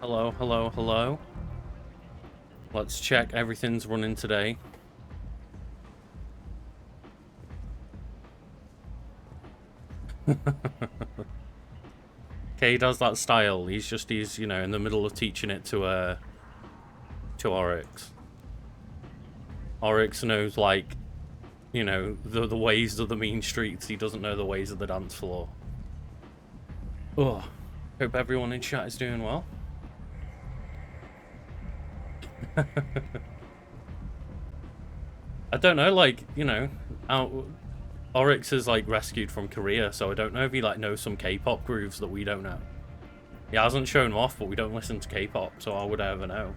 Hello, hello, hello. Let's check everything's running today. Okay, he does that style. He's you know, in the middle of teaching it to Oryx. Oryx knows, like, you know, the ways of the mean streets. He doesn't know the ways of the dance floor. Oh, hope everyone in chat is doing well. I don't know, like, you know, Oryx is, like, rescued from Korea, so I don't know if he, like, knows some K-pop grooves that we don't know. He hasn't shown them off, but we don't listen to K-pop, so how would I ever know?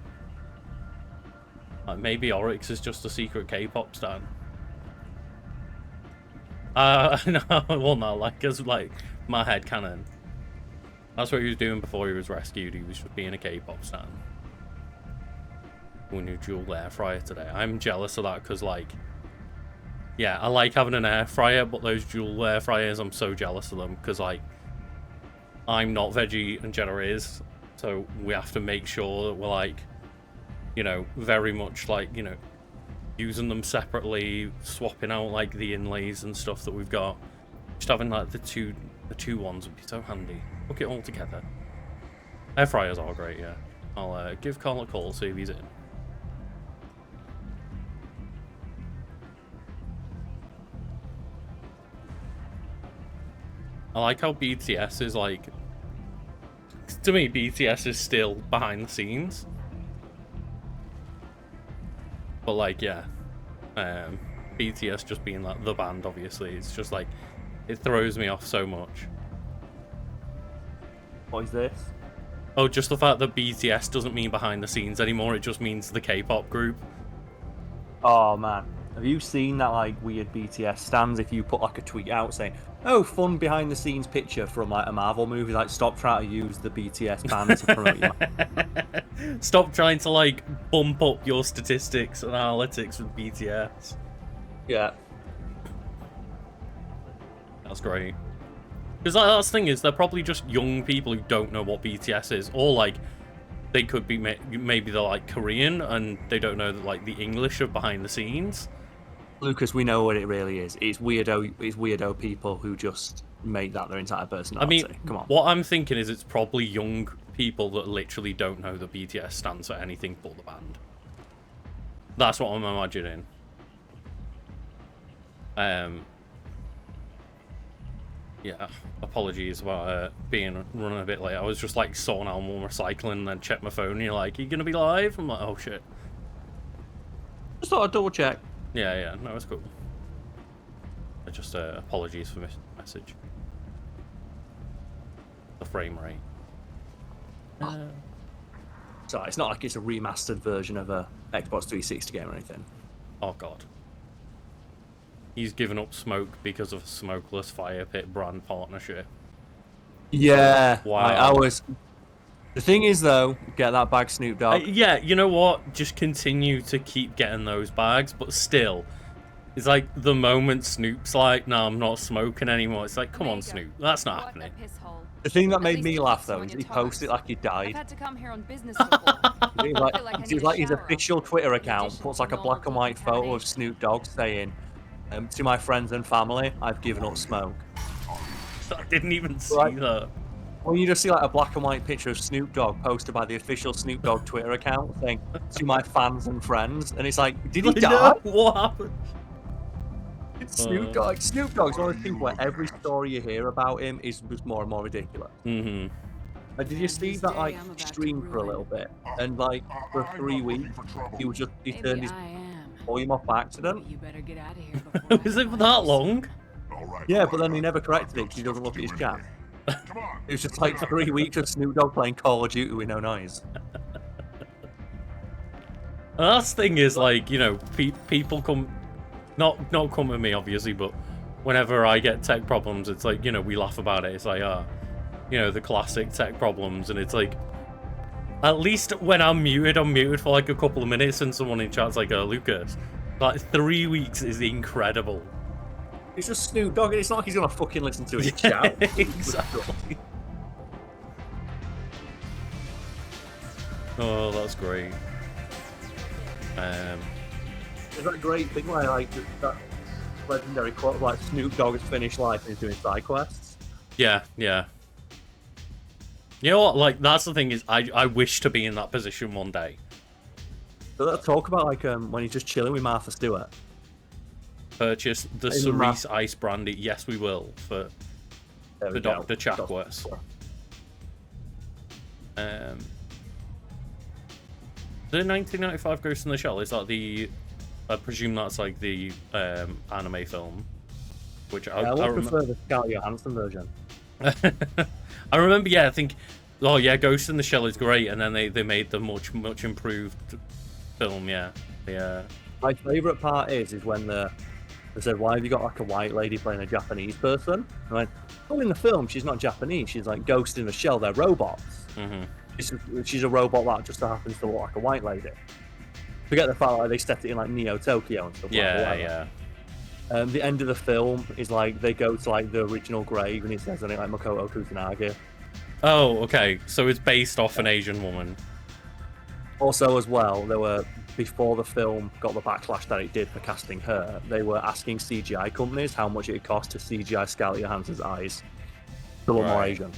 Like, maybe Oryx is just a secret K-pop stan. No, well, no, like, as, like, my headcanon. That's what he was doing before he was rescued. He was just being a K-pop stan. We new dual air fryer today. I'm jealous of that because, like, yeah, I like having an air fryer, but those dual air fryers, I'm so jealous of them because, like, I'm not veggie and Jenna is, so we have to make sure that we're, like, you know, very much, like, you know, using them separately, swapping out, like, the inlays and stuff that we've got. Just having, like, the two ones would be so handy. Hook it all together. Air fryers are great, yeah. I'll give Karl a call, see if he's in. I like how BTS is, like, to me, BTS is still behind the scenes. But, like, yeah, BTS just being, like, the band, obviously, it's just, like, it throws me off so much. What is this? Oh, just the fact that BTS doesn't mean behind the scenes anymore, it just means the K-pop group. Oh, man. Have you seen that, like, weird BTS stands if you put, like, a tweet out saying, oh, fun behind-the-scenes picture from, like, a Marvel movie, like, stop trying to use the BTS band to promote your... Stop trying to, like, bump up your statistics and analytics with BTS. Yeah. That's great. Because that's the thing is, they're probably just young people who don't know what BTS is, or, like, they could be, maybe they're, like, Korean, and they don't know, like, the English of behind the scenes. Lucas, we know what it really is. It's weirdo people who just make that their entire personality. I mean, come on. What I'm thinking is it's probably young people that literally don't know that BTS stands for anything but the band. That's what I'm imagining. Yeah, apologies about running a bit late. I was just, like, sorting out more recycling and then checked my phone and you're like, are you going to be live? I'm like, oh, shit. Just thought I'd double check. Yeah, no, it's cool. Just apologies for message. The frame rate. Sorry, it's not like it's a remastered version of a Xbox 360 game or anything. Oh, God. He's given up smoke because of a smokeless fire pit brand partnership. Yeah. Wow. I was... The thing is, though, get that bag, Snoop Dogg. Yeah, you know what? Just continue to keep getting those bags, but still, it's like the moment Snoop's like, no, I'm not smoking anymore. It's like, come on, Snoop, that's not happening. The thing that made me laugh, though, is he posted like he died. I've had to come here on business It was like his official Twitter account puts like a black and white photo of Snoop Dogg saying, to my friends and family, I've given up smoke. I didn't even see that. When you just see like a black and white picture of Snoop Dogg posted by the official Snoop Dogg Twitter account saying, to my fans and friends, and it's like, did he die? What happened? Snoop Dogg. Snoop Dogg's one of those people where every story you hear about him is more and more ridiculous. Mm-hmm. Like, did you see that, like, stream for a little bit? And, like, for 3 weeks, he turned his volume off by accident. You better get out of here. Was it for that long? Yeah, but then he never corrected it because he doesn't look at his chat. It was just like 3 weeks of Snoop Dogg playing Call of Duty with no noise. And that's the thing is, like, you know, people come, not come with me, obviously, but whenever I get tech problems, it's like, you know, we laugh about it. It's like, you know, the classic tech problems, and it's like, at least when I'm muted for like a couple of minutes, and someone in chat's like, Lucas, like 3 weeks is incredible. It's just Snoop Dogg, it's not like he's gonna fucking listen to his chat. Exactly. Oh, that's great. There's that great thing where like that legendary quote like Snoop Dogg has finished life and he's doing side quests. Yeah, yeah. You know what? Like, that's the thing is, I wish to be in that position one day. So let's talk about like when he's just chilling with Martha Stewart. Purchase the Cerise Ice Brandy. Yes, we will for Dr. Chakwas. The 1995 Ghost in the Shell, is that the... I presume that's like the anime film. Which I would prefer the Scarlett Johansson version. I remember, yeah, I think... Oh yeah, Ghost in the Shell is great, and then they made the much improved film, yeah. Yeah. My favourite part is when they said, why have you got like a white lady playing a Japanese person? I went, well, in the film, she's not Japanese. She's like Ghost in the Shell. They're robots. She's a robot that just so happens to look like a white lady. Forget the fact like they set it in like Neo Tokyo and stuff. Yeah. The end of the film is like they go to like the original grave and it says on it like Makoto Kusanagi. Oh, okay. So it's based off an Asian woman. Also, as well, there were, before the film got the backlash that it did for casting her, they were asking CGI companies how much it would cost to CGI Scarlett Johansson's eyes to look more Asian.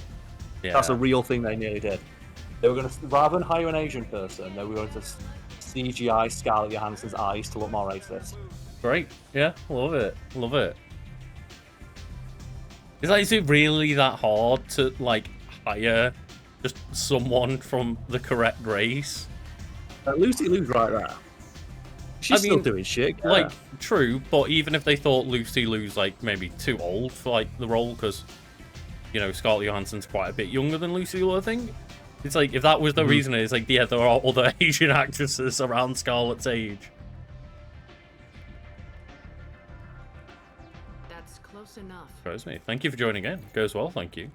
Yeah. That's a real thing they nearly did. They were going to, rather than hire an Asian person, they were going to CGI Scarlett Johansson's eyes to look more racist. Great. Yeah, love it. Love it. Is it really that hard to, like, hire just someone from the correct race? Lucy Liu's right there. She's still doing shit. Yeah. Like, true, but even if they thought Lucy Liu's, like, maybe too old for, like, the role, because, you know, Scarlett Johansson's quite a bit younger than Lucy Liu, I think. It's like, if that was the reason, it's like, yeah, there are other Asian actresses around Scarlett's age. That's close enough. Goes me. Thank you for joining in. Goes well, thank you.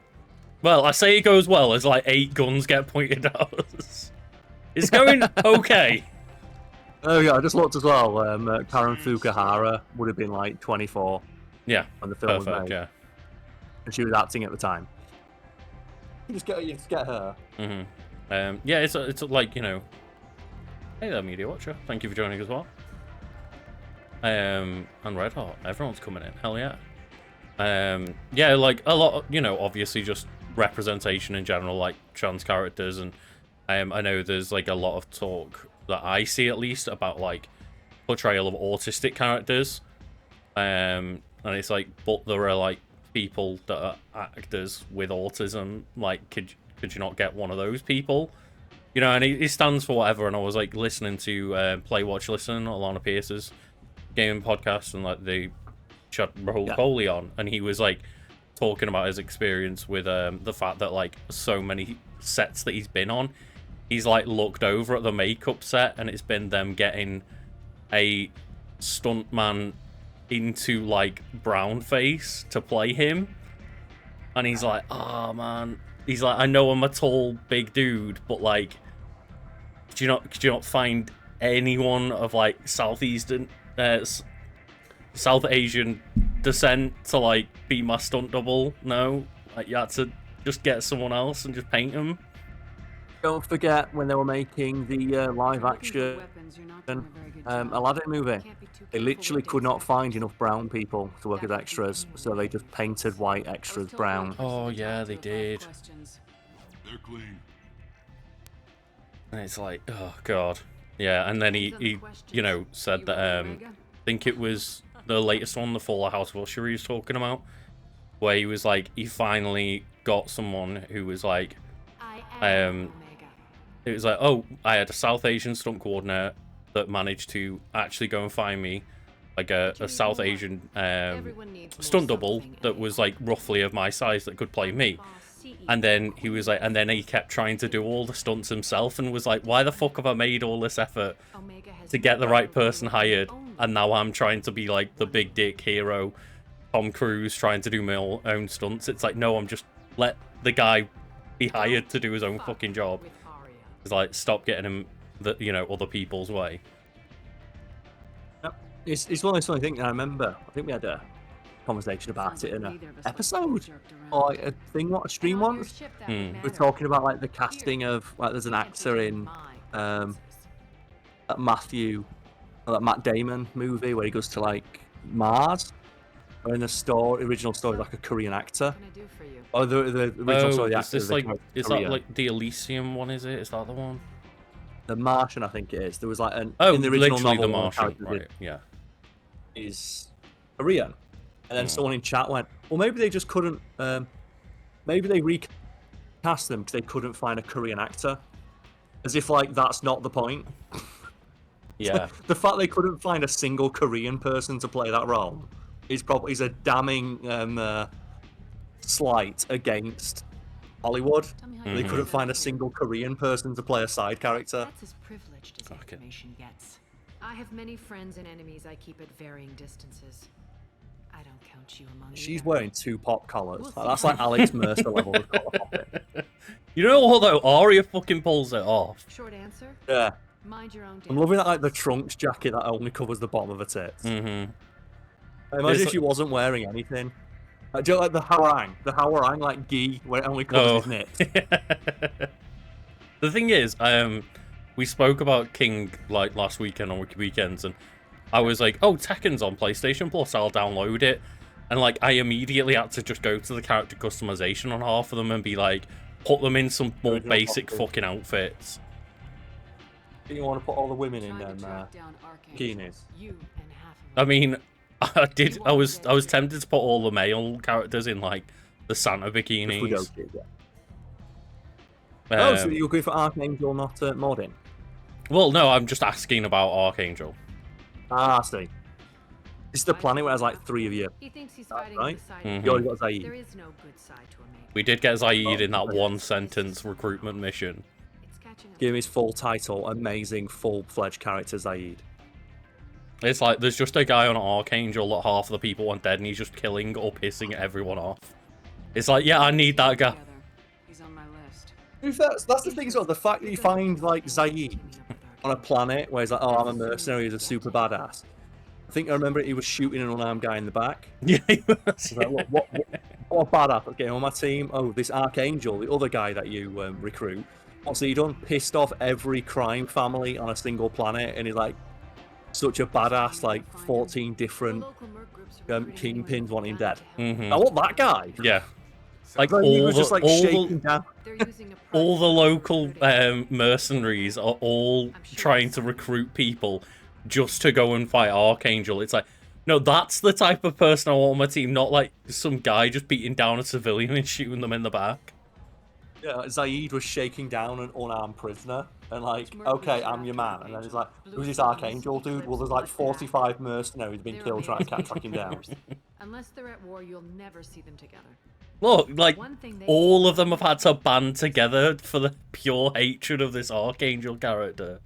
Well, I say it goes well as, like, 8 guns get pointed at us. It's going okay. Oh yeah, I just looked as well. Karen Fukuhara would have been like 24. Yeah. When the film was made. Yeah. And she was acting at the time. You just get her. Yeah, it's like, you know. Hey there, Media Watcher. Thank you for joining as well. And Red Hot. Everyone's coming in. Hell yeah. Yeah, like a lot. You know, obviously just representation in general, like trans characters, and I know there's like a lot of talk that I see at least about like portrayal of autistic characters, and it's like, but there are like people that are actors with autism. Like, could you not get one of those people? You know, and it stands for whatever. And I was like listening to Play Watch Listen, Alana Pierce's gaming podcast, and like they shut Rahul Kohli on, and he was like talking about his experience with the fact that like so many sets that he's been on, he's like looked over at the makeup set and it's been them getting a stuntman into like brown face to play him, and he's like, oh man, he's like, I know I'm a tall big dude, but like, could you not find anyone of like South Asian descent to like be my stunt double? No, like you had to just get someone else and just paint them. Don't forget when they were making the live action Aladdin movie, they literally could not find enough brown people to work as extras, so they just painted white extras brown. Oh yeah, they did. They're clean. And it's like, oh god, yeah. And then he you know, said that I think it was the latest one, the Fuller House of Usher he was talking about, where he was like, he finally got someone who was like, it was like, oh, I had a South Asian stunt coordinator that managed to actually go and find me like a South Asian stunt double that was like roughly of my size that could play me. And then he was like, and then he kept trying to do all the stunts himself and was like, why the fuck have I made all this effort to get the right person hired, and now I'm trying to be like the big dick hero Tom Cruise trying to do my own stunts? It's like, no, I'm just let the guy be hired to do his own fucking job. It's like, stop getting him you know, other people's way. It's one of those funny things. I remember, I think we had a conversation about it in an episode or a stream once. We're talking about like the casting of like, there's an actor in that Matt Damon movie where he goes to like Mars. Or in the original story, like a Korean actor. What can I do for you? Oh, the original story, the is actor. this like, is that like the Elysium one, is it? Is that the one? The Martian, I think it is. There was like in the original literally novel, the Martian, one right, yeah. is Korean. And then someone in chat went, well, maybe they just couldn't, maybe they recast them because they couldn't find a Korean actor. As if, like, that's not the point. Yeah. The fact they couldn't find a single Korean person to play that role is a damning slight against Hollywood. Tell me how They you couldn't got find a here. single Korean person to play a side character. That's as privileged as Fuck it. information gets. I have many friends and enemies I keep at varying distances. I don't count you among She's either. wearing 2 pop collars. We'll Like, see. that's like Alex Mercer level of collar popping. You know what though? Arya fucking pulls it off. Short answer: Yeah. mind your own. I'm loving that, like, the trunks jacket that only covers the bottom of her tits. Mm-hmm. Imagine if It's she wasn't wearing anything. Like, do you know, like the harang, like gi, where it only covers his nips. The thing is, we spoke about King like last weekend on Wiki Weekends, and I was like, "Oh, Tekken's on PlayStation Plus. I'll download it." And like, I immediately had to just go to the character customization on half of them and be like, put them in some more Original basic costume. fucking outfits. You want to put all the women in Trying to them track down Archangel. bikinis. You and half of I them. mean, I was tempted to put all the male characters in like the Santa bikinis. Oh, so Um, you're going for Archangel, not Modin? well, no, I'm just asking about Archangel. Ah, I see. This is the planet where it has like 3 of you. He thinks he's That's fighting right. on the side. Mhm. You already got There Zaid. is no good side to a mate. We did get Zaid in that okay. one sentence recruitment mission. It's catching up. Give him his full title, amazing, full-fledged character Zaid. It's like there's just a guy on Archangel that half of the people want dead, and he's just killing or pissing everyone off. It's like, yeah, I need that guy. Together. He's on my list. That's the thing as well, the fact that you find like Zaid on a planet where he's like, oh, I'm a mercenary, he's a super badass. I think I remember he was shooting an unarmed guy in the back. Yeah, he was. It's like, look, what a badass, let's get him on my team. Oh, this Archangel, the other guy that you recruit, what's he done? Pissed off every crime family on a single planet, and he's like such a badass, like 14 different kingpins want him dead. Mhm. I want that guy. Yeah, like Like, he was just like all shaking down. all the local mercenaries are all trying to recruit people just to go and fight Archangel. It's like, no, that's the type of person I want on my team, not like some guy just beating down a civilian and shooting them in the back. Yeah, Zaid was shaking down an unarmed prisoner, and like, okay, I'm your man. And then he's like, who's this Archangel dude? Well, there's like 45 mercenaries being killed trying to track him down. Unless they're at war, you'll never see them together. Look, like, One thing they all of them have had to band together for the pure hatred of this Archangel character.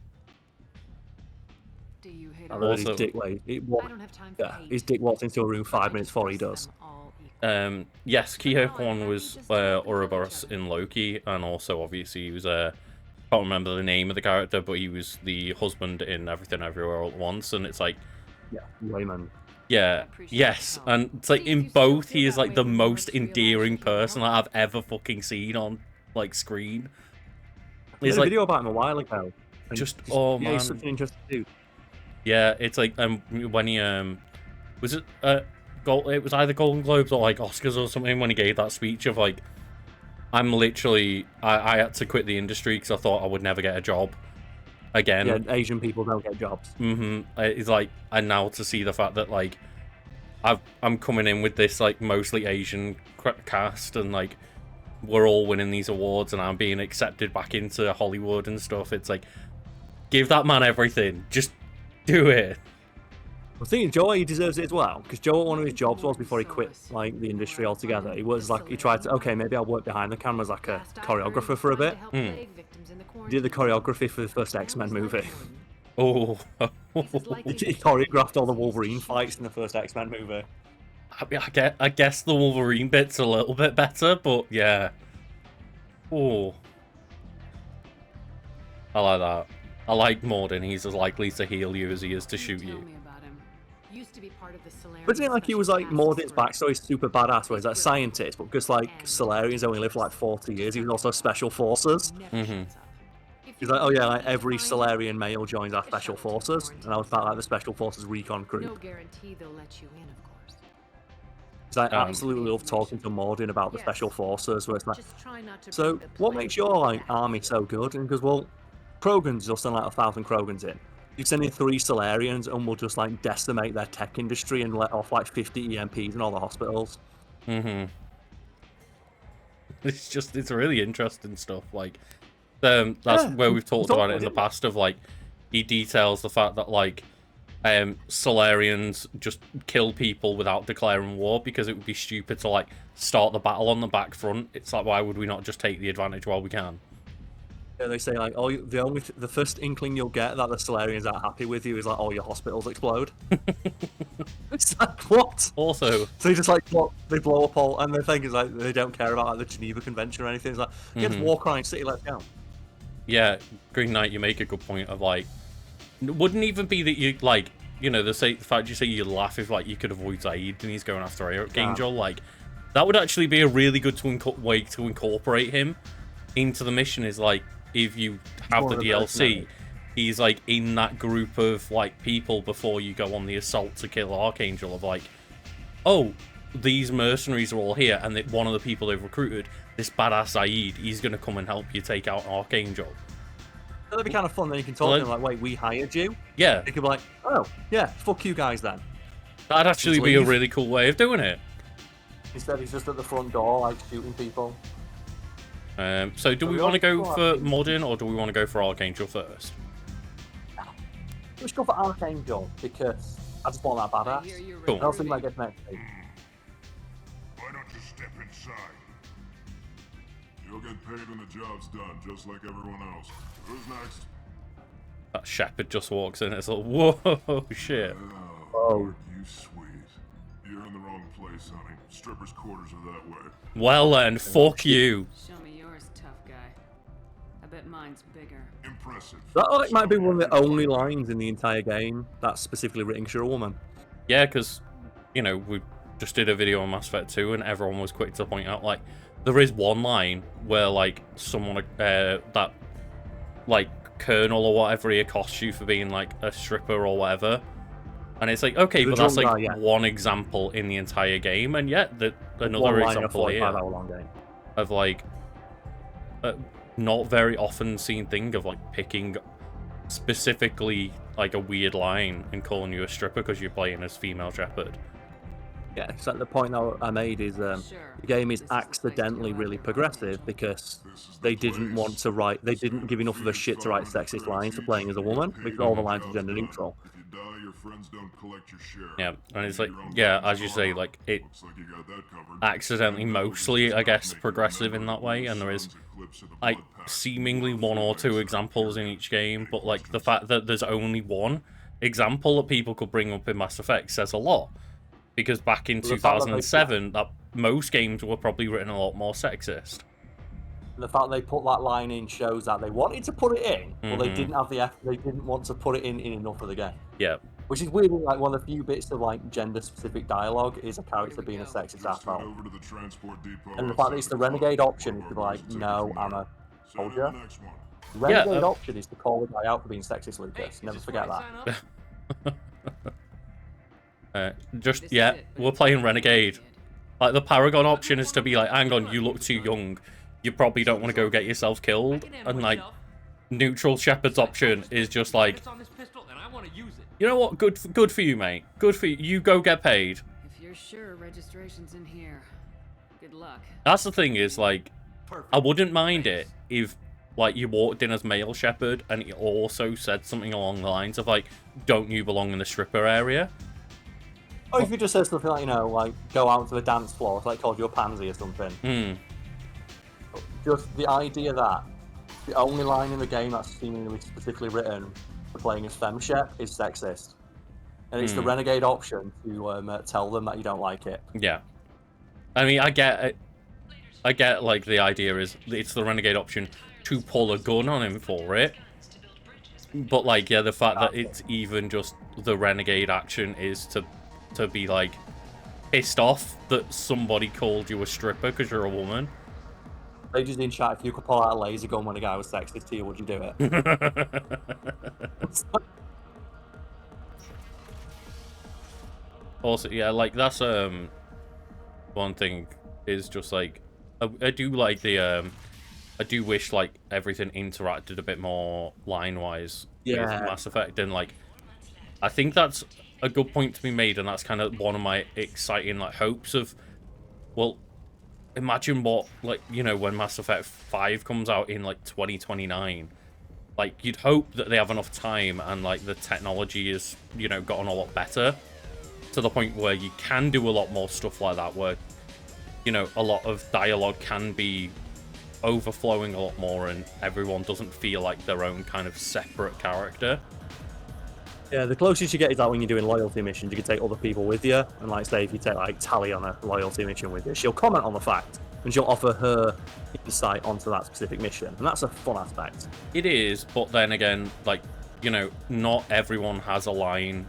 Do you hate I her? know Also- his dick I don't have time for yeah, hate. his dick walks into a room but I 5 minutes before he trust does. them all equally. Yes, Kihokon was Ouroboros in Loki, and also obviously he was can't remember the name of the character, but he was the husband in Everything Everywhere All at Once, and it's like, Yeah, Wayman. yeah, yes, and it's like in both he is like the most endearing person that I've ever fucking seen on like screen. There's It's a like, video about him a while ago. and just he's- oh yeah, man, he's such an interesting dude. yeah, it's like when he was it it was either Golden Globes or like Oscars or something when he gave that speech of like, I'm literally I had to quit the industry because I thought I would never get a job again. Yeah, Asian people don't get jobs. It's like, and now to see the fact that like I'm coming in with this like mostly Asian cast, and like we're all winning these awards and I'm being accepted back into Hollywood and stuff. It's like, give that man everything, just do it. I think Joe, he deserves it as well, because Joe, one of his jobs was before he quit like the industry altogether. He was like, he tried to, okay, maybe I'll work behind the camera as like a choreographer for a bit. He did the choreography for the first X-Men movie. Oh, He choreographed all the Wolverine fights in the first X-Men movie. I guess the Wolverine bit's a little bit better, but yeah. Oh, I like that. I like Morden. He's as likely to heal you as he is to shoot you. But isn't it like he was like Mordin's backstory super badass, where he's like a scientist, but because like Solarians only lived for like 40 years, he was also special forces. He's like, oh yeah, like every Solarian male joins our special forces, and I was part of like the special forces recon No group. guarantee they'll let you in, of course. Because I absolutely love talking to Mordin about the special forces, where it's like, Just try not to so bring the what plague makes your like back. army so good? And he goes, well, Krogans will send like 1,000 Krogans in. You send in 3 Solarians, and we'll just like decimate their tech industry and let off like 50 EMPs in all the hospitals. It's really interesting stuff. Like, that's where we've talked about it in the past. Of like, he details the fact that like, Solarians just kill people without declaring war because it would be stupid to like start the battle on the back front. It's like, why would we not just take the advantage while we can? Yeah, they say like, oh, the first inkling you'll get that the Solarians aren't happy with you is like, all your hospitals explode. It's like, what? Also, So they just like they blow up all, and the thing is like they don't care about like the Geneva Convention or anything. It's like, yeah, just war crime city, let's go. yeah, Green Knight, you make a good point of like, it wouldn't even be that you like, you know, the fact you say you laugh if like you could avoid Zaid and he's going after Archangel, like that would actually be a really good way to incorporate him into the mission. Is like, if you have the DLC, he's like in that group of like people before you go on the assault to kill Archangel, of like, oh, these mercenaries are all here, and one of the people they've recruited, this badass Zaid, he's gonna come and help you take out Archangel. That'd be kind of fun. Then you can talk to him like, wait, we hired you. Yeah, He could be like, oh yeah, fuck you guys then. that'd actually be a really cool way of doing it. Instead, he's just at the front door like shooting people. So do we want to go for Modern, or do we want to go for Archangel first? Let's go for Archangel because I just want that badass. Cool. I don't think I get next. Why don't you step inside? You'll get paid when the job's done, just like everyone else. Who's next? That shepherd just walks in. It's like, whoa, shit. Oh. Aren't you sweet? You're in the wrong place, honey. Strippers' quarters are that way. Well then, fuck you. Show me yours, tough guy. I bet mine's bigger. Impressive. That like, might be one of the only lines in the entire game that's specifically written to a woman. Yeah, because, you know, we just did a video on Mass Effect 2 and everyone was quick to point out, like, there is one line where, like, someone, that, like, colonel or whatever, he accosts you for being, like, a stripper or whatever. And it's like, okay, but that's, like, one example in the entire game. And yet, another example here of, like, not very often seen thing of, like, picking specifically, like, a weird line and calling you a stripper because you're playing as female Shepard. Yeah, so the point that I made is the game is accidentally really progressive because they didn't want to write, they didn't give enough of a shit to write sexist lines for playing as a woman because all the lines are gender neutral. If you die, your friends don't collect your share. Yeah, and it's like, yeah, as you say, like, it accidentally mostly, I guess, progressive in that way, and there is, like, seemingly 1 or 2 examples in each game, but, like, the fact that there's only one example that people could bring up in Mass Effect says a lot. Because back in 2007, that most games were probably written a lot more sexist. The fact they put that line in shows that they wanted to put it in, but they didn't have they didn't want to put it in enough of the game. Yeah. Which is weirdly like one of the few bits of like gender-specific dialogue is a character being a sexist asshole. And the fact that it's the renegade option is to be like, no, I'm a soldier. Renegade option is to call the guy out for being sexist, Lucas. Never forget that. We're playing Renegade. Like, the Paragon option is to be like, hang on, you look too young. You probably don't want to go get yourself killed. And, like, neutral Shepard's option is just like, you know what, good for you, mate. Good for you. You go get paid. If you're sure registration's in here, good luck. That's the thing is, like, I wouldn't mind it if, like, you walked in as male Shepard and it also said something along the lines of, like, don't you belong in the stripper area? Or if you just said something like, you know, like, go out to the dance floor, it's like called you a pansy or something. Just the idea that the only line in the game that's seemingly specifically written for playing as FemShep is sexist. And it's the renegade option to tell them that you don't like it. Yeah. I mean, I get it. I get, like, the idea is it's the renegade option to pull a gun on him for it. But, like, yeah, the fact that it's even just the renegade action is to be, like, pissed off that somebody called you a stripper because you're a woman. They just in chat, if you could pull out a laser gun when a guy was sexist to you, would you do it? Also, yeah, like that's one thing is just like I do like the I do wish like everything interacted a bit more line-wise with Yeah. Mass Effect, and like I think that's a good point to be made, and that's kind of one of my exciting like hopes of, well, imagine what, like, you know, when Mass Effect 5 comes out in like 2029, like you'd hope that they have enough time and like the technology is, you know, gotten a lot better to the point where you can do a lot more stuff like that, where, you know, a lot of dialogue can be overflowing a lot more and everyone doesn't feel like their own kind of separate character. Yeah, the closest you get is like when you're doing loyalty missions, you can take other people with you. And like, say, if you take like Tally on a loyalty mission with you, she'll comment on the fact and she'll offer her insight onto that specific mission. And that's a fun aspect. It is, but then again, like, you know, not everyone has a line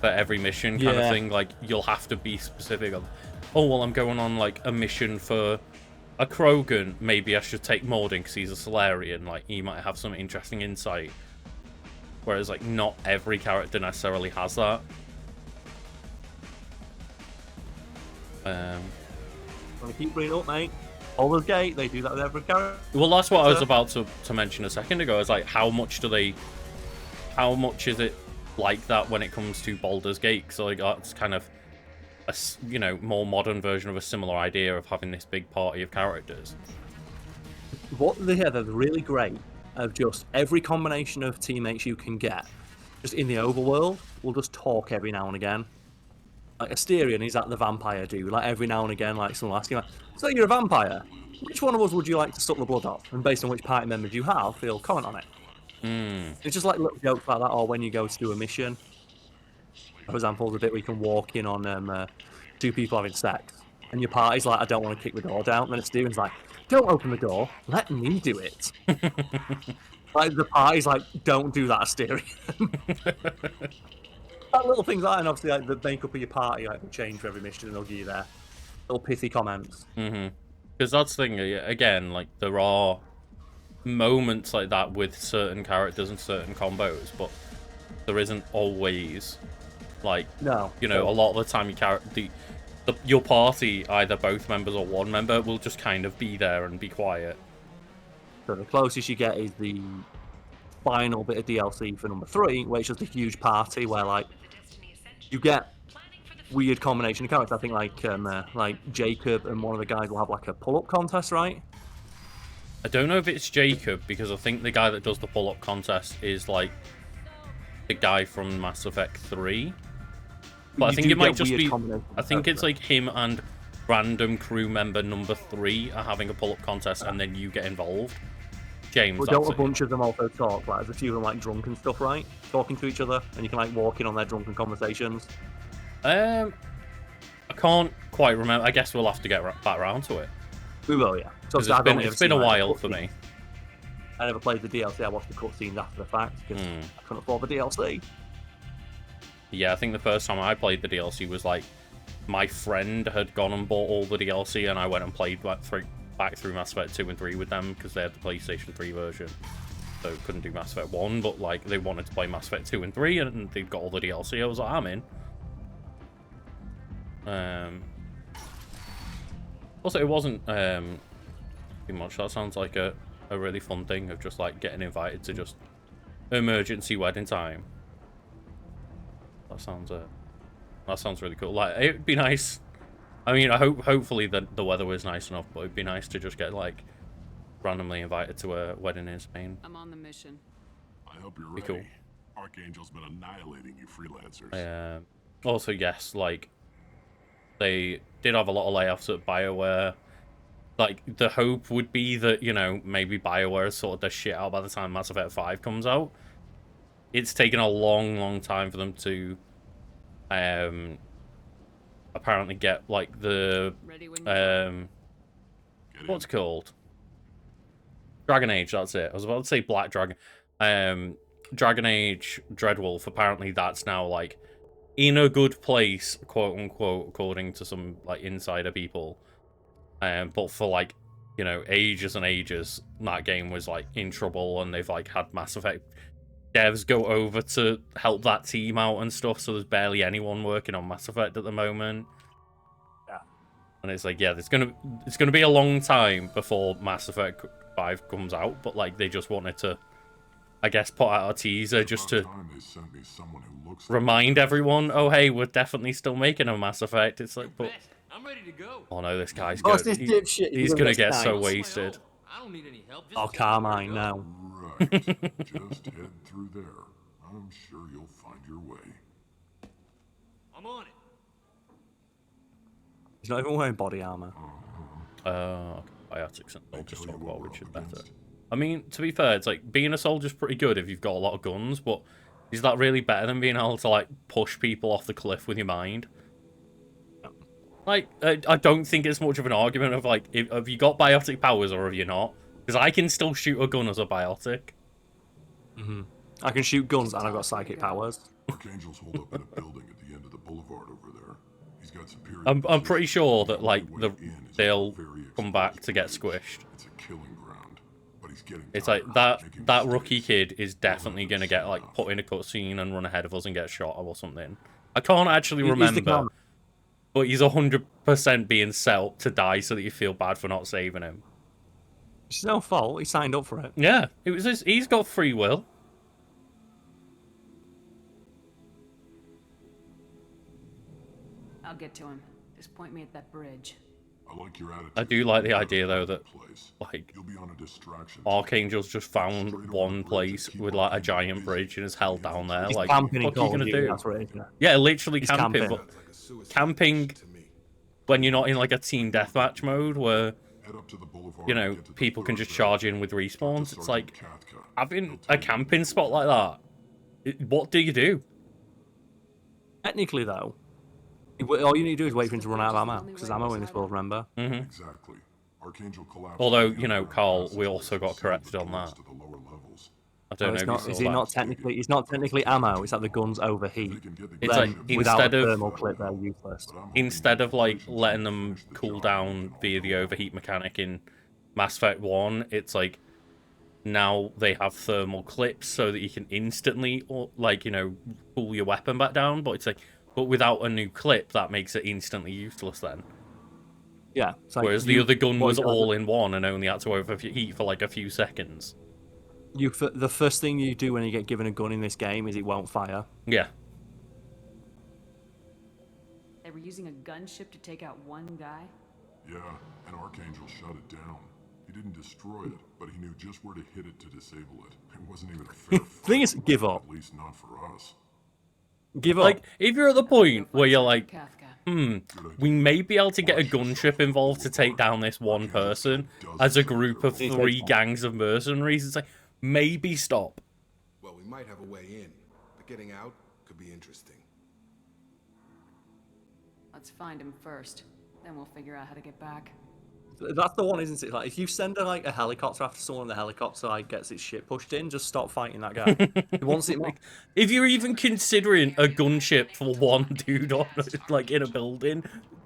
for every mission kind of thing. Like, you'll have to be specific of, oh, well, I'm going on like a mission for a Krogan. Maybe I should take Mordin because he's a Solarian. Like, he might have some interesting insight. Whereas, like, not every character necessarily has that. I'm gonna keep bringing it up, mate. Baldur's Gate, they do that with every character. Well, that's what I was about to mention a second ago. Is like, how much is it like that when it comes to Baldur's Gate? So like, it's kind of a, you know, more modern version of a similar idea of having this big party of characters. What they have, they're really great of just every combination of teammates you can get, just in the overworld, will just talk every now and again. Like Asterion, he's like the vampire dude. Like every now and again, like someone will ask him, like, "So you're a vampire? Which one of us would you like to suck the blood off?" And based on which party members you have, he'll comment on it. It's just like little jokes like that, or when you go to do a mission. For example, the bit where you can walk in on two people having sex, and your party's like, "I don't want to kick the door down." And then Asterian's like, "Don't open the door, let me do it." Like the party's like, "Don't do that, Asterion." That little things like that, and obviously like the makeup of your party, like will change for every mission, and they'll give you their little pithy comments. Because that's the thing, again, like, there are moments like that with certain characters and certain combos, but there isn't always, like, No, you know, a lot of the time your party, either both members or one member, will just kind of be there and be quiet. So the closest you get is the final bit of DLC for number 3, where it's just a huge party where like you get weird combination of characters. I think like Jacob and one of the guys will have like a pull-up contest, right? I don't know if it's Jacob, because I think the guy that does the pull-up contest is like the guy from Mass Effect 3. But I think it might just be, I think it's like him and random crew member number 3 are having a pull-up contest, and then you get involved. James, But don't a bunch of them also talk? Like, there's a few of them like drunk and stuff, right? Talking to each other, and you can like walk in on their drunken conversations. I can't quite remember. I guess we'll have to get back around to it. We will, yeah. So It's been a while for me. I never played the DLC. I watched the cutscenes after the fact because I couldn't afford the DLC. Yeah, I think the first time I played the DLC was like my friend had gone and bought all the DLC, and I went and played back through Mass Effect 2 and 3 with them because they had the PlayStation 3 version. So couldn't do Mass Effect 1, but like they wanted to play Mass Effect 2 and 3, and they've got all the DLC. I was like, I'm in. Also, it wasn't too much. That sounds like a really fun thing of just like getting invited to just emergency wedding time. That sounds really cool. Like, it'd be nice. I mean, hopefully the weather was nice enough, but it'd be nice to just get like randomly invited to a wedding in Spain. I'm on the mission. I hope you're Be ready. cool. Archangel's been annihilating you freelancers. Also, yes, like they did have a lot of layoffs at BioWare. Like, the hope would be that, you know, maybe BioWare sorted their shit out by the time Mass Effect 5 comes out. It's taken a long time for them to apparently get like the what's it called? Dragon Age, that's it. I was about to say Black Dragon. Dragon Age Dreadwolf, apparently that's now like in a good place, quote unquote, according to some like insider people. But for like you know, ages and ages, that game was like in trouble, and they've like had Mass Effect devs go over to help that team out and stuff. So there's barely anyone working on Mass Effect at the moment. Yeah. And it's like, yeah, it's gonna be a long time before Mass Effect 5 comes out, but like they just wanted to, I guess, put out a teaser just to remind everyone, oh hey, we're definitely still making a Mass Effect. It's like, but I'm ready to go. oh no, this guy's Oh, good. it's this dipshit. He's gonna get so sniped. wasted. I don't need any help. Oh, Carmine, no. Right. Just head through there. I'm sure you'll find your way. I'm on it. He's not even wearing body armor. Biotics and soldiers talk about which is better. I mean, to be fair, it's like being a soldier's pretty good if you've got a lot of guns, but is that really better than being able to like push people off the cliff with your mind? Like, I don't think it's much of an argument of like, have you got biotic powers or have you not? Because I can still shoot a gun as a biotic. I can shoot guns and I've got psychic powers. Archangel's holed up in a building at the end of the boulevard over there. He's got superior. I'm pretty sure that like The way in is they'll very come back to get exposed. squished. It's a killing ground, but he's getting It's tired like of making that rookie mistakes. kid is definitely gonna get like put in a cutscene and run ahead of us and get shot or something. I can't actually He's the remember, Carmine. but he's 100% being set up to die so that you feel bad for not saving him. It's no fault. He signed up for it. Yeah, it was he's got free will. I'll get to him. Just point me at that bridge. I like your attitude. I do like the idea though that Place. like You'll be on a distraction. Archangel's just found one place with like a giant bridge and is held down there. He's Like, camping in what are you Call of gonna Duty, do? that's what it is, yeah. Yeah, literally He's camping, camping. but camping when you're not in like a team deathmatch mode where, Head up to the boulevard you and know, get to the people can first just area. charge in with Talk to respawns. It's Sergeant like Katka. having He'll a tell you camping what spot like that. What do you do? Technically, though, all you need to do is wait for him to run out of ammo. Because there's ammo in this world, remember? Exactly. Archangel collapsed. Although, in the you know, underground Carl, passageways we also got and sealed corrected the on doors that. to the lower levels. I don't It's know not, if you is saw he that. not technically? It's not technically ammo. It's that the guns overheat. They can get the It's Then, like, without instead a of- thermal clip, they're useless. But I'm hoping Instead of like infiltration's letting gonna them finish the cool job down and we can via all the go overheat home. mechanic in Mass Effect 1, it's like now they have thermal clips so that you can instantly, or like, you know, cool your weapon back down. But it's like, but without a new clip, that makes it instantly useless then. Yeah. It's like Whereas the other gun what was is it, like all in one and only had to overheat for like a few seconds. the first thing you do when you get given a gun in this game is it won't fire. Yeah. They were using a gunship to take out one guy? Yeah, and Archangel shut it down. He didn't destroy it, but he knew just where to hit it to disable it. It wasn't even a fair fight. Thing is, give up. At least not for us. Give up. Like, if you're at the point where you're like, Kafka. we may be able to get a gunship involved to take down this one person as a group of 3 gangs of mercenaries, it's like, maybe stop. Well, we might have a way in, but getting out could be interesting. Let's find him first. Then we'll figure out how to get back. That's the one, isn't it? Like, if you send a helicopter after someone, and the helicopter like gets its shit pushed in, just stop fighting that guy. Once it If you're even considering a gunship for one dude on, like, in a building,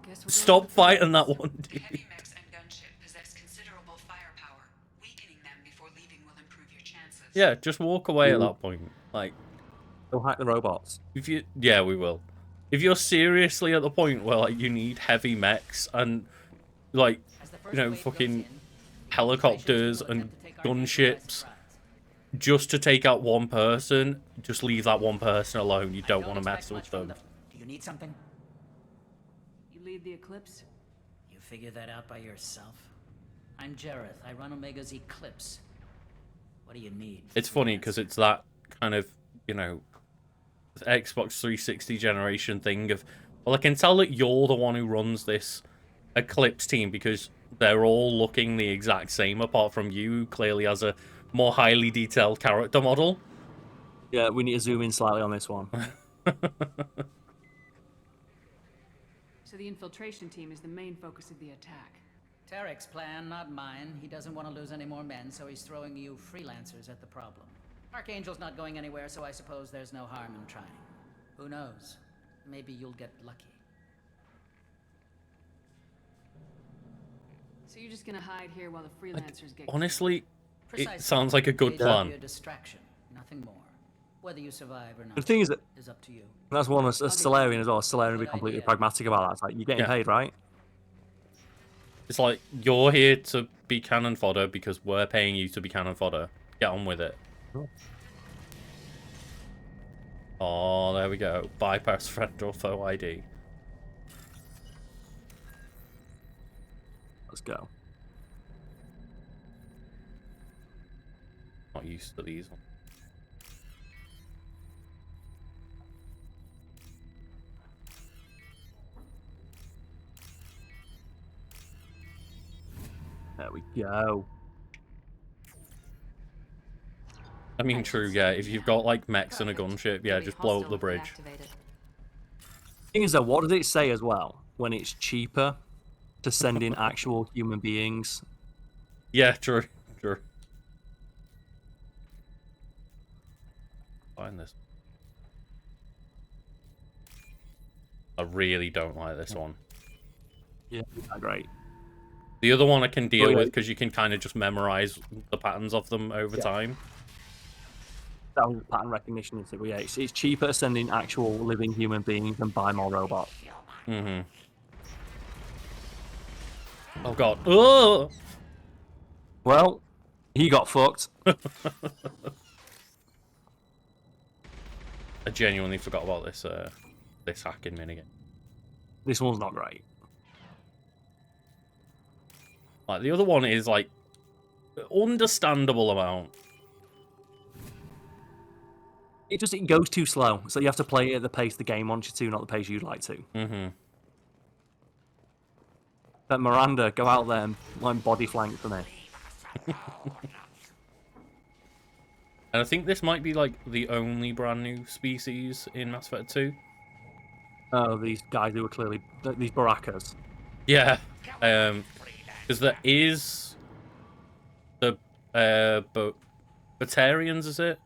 Guess we'll stop fighting that one dude. Heavy mechs and gunship possess considerable firepower. Weakening them before leaving will improve your chances. Yeah, just walk away at that point. Like, They'll hack the robots. if you, yeah, we will. If you're seriously at the point where like you need heavy mechs and like, you know, fucking helicopters and gunships just to take out one person, just leave that one person alone. You don't want to mess with them. Do you need something? You lead the Eclipse? You figure that out by yourself? I'm Jareth. I run Omega's Eclipse. What do you need? It's funny because it's that kind of, you know, Xbox 360 generation thing of, well, I can tell that you're the one who runs this Eclipse team because they're all looking the exact same apart from you, who clearly has a more highly detailed character model. Yeah, we need to zoom in slightly on this one. So the infiltration team is the main focus of the attack. Tarek's plan, not mine. He doesn't want to lose any more men, so he's throwing you freelancers at the problem. Archangel's not going anywhere, so I suppose there's no harm in trying. Who knows? Maybe you'll get lucky. So you're just gonna hide here while the freelancers get Honestly, it Precisely. sounds like a good They plan. give you a distraction, nothing more. Whether you survive or not The thing is that is up to you. that's one of Solarian as well. Solarian would be Good completely idea. pragmatic about that. It's like, you're getting Yeah. paid, right? It's like, you're here to be cannon fodder because we're paying you to be cannon fodder. Get on with it. Oh, there we go. Bypass friend or foe ID. Let's go. Not used to these. There we go. I mean, true, yeah. If you've got, like, mechs and a gunship, yeah, just blow up the bridge. Thing is, though, what does it say as well when it's cheaper to send in actual human beings? Yeah, true, true. Find this. I really don't like this one. Yeah, not great. The other one I can deal yeah. with because you can kind of just memorize the patterns of them over time. That was pattern recognition, isn't it? But yeah, it's cheaper to send in actual living human beings than buy more robots. Mm-hmm. Oh god. Oh! Well, he got fucked. I genuinely forgot about this this hacking minigame. This one's not great. Like the other one is like understandable amount. It goes too slow, so you have to play it at the pace the game wants you to, not the pace you'd like to. Mm-hmm. But Miranda, go out there and like body flank for me. And I think this might be like the only brand new species in Mass Effect 2. Oh, these guys who were clearly these barakas. Yeah. Because there is the Batarians, is it?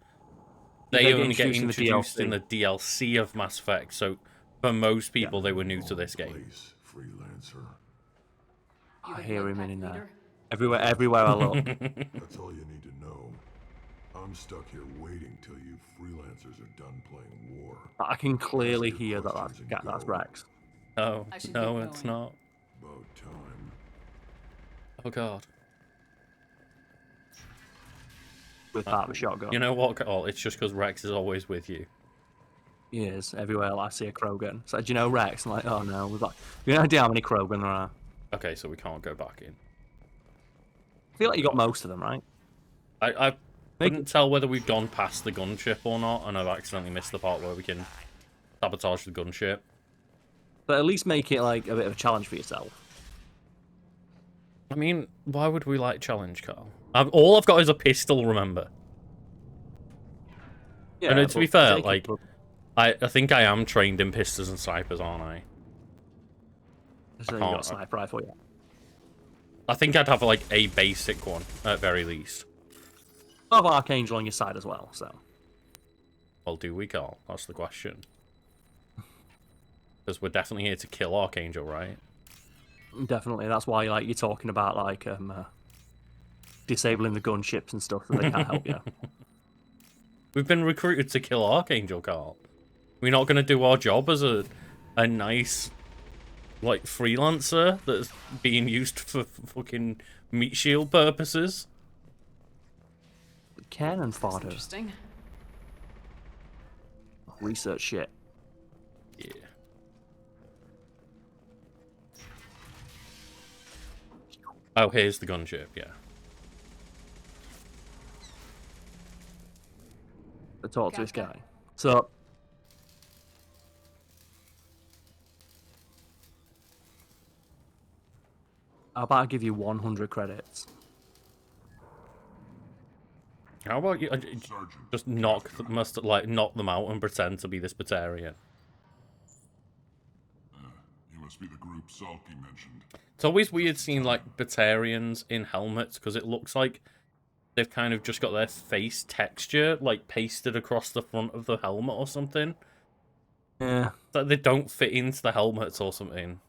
They only get introduced in the DLC of Mass Effect, so for most people they were new to this game. Place, freelancer. I hear him in there. Everywhere I look. That's all you need to know. I'm stuck here waiting till you freelancers are done playing war. I can clearly hear that's Rex. Oh, I should no, get it's going. not. About time. Oh god. With part of a shotgun. You know what, Karl? It's just because Rex is always with you. He is. Everywhere I see a Krogan. So, do you know Rex? I'm like, oh no. We've got... You know how many Krogan there are? Okay, so we can't go back in. I feel like you got most of them, right? I couldn't tell whether we've gone past the gunship or not, and I've accidentally missed the part where we can sabotage the gunship. But at least make it like a bit of a challenge for yourself. I mean, why would we like challenge, Karl? All I've got is a pistol, remember? Yeah, And to be fair, take like, it, I think I am trained in pistols and snipers, aren't I? so you got a sniper rifle, yeah. I think I'd have, like, a basic one, at very least. I have Archangel on your side as well, so. Well, do we, Karl? That's the question. Because we're definitely here to kill Archangel, right? Definitely. That's why like you're talking about like disabling the gunships and stuff so they can't help you. We've been recruited to kill Archangel, Karl. We're not going to do our job as a nice, like, freelancer that's being used for fucking meat shield purposes. Cannon That's fodder. interesting. Research shit. Yeah. Oh, here's the gunship, yeah. To talk to this guy. So how about I give you 100 credits? How about you Sergeant, just knock them out and pretend to be this Batarian? you must be the group Salky mentioned. It's always weird seeing, like, Batarians in helmets, because it looks like they've kind of just got their face texture, like, pasted across the front of the helmet or something. Yeah. Like, they don't fit into the helmets or something.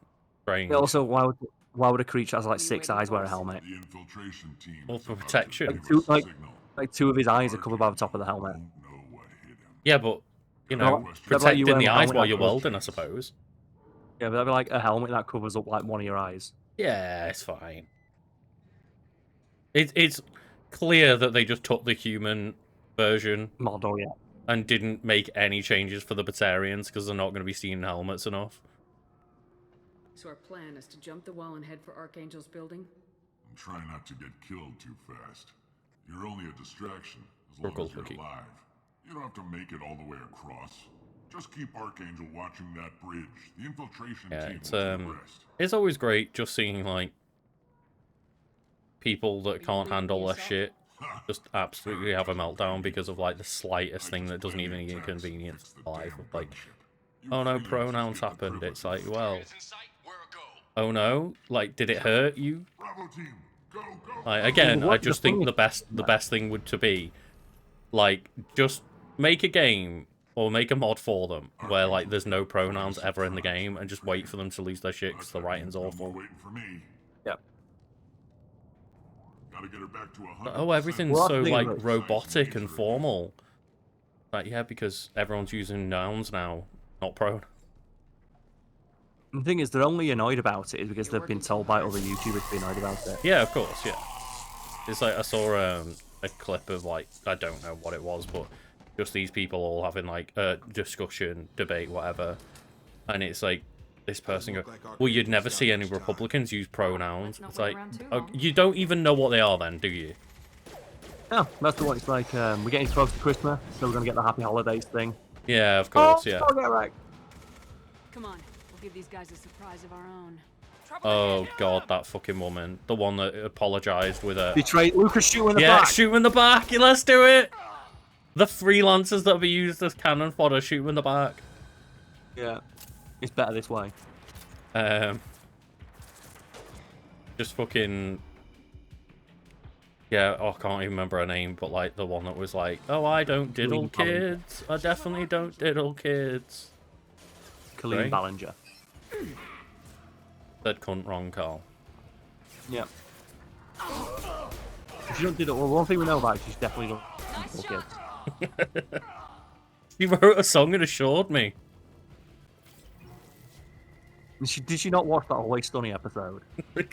Strange. Also, Why would a creature that has like 6 eyes wear a helmet? The infiltration team Well, is for about to protection. give Like two, us a like, signal. like 2 of his eyes are covered by the top of the helmet. Don't know what hit him. Yeah, but you know, Like you protecting wear the a eyes helmet while that you're covers- welding, I suppose. Yeah, but that'd be like a helmet that covers up like one of your eyes. Yeah, it's fine. It's clear that they just took the human version Model, yeah. and didn't make any changes for the Batarians because they're not going to be seeing helmets enough. So our plan is to jump the wall and head for Archangel's building? And try not to get killed too fast. You're only a distraction, as Or long gold as you're cookie. alive. You don't have to make it all the way across. Just keep Archangel watching that bridge. The infiltration Yeah, team it's will do the rest. it's always great just seeing like people that can't handle their shit just absolutely have a meltdown because of like the slightest thing that doesn't even inconvenience life. Like, oh no, pronouns happened. It's like, well, oh no, like, did it hurt you? Bravo team, go, go! Like, again, I What- just the think funny- the best thing would to be like just make a game or make a mod for them where like there's no pronouns ever in the game and just wait for them to lose their shit because the writing's No more awful. waiting for me. Yep. Gotta get her back to 100%. Oh, everything's Well, so that's the like thing, robotic and formal. Like, yeah, because everyone's using nouns now, not pronouns. The thing is, they're only annoyed about it is because they've been told by other YouTubers to be annoyed about it. Yeah, of course, yeah. It's like I saw a clip of like I don't know what it was, but just these people all having like a discussion, debate, whatever, and it's like this person go, "Well, you'd never see any Republicans use pronouns." It's like, oh, you don't even know what they are, then, do you? Yeah, that's what it's like. We're getting close to Christmas, so we're gonna get the Happy Holidays thing. Yeah, of course, yeah. Oh, yeah, right. Come on, we'll give these guys a surprise of our own. Oh god, that fucking woman, the one that apologized with a Betrayed Lucas shooting in the yeah, back. shoot him in the back. Let's do it. The freelancers that'll be used as cannon fodder, shoot him in the back. Yeah, it's better this way. Just fucking. Yeah, oh, I can't even remember her name, but like the one that was like, "Oh, I don't diddle Colleen kids. I definitely don't diddle kids." Colleen Right. Ballinger. Said cunt wrong, Karl. Yeah. She don't do that. Well, one thing we know about it, she's definitely don't diddle kids. She wrote a song and assured me. And did she not watch that Always Sunny episode?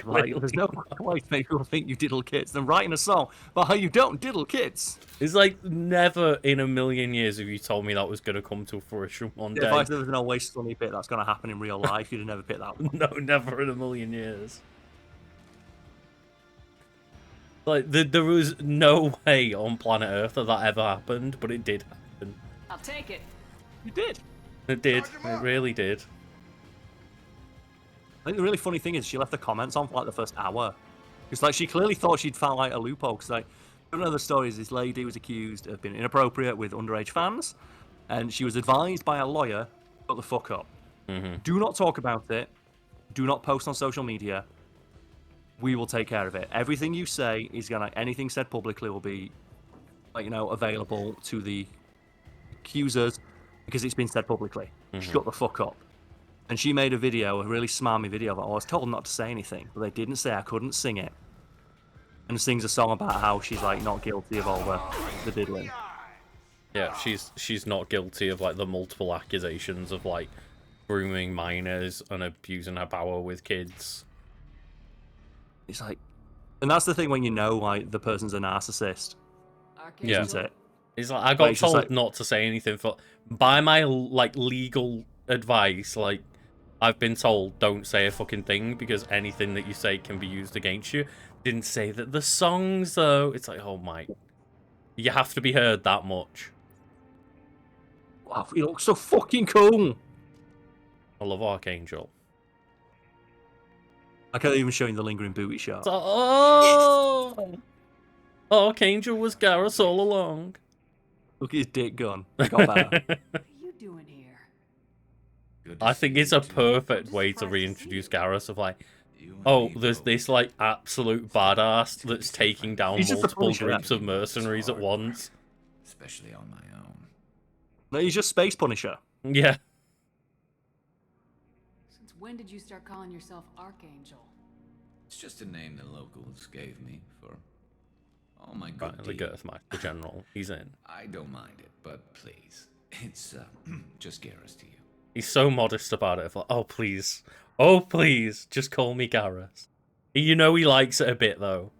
Like, there's no way to make people think you diddle kids. Then writing a song about how you don't diddle kids. It's like never in a million years have you told me that was going to come to fruition one If I day. said there's an Always Sunny bit that's going to happen in real life, you'd have never picked that one. No, never in a million years. Like, there was no way on planet Earth that that ever happened, but it did happen. I'll take it. You did. It did. It really did. I think the really funny thing is she left the comments on for like the first hour. It's like she clearly thought she'd found like a loophole. Because like, one of the stories, this lady was accused of being inappropriate with underage fans, and she was advised by a lawyer, "Shut the fuck up. Do not talk about it. Do not post on social media. We will take care of it. Everything you say is gonna, anything said publicly will be, like, you know, available to the accusers because it's been said publicly. Shut the fuck up." And she made a video, a really smarmy video, that I was told not to say anything, but they didn't say I couldn't sing it. And sings a song about how she's like not guilty of all the diddling. Yeah, she's not guilty of like the multiple accusations of like grooming minors and abusing her power with kids. It's like, and that's the thing when you know like the person's a narcissist, Yeah. isn't it? It's like I Like, got it's just told like- not to say anything for by my like legal advice. Like I've been told don't say a fucking thing because anything that you say can be used against you. Didn't say that the songs though. It's like, oh my, you have to be heard that much. Wow, he looks so fucking cool. I love Archangel. I can't even show you the lingering booty shot. So, oh, Archangel was Garrus all along. Look at his dick gun. It got better. What are you doing here? I think it's a perfect way to reintroduce Garrus of like, oh, there's this like absolute badass that's taking down He's just a multiple Punisher, groups of mercenaries at once. Especially on my own. No, he's just Space Punisher. Yeah. Since when did you start calling yourself Archangel? It's just a name the locals gave me for all my good Right, the deeds. Girth Mike, the general. He's in. I don't mind it, but please, it's just Garrus to you. He's so modest about it. Like, oh please, just call me Garrus. You know he likes it a bit though.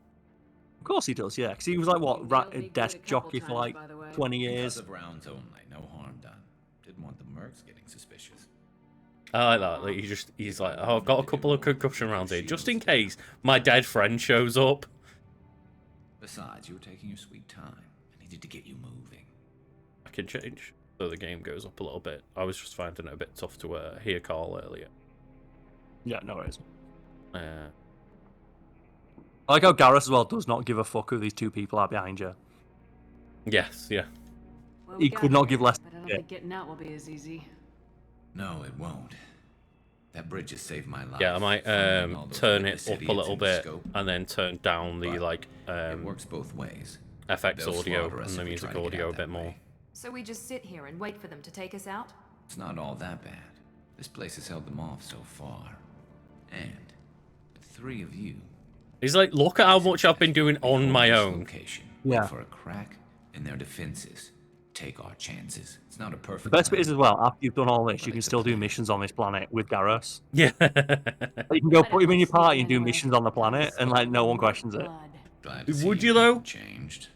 Of course he does, yeah. Because he was like, what, a desk jockey for like 20 years. Because of rounds only, no harm done. Didn't want the mercs getting suspicious. I like that. Like, he's like, oh, I've got a couple of concussion rounds here, just in case my dead friend shows up. Besides, you were taking your sweet time. I needed to get you moving. I can change, so the game goes up a little bit. I was just finding it a bit tough to hear Karl earlier. Yeah, no worries. I like how Garrus as well does not give a fuck who these two people are behind you. Yes, yeah. Well, He we could got not give here, less But I don't shit. think getting out will be as easy. No, it won't. That bridge has saved my life. Yeah, I might Finding all those turn witness it up a idiots little in the bit scope. and then turn down the But it works both ways. FX They'll audio slaughter us and the if we music try to get audio a out bit that more. way. So we just sit here and wait for them to take us out? It's not all that bad. This place has held them off so far. And the three of you. He's like, look at how much I've been doing on my own. Location. Yeah. Wait for a crack in their defenses. Take our chances. It's not a The perfect best bit plan. is as well, after you've done all this, But you can it's a still do plan. missions on this planet with Garrus. Yeah. You can go put him in your party and do missions on the planet, and like no one questions it. Glad to see Would you though? Changed.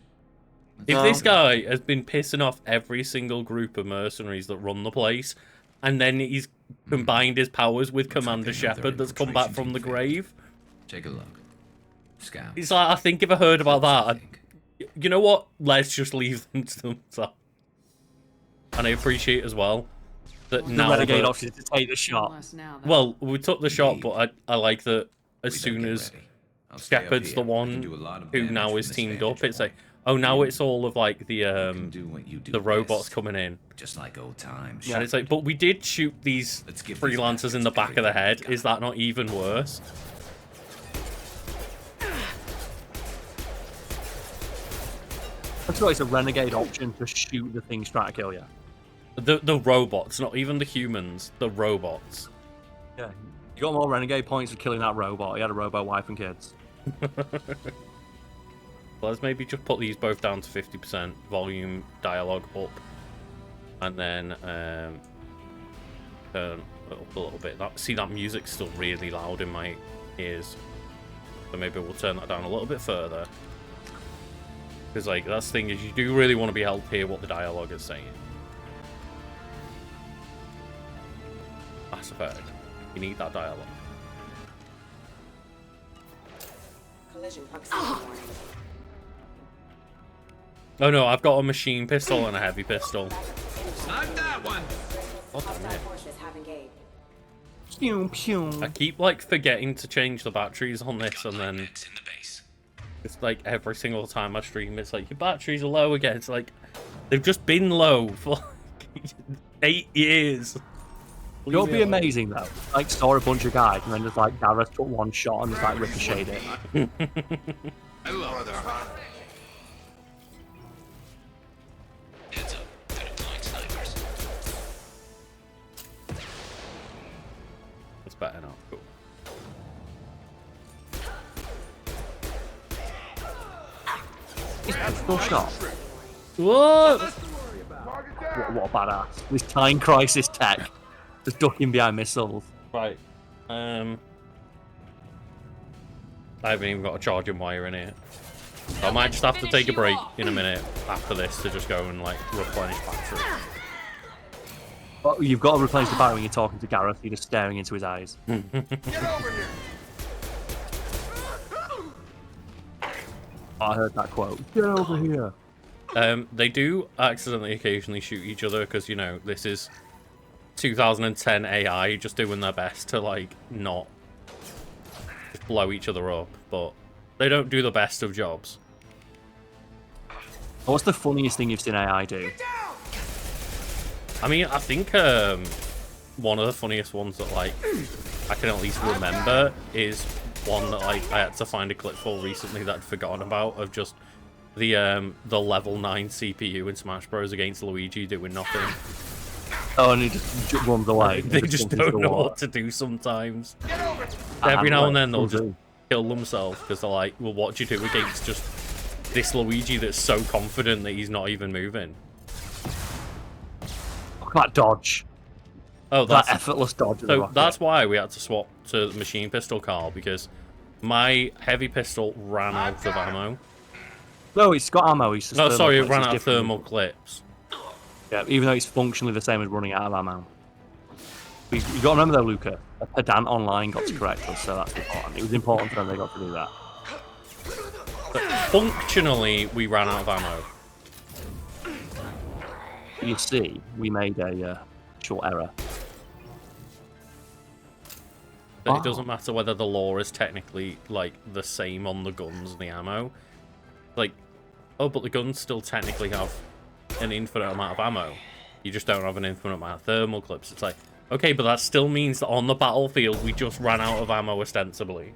If No. this guy has been pissing off every single group of mercenaries that run the place, and then he's combined his powers with Looks like Commander they know their Shepard that's come back infiltration from the team failed. grave, Take a look. Scout. he's like, I think if I heard about that, Think. you know what? Let's just leave them to themselves. And I appreciate as well that The now renegade that, option is to take the shot. Less now, though. well, we took the shot, but I like that as We soon better get as ready. I'll stay up Shepard's here. the I can one do a lot of who damage now from is this teamed up, vantage it's like, point. oh, now it's all of like You can the do what you do robots best, coming in. just like old times. And it's like, but we did shoot these Let's give these freelancers in the bastards back of the head. everything we Is that not even worse? That's why it's a renegade option to shoot the things trying to kill you. The robots, not even the humans, the robots. Yeah. You got more renegade points for killing that robot. He had a robot wife and kids. Let's maybe just put these both down to 50%, volume, dialogue up, and then turn it up a little bit. See, that music's still really loud in my ears, so maybe we'll turn that down a little bit further. Because like that's the thing is, you do really want to be able to hear what the dialogue is saying. Mass Effect, you need that dialogue. Collision proximity warning. Oh no, I've got a machine pistol and a heavy pistol. Not that one! God damn Hostile it. forces have engaged. Pew, pew. I keep like forgetting to change the batteries on this, and then in the base. it's like every single time I stream, it's like your batteries are low again. It's like they've just been low for like 8 years. It would be amazing though. Like saw a bunch of guys and then just like Garrus took one shot and just like ricocheted it. I love that. Heads up. They're deploying snipers. It's better now. Cool. He's pistol shot. What? What a badass. This time crisis tech. Just ducking behind missiles. Right. I haven't even got a charging wire in here. So I might just have to take a break in a minute after this to just go and like replenish battery. But you've got to replace the battery when you're talking to Garrus. You're just staring into his eyes. Get over here! I heard that quote. Get over here. They do accidentally occasionally shoot each other because, you know, this is 2010 AI just doing their best to, like, not just blow each other up, but they don't do the best of jobs. What's the funniest thing you've seen AI do? I mean, I think one of the funniest ones that, like, I can at least remember is one that, like, I had to find a clip for recently that I'd forgotten about, of just the level 9 CPU in Smash Bros against Luigi doing nothing. Oh, and he just runs away. They just jumps into don't the know water. what to do sometimes. Get over! Every now and then they'll Will just do. kill themselves because they're like, well, what do you do against just this Luigi that's so confident that he's not even moving? Look at that dodge. Oh, that effortless dodge. So that's why we had to swap to the machine pistol, Karl, because my heavy pistol ran out of ammo. No, it's got ammo. It's just no, sorry, it clips. ran It's out of different. thermal clips. Yeah, even though it's functionally the same as running out of ammo. You got to remember though, Luca, a pedant online got to correct us, so that's important. It was important for them they got to do that. But functionally, we ran out of ammo. You see, we made a short error. But it doesn't matter whether the law is technically, like, the same on the guns and the ammo. Like, oh, but the guns still technically have an infinite amount of ammo. You just don't have an infinite amount of thermal clips. It's like, okay, but that still means that on the battlefield, we just ran out of ammo ostensibly.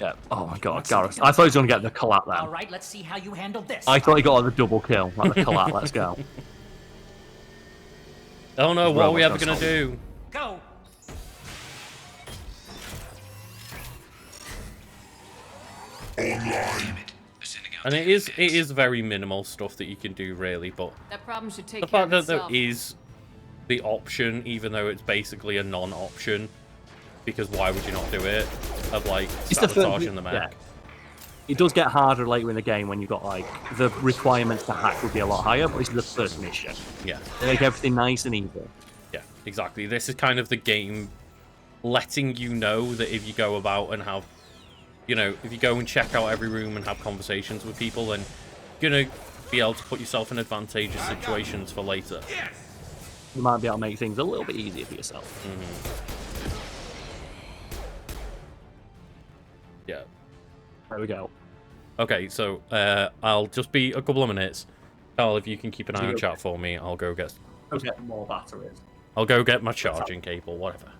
Yeah. Oh my god, Gareth. I thought he was going to get the collat then. All right, let's see how you handle this. I thought he got the double kill. Like the collat, let's go. Oh no, what are we ever going to do? Go! And it is very minimal stuff that you can do, really, but That problem should take the care fact of that there itself. is the option, even though it's basically a non-option, because why would you not do it, of, like, sabotaging the mech. Yeah. It does get harder later in the game when you've got, like, the requirements to hack would be a lot higher, but this is the first mission. Yeah. They make everything nice and easy. Yeah, exactly. This is kind of the game letting you know that if you go about and have, you know, if you go and check out every room and have conversations with people, then you're going to be able to put yourself in advantageous situations for later. You might be able to make things a little bit easier for yourself. Yeah. There we go. Okay, so I'll just be a couple of minutes. Karl, if you can keep an eye on chat for me, I'll go get... Okay, more batteries. I'll go get my charging cable, whatever.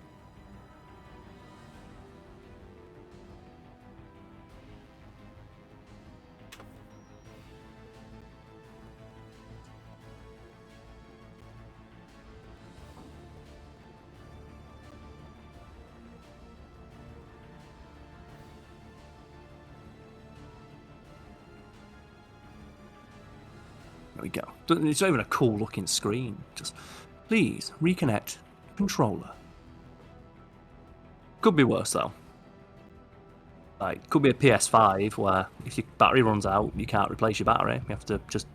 There we go. It's not even a cool looking screen. Just, please, reconnect controller. Could be worse though. Like, could be a PS5 where if your battery runs out, you can't replace your battery. You have to just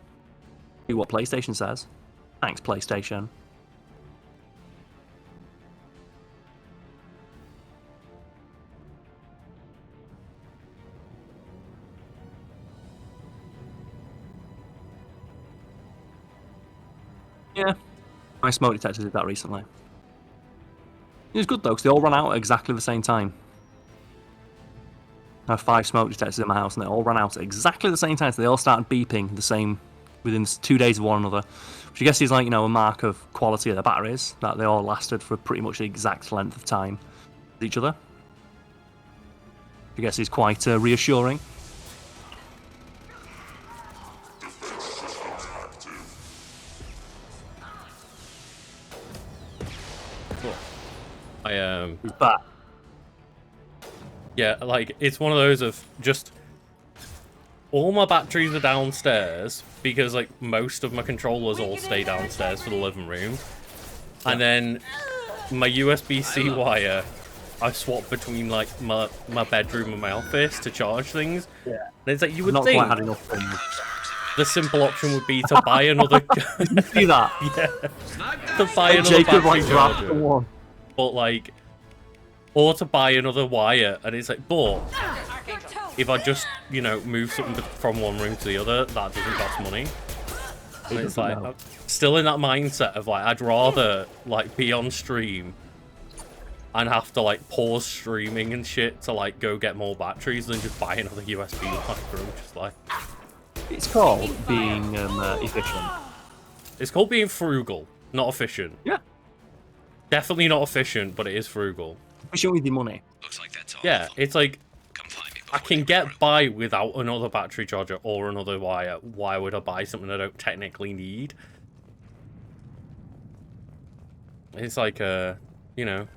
do what PlayStation says. Thanks, PlayStation. Yeah, my smoke detector did that recently. It was good though, because they all ran out at exactly the same time. I have 5 smoke detectors in my house, and they all ran out at exactly the same time. So they all started beeping the same within 2 days of one another, which I guess is like, you know, a mark of quality of the batteries, that they all lasted for pretty much the exact length of time with each other. I guess is quite reassuring. Who's back? Yeah, like, it's one of those of just... All my batteries are downstairs, because, like, most of my controllers all stay downstairs for the living room. And then my USB-C wire, I swap between, like, my bedroom and my office to charge things. Yeah. And it's like, you would Not think quite had enough things. the simple option would be to buy another... See that? Yeah. To buy another Jacob, battery like, grabbed charger. the one. But, like... Or to buy another wire, and it's like, but... If I just, you know, move something from one room to the other, that doesn't cost money. And it's like, I'm still in that mindset of, like, I'd rather, like, be on stream and have to, like, pause streaming and shit to, like, go get more batteries than just buy another USB micro, just like... It's called being efficient. It's called being frugal, not efficient. Yeah. Definitely not efficient, but it is frugal. Efficient with your money. Yeah, it's like... I can get by without another battery charger or another wire. Why would I buy something I don't technically need? It's like, you know,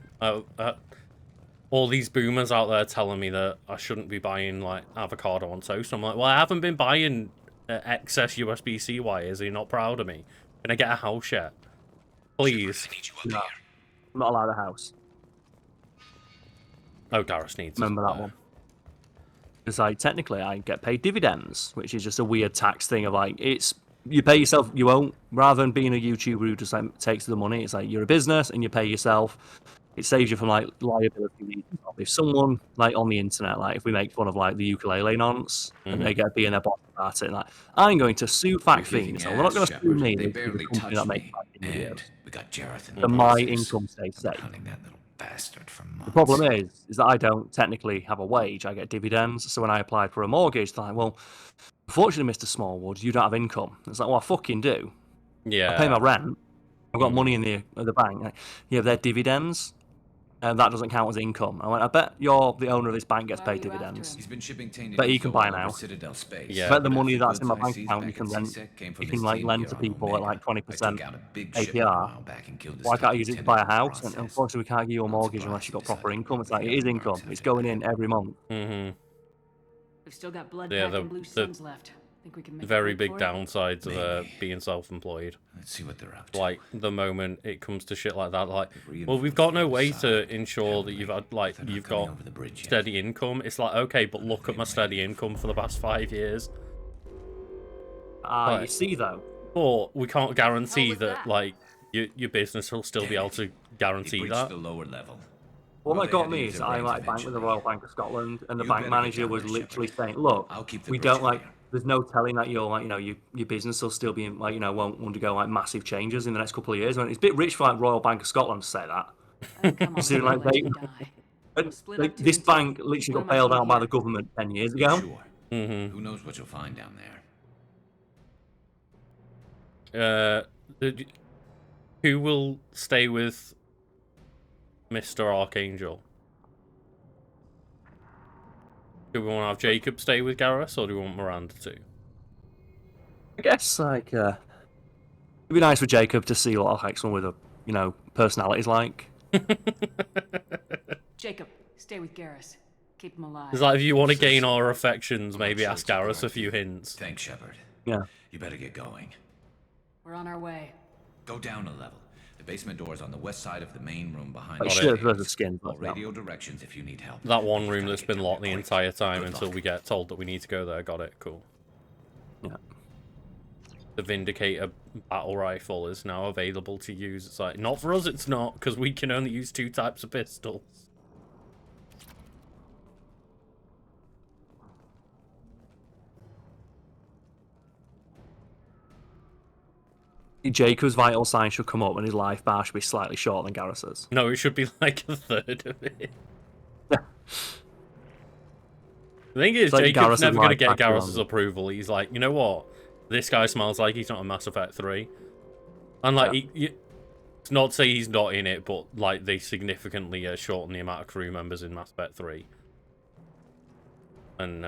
all these boomers out there telling me that I shouldn't be buying like avocado on toast. I'm like, well, I haven't been buying excess USB-C wires. Are you not proud of me? Can I get a house yet? Please. No, I'm not allowed a house. Oh, Garrus needs. Remember that one? Because like technically, I get paid dividends, which is just a weird tax thing of like you pay yourself. You won't, rather than being a YouTuber who just like takes the money. It's like you're a business and you pay yourself. It saves you from like liability. If someone like on the internet, like if we make fun of like the ukulele nonce and they get a bee in their bottom about it, like I'm going to sue Fact Fiends. So they're not going to sue me. They The barely company touched that makes me. Fact Fiends And videos. we got Jareth and So my Moses. income stays safe. Hunting that little bastard for months. The problem is that I don't technically have a wage. I get dividends. So when I applied for a mortgage, they're like, well, unfortunately, Mr. Smallwood, you don't have income. It's like, well, I fucking do. Yeah. I pay my rent. I've got money in the bank. Like, yeah, they're dividends, and that doesn't count as income. I went, I bet the owner of this bank gets paid dividends. He's been shipping tainted Bet you can info buy all over now. Citadel space. Yeah. I bet the But money if the that's in my goods I bank seized account back you can at lend. CSEC came from You his can like team lend here to on people at Omega. like 20% I took out a big ship a APR. while back and killed his Why can't I top use it to lieutenant buy a in the house? And process. unfortunately, we can't give you a Not mortgage surprised unless he you've got proper decided income. to It's like pay it is out income. marks It's of going it. in every month. Mm-hmm. We've still got blood Yeah, pack and blue suns left. Think we can make Very a big break for it? downsides of Maybe. being self-employed. Let's see what they're up to. Like the moment it comes to shit like that, like, Reinforced well, we've got no the way side. to ensure that you've had like They're not you've coming got over the bridge yet. steady income. It's like, okay, but look at my They steady might. income for the past 5 years. You Right. see though, But we can't guarantee was that that? like your business will still be able to They guarantee breached that. the lower level. what Well, that they got had to me use is their I brains like bank with the eventually. Royal Bank of Scotland, and the You bank better get manager down was there, literally Shepard. saying, "Look, I'll keep the we bridge don't like. clear." There's no telling that you're like, your business will still be like, won't undergo like massive changes in the next couple of years. I mean, it's a bit rich for like Royal Bank of Scotland to say that. Oh, come on, Considering, we'll like, let they- you die. But, We'll split like, up 2 this and 2. bank literally One got of my bailed feet out by here. the government 10 years You ago. sure? Mm-hmm. Who knows what you'll find down there? Who will stay with Mr. Archangel? Do we want to have Jacob stay with Garrus, or do we want Miranda to? I guess like it'd be nice for Jacob to see what like someone with a personality's like. Jacob, stay with Garrus. Keep him alive. It's like, if you want to gain our affections, I'm not maybe sure ask it's a good Garrus a few idea. hints. Thanks, Shepard. Yeah. You better get going. We're on our way. Go down a level. The basement door is on the west side of the main room behind Like the shit, stairs. there's a skin. I'll But no. radio directions if you need help. That one Just room gotta that's get been down locked the there quick. entire time Good until luck. we get told that we need to go there. Got it. Cool. Yeah. The Vindicator battle rifle is now available to use. It's like, not for us, it's not, because we can only use 2 types of pistols. Jacob's vital sign should come up and his life bar should be slightly shorter than Garrus's. No, it should be like a third of it. The thing is, It's like Jacob's Garrus's never going to life get back Garrus's around. approval. He's like, you know what? This guy smells like he's not in Mass Effect 3. And like, it's not to say he's not in it, but like they significantly shorten the amount of crew members in Mass Effect 3. And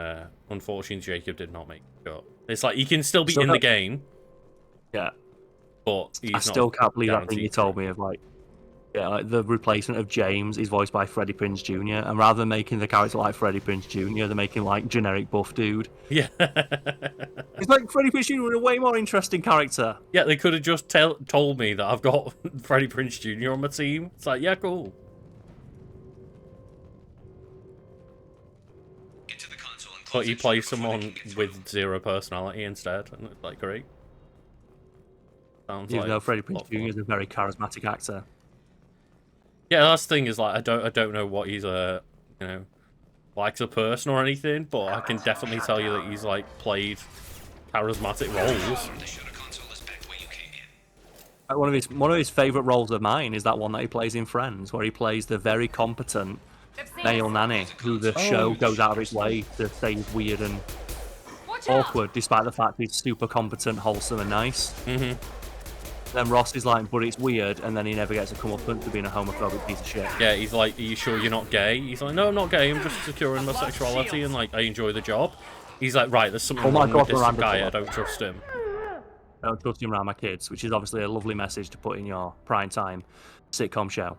unfortunately, Jacob did not make the cut. It's like, he can still be in the game, Yeah. but he's I not still can't believe that thing you guaranteed to. told me of like the replacement of James is voiced by Freddie Prinze Jr. and rather than making the character like Freddie Prinze Jr., they're making like generic buff dude. Yeah. It's like Freddie Prinze Jr. a way more interesting character. Yeah, they could have just told me that I've got Freddie Prinze Jr. on my team. It's like, yeah, cool. But you play someone with 0 personality instead, and it's like, great. Sounds Even like though Freddie a lot Prinze of fun. Jr. is a very charismatic actor. Yeah, that's the thing is, like, I don't know what he's like as a person or anything, but I can definitely tell you that he's like played charismatic roles. One of his favorite roles of mine is that one that he plays in Friends, where he plays the very competent male nanny who the show goes out of its way to say is weird and awkward, despite the fact he's super competent, wholesome, and nice. Mm-hmm. Then Ross is like, but it's weird, and then he never gets a comeuppance for being a homophobic piece of shit. Yeah, he's like, are you sure you're not gay? He's like, no, I'm not gay, I'm just securing my sexuality and like I enjoy the job. He's like, right, there's something wrong with this Miranda guy, I Fuller. don't trust him. I don't trust him around my kids, which is obviously a lovely message to put in your prime time sitcom show.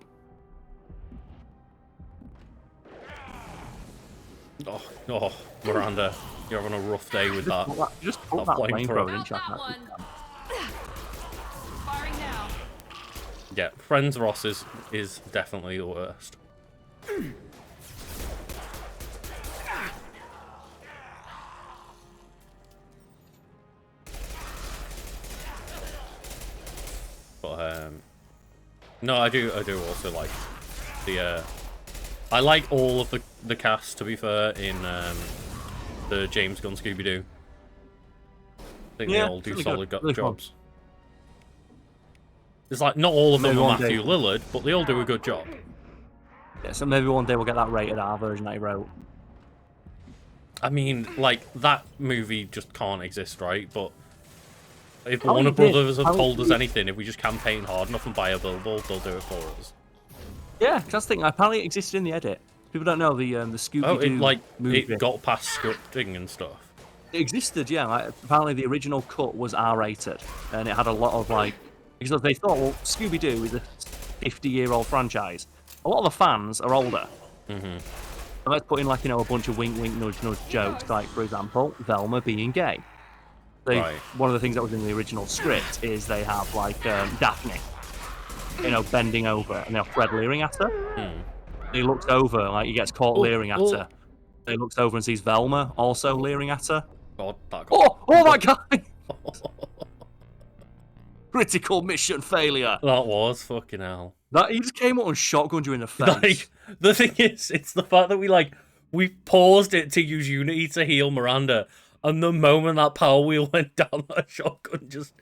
Oh, Miranda, you're having a rough day with that. Just put that that flamethrower in, Out Jack. that one. Firing now. Yeah, Friends Ross is definitely the worst. But no, I do also like the I like all of the cast, to be fair, in the James Gunn Scooby-Doo. I think they all do solid jobs. It's like not all of them are Matthew Lillard, but they all do a good job. Yeah, so maybe one day we'll get that rated R version that he wrote. I mean, like, that movie just can't exist, right? But if Warner Brothers have told us anything, if we just campaign hard enough and buy a billboard, they'll do it for us. Yeah, that's the thing. Apparently it existed in the edit. People don't know the Scooby-Doo movie. It got past scripting and stuff. It existed, yeah. Like, apparently the original cut was R-rated, and it had a lot of, like... Because they thought, well, Scooby-Doo is a 50-year-old franchise. A lot of the fans are older. Mm-hmm. So let's put in, like, you know, a bunch of wink, wink, nudge, nudge jokes, like, for example, Velma being gay. One of the things that was in the original script is they have, like, Daphne, you know, bending over, and they have Fred leering at her. He looks over, like, he gets caught leering at her. He looks over and sees Velma also leering at her. God, that oh my God! Critical mission failure. That was fucking hell. That he just came up and shotgunned you in the face. Like, the thing is, it's the fact that we paused it to use Unity to heal Miranda, and the moment that power wheel went down, that shotgun just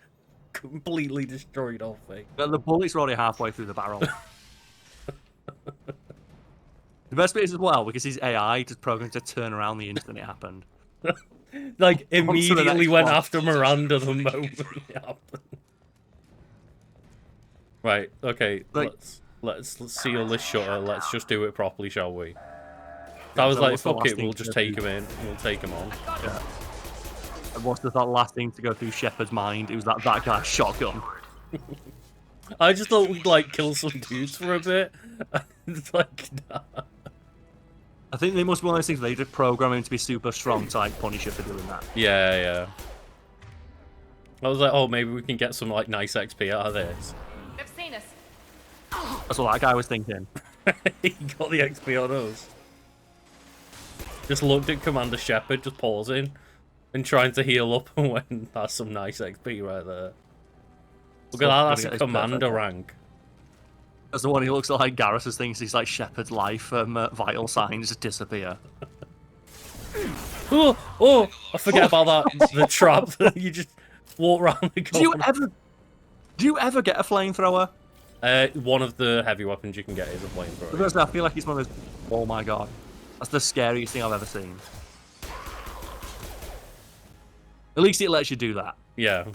completely destroyed our thing. The bullets were already halfway through the barrel. The best bit is as well, because his AI just programmed to turn around the instant it happened. Like, immediately went after Miranda the moment it happened. Right, okay, like, let's seal this shutter, let's just do it properly, shall we? I was like, fuck it, we'll just take him in, we'll take him on. Yeah. And what's the last thing to go through Shepard's mind? It was that guy's shotgun. I just thought we'd, like, kill some dudes for a bit. It's like, nah. I think they must be one of those things where they just program him to be super strong to, like, punish you for doing that. Yeah. I was like, oh, maybe we can get some, like, nice XP out of this. They've seen us. That's what that guy was thinking. He got the XP on us. Just looked at Commander Shepard, just pausing and trying to heal up, and when that's some nice XP right there. Look at that, that's a Commander rank. That's the one he looks like Garrus thinks he's like Shepard's life, vital signs just disappear. Oh, I forget about that. The trap that you just walk around the corner. Do you ever get a flamethrower? One of the heavy weapons you can get is a flamethrower. I feel like it's one of those... Oh my God. That's the scariest thing I've ever seen. At least it lets you do that. Yeah.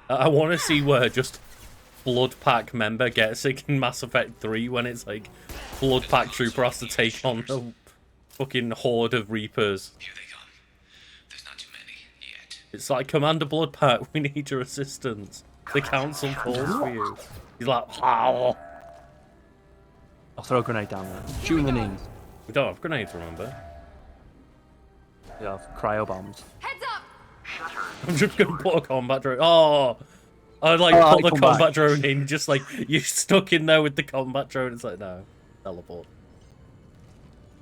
I want to see where just Blood Pack member gets it in Mass Effect 3 when it's like Blood Pack Trooper has to take on the fucking horde of Reapers. Here they come. There's not too many yet. It's like, Commander Blood Pack, we need your assistance. The council calls for you. He's like, how? I'll throw a grenade down there. Shoot in the knees. We don't have grenades, remember? We have cryo bombs. Heads up! I'm just gonna put a combat drone. Oh! I like put the combat drone in, just like, you're stuck in there with the combat drone. It's like, no, teleport.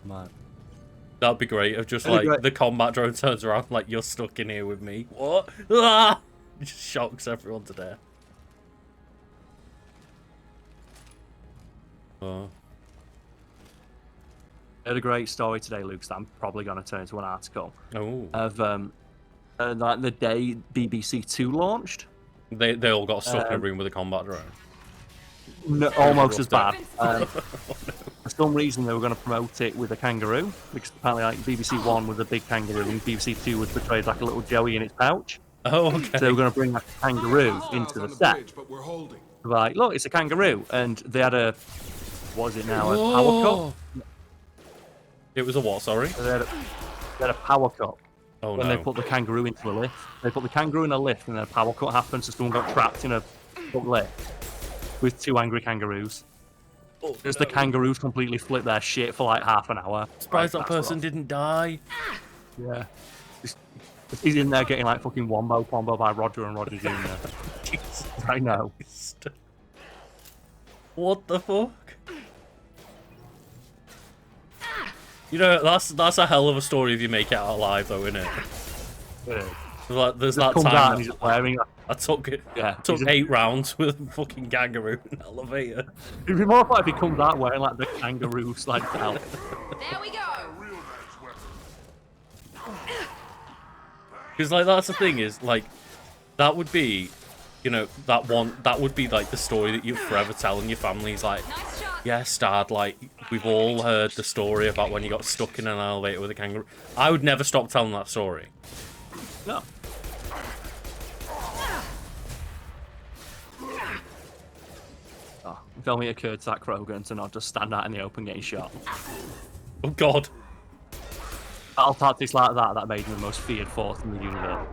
Man. That'd be great if just like the combat drone turns around like, you're stuck in here with me. What? Ah! It just shocks everyone to death. Oh. I had a great story today, Luke, that I'm probably going to turn into an article. Oh. Of like the day BBC Two launched. They all got stuck in a room with a combat drone. No, almost as bad. For some reason, they were going to promote it with a kangaroo, because apparently, like, BBC One was a big kangaroo, and BBC Two was portrayed like a little joey in its pouch. Oh, okay. So they were going to bring that kangaroo into the set. Like, look, it's a kangaroo, and they had a, what is it now, a power cup? It was a what, sorry? They had a power cup. Oh, when they put the kangaroo into a lift. They put the kangaroo in a lift, and then a power cut happened, so someone got trapped in a lift with two angry kangaroos. As the kangaroos completely flip their shit for like half an hour. Surprised Like, that that's person rough. didn't die. Yeah. He's in there getting like fucking wombo combo by Roger and Roger Jr. Jesus I know. Christ. What the fuck? You know, that's a hell of a story if you make it out alive, though, isn't it? Like, there's that Comes out time and he's just wearing. I took Yeah, took he's 8 rounds with a fucking kangaroo in an elevator. It'd be more fun if he comes out wearing like the kangaroos like belt. There we go. Because like that's the thing is like that would be, you know, that would be like the story that you're forever telling your families. Like, Nice shot. yes, Dad, like we've all heard the story about when you got stuck in an elevator with a kangaroo. I would never stop telling that story. No. Oh, if only it occurred to that Krogan to not just stand out in the open getting shot. Oh God. Battle tactics like that made him the most feared force in the universe.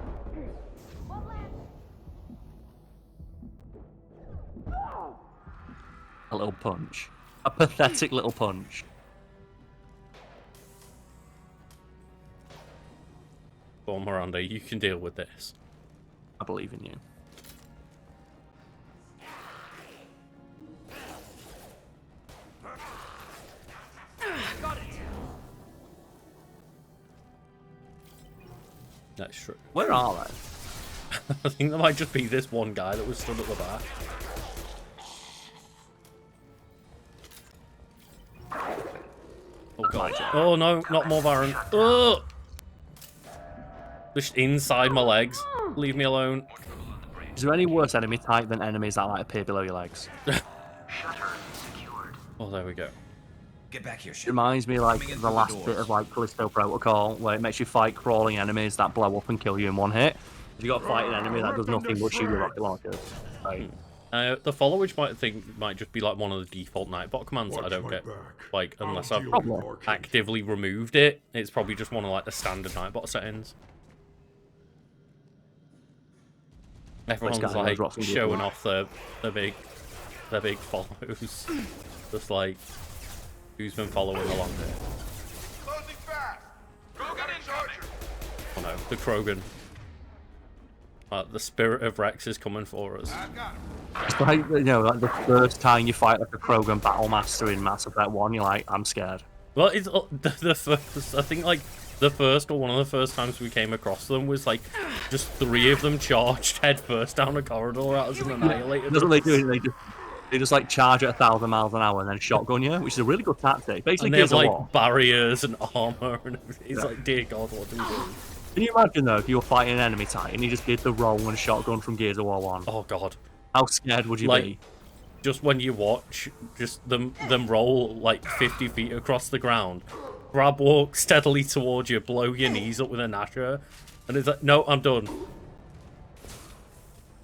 A little punch. A pathetic little punch. Go on, Miranda, you can deal with this. I believe in you. That's true. Where are they? I think there might just be this one guy that was stood at the back. Oh God. Oh no, not more Baron. Oh! Just inside my legs. Leave me alone. Is there any worse enemy type than enemies that like appear below your legs? Oh, there we go. Get back here, It shit. reminds me like Coming in the through last doors. bit of like Callisto Protocol, where it makes you fight crawling enemies that blow up and kill you in one hit. You got to fight an enemy that does nothing but shoot with rocket launchers. Right. The followers might just be like one of the default Nightbot commands that I don't get, like unless I've actively removed it. It's probably just one of like the standard Nightbot settings. Everyone's like showing off their big follows, just like who's been following along here. Closing fast. Krogan incoming. Oh no, the Krogan. The spirit of Rex is coming for us. I've got him. It's like, you know, like the first time you fight like a Krogan Battle Master in Mass Effect 1, you're like, I'm scared. Well, it's the first. I think like the first or one of the first times we came across them was like just 3 of them charged head first down a corridor at us and annihilated. That's what they do. They just like charge at 1,000 miles an hour and then shotgun you, which is a really good tactic. Basically, And they have Gears of like War. barriers and armor and everything. It's like, dear God, what do we do? Can you imagine though if you were fighting an enemy type and you just did the roll and shotgun from Gears of War 1? Oh God. How scared would you Like, be? just when you watch, just them roll like 50 feet across the ground, grab walk steadily towards you, blow your knees up with a Nasher, and it's like, no, I'm done.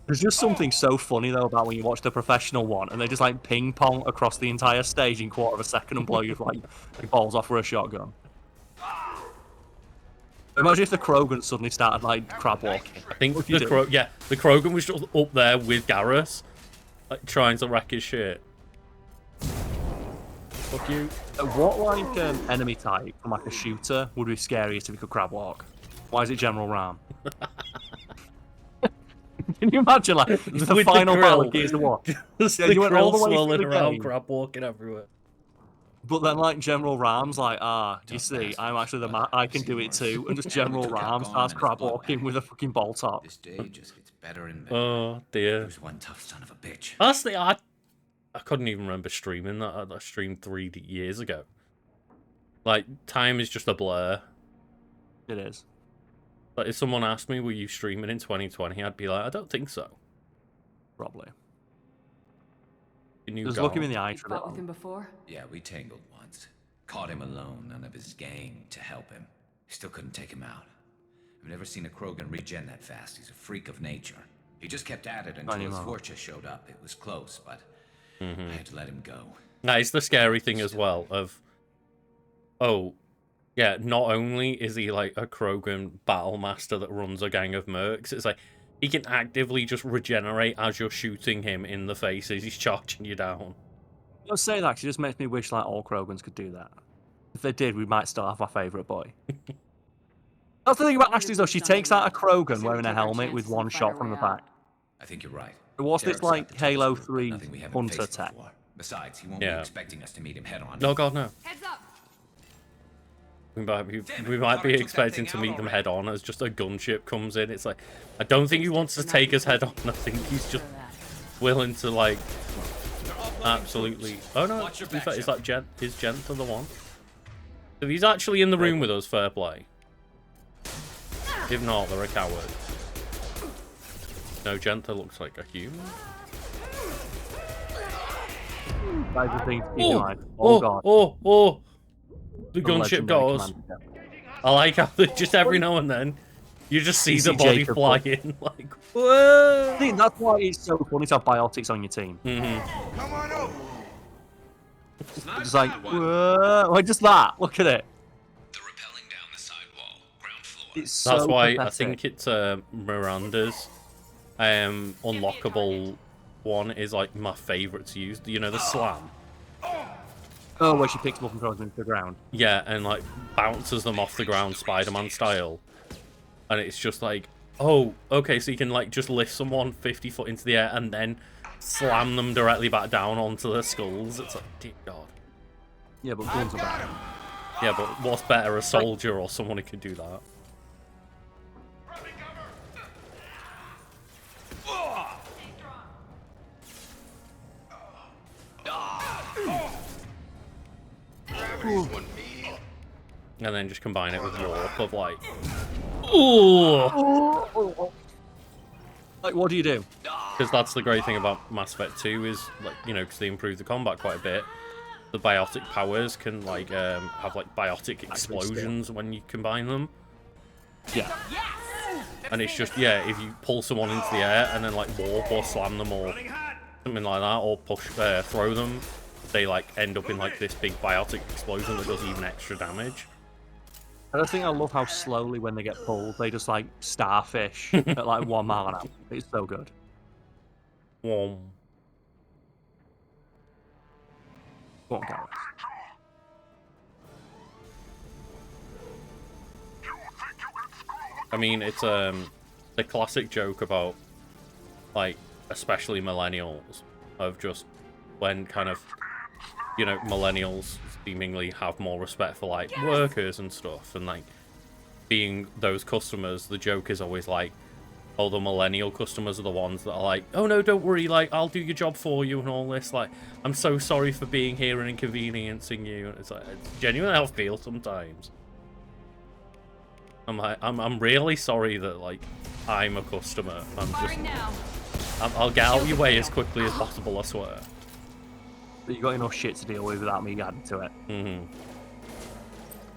There's just something so funny though about when you watch the professional one and they just like ping pong across the entire stage in 1/4 of a second and blow you like balls off with a shotgun. Imagine if the Krogan suddenly started like crab walking. I think What do you the do? the Krogan was just up there with Garrus, like trying to wreck his shit. Fuck you. What like enemy type from like a shooter would be scariest if you could crab walk? Why is it General Ram? Can you imagine like it's the With final battle grill. of Gears of War? Just Yeah, the you went all grill the way through swirling the around, game. crab walking everywhere. But then like General Ram's like, you see, I'm actually I can do it too, and just General Ram starts crab walking with a fucking ball top. This day just gets better and better. Oh dear. There's one tough son of a bitch. Honestly, I couldn't even remember streaming that. I streamed 3 years ago. Like, time is just a blur. It is. Like, if someone asked me, were you streaming in 2020, I'd be like, I don't think so. Probably. Can you Just go? look him in the eye for a Fought with bit. him before? Yeah, we tangled once. Caught him alone, none of his gang to help him. Still couldn't take him out. I've never seen a Krogan regen that fast. He's a freak of nature. He just kept at it until his anymore. Fortress showed up. It was close, but I had to let him go. That is the scary thing as well of, oh, yeah, not only is he like a Krogan battle master that runs a gang of mercs, it's like he can actively just regenerate as you're shooting him in the face as he's charging you down. Don't say that, 'cause it just makes me wish like all Krogans could do that. If they did, we might still have our favourite boy. That's the thing about Ashley, though. She takes out a Krogan wearing a helmet with one shot from the back. I think you're right. What's this Derek's got like the toughest Halo group, but 3 nothing we haven't Hunter faced tech? before. Besides, he won't Yeah. be expecting us to meet him head on. No, God, no. Heads up. We might be expecting to meet them head on as just a gunship comes in. It's like, I don't think he wants to take us head on. I think he's just willing to, like, absolutely... Oh, no, is that Genta the one? If he's actually in the room with us, fair play. If not, they're a coward. No, Genta looks like a human. That's the thing to keep in Oh, mind. oh, God. oh! The The gunship got legendary us. commander. I like how they just every now and then you just see You the see body Jacob flying. Like, whoa! I think that's why it's so funny to have biotics on your team. Come on over. Just like, whoa, like just that. Look at it. The rappelling down the sidewall, ground floor. It's so That's why I pathetic. think it's Miranda's unlockable one is like my favourite to use. You know, the slam. Oh, where she picks them up and throws them into the ground. Yeah, and like bounces them off the ground Spider-Man style. And it's just like, oh, okay, so you can like just lift someone 50 foot into the air and then slam them directly back down onto their skulls. It's like, dear God. Yeah, but guns are bad. Yeah, but what's better, a soldier or someone who can do that? And then just combine it with warp of like, ooh! Like, what do you do? Because that's the great thing about Mass Effect 2 is, like, you know, because they improved the combat quite a bit. The biotic powers can, like, have, like, biotic explosions when you combine them. Yeah. And it's just, yeah, if you pull someone into the air and then, like, warp or slam them or something like that, or push, throw them, they, like, end up in, like, this big biotic explosion that does even extra damage. I don't think I love how slowly when they get pulled, they just like starfish at like 1 mile an hour. It's so good. Whoa. Go on, Karl. I mean, it's the classic joke about, like, especially millennials, of just when kind of, you know, millennials seemingly have more respect for, like, workers and stuff, and, like, being those customers, the joke is always like, oh, the millennial customers are the ones that are like, oh no, don't worry, like, I'll do your job for you and all this, like, I'm so sorry for being here and inconveniencing you. And it's like, it's genuinely how I feel sometimes. I'm like, I'm really sorry that, like, I'm a customer. I'm just, I'll get out of your way as quickly as possible, I swear. But you got enough shit to deal with without me adding to it. Mm-hmm.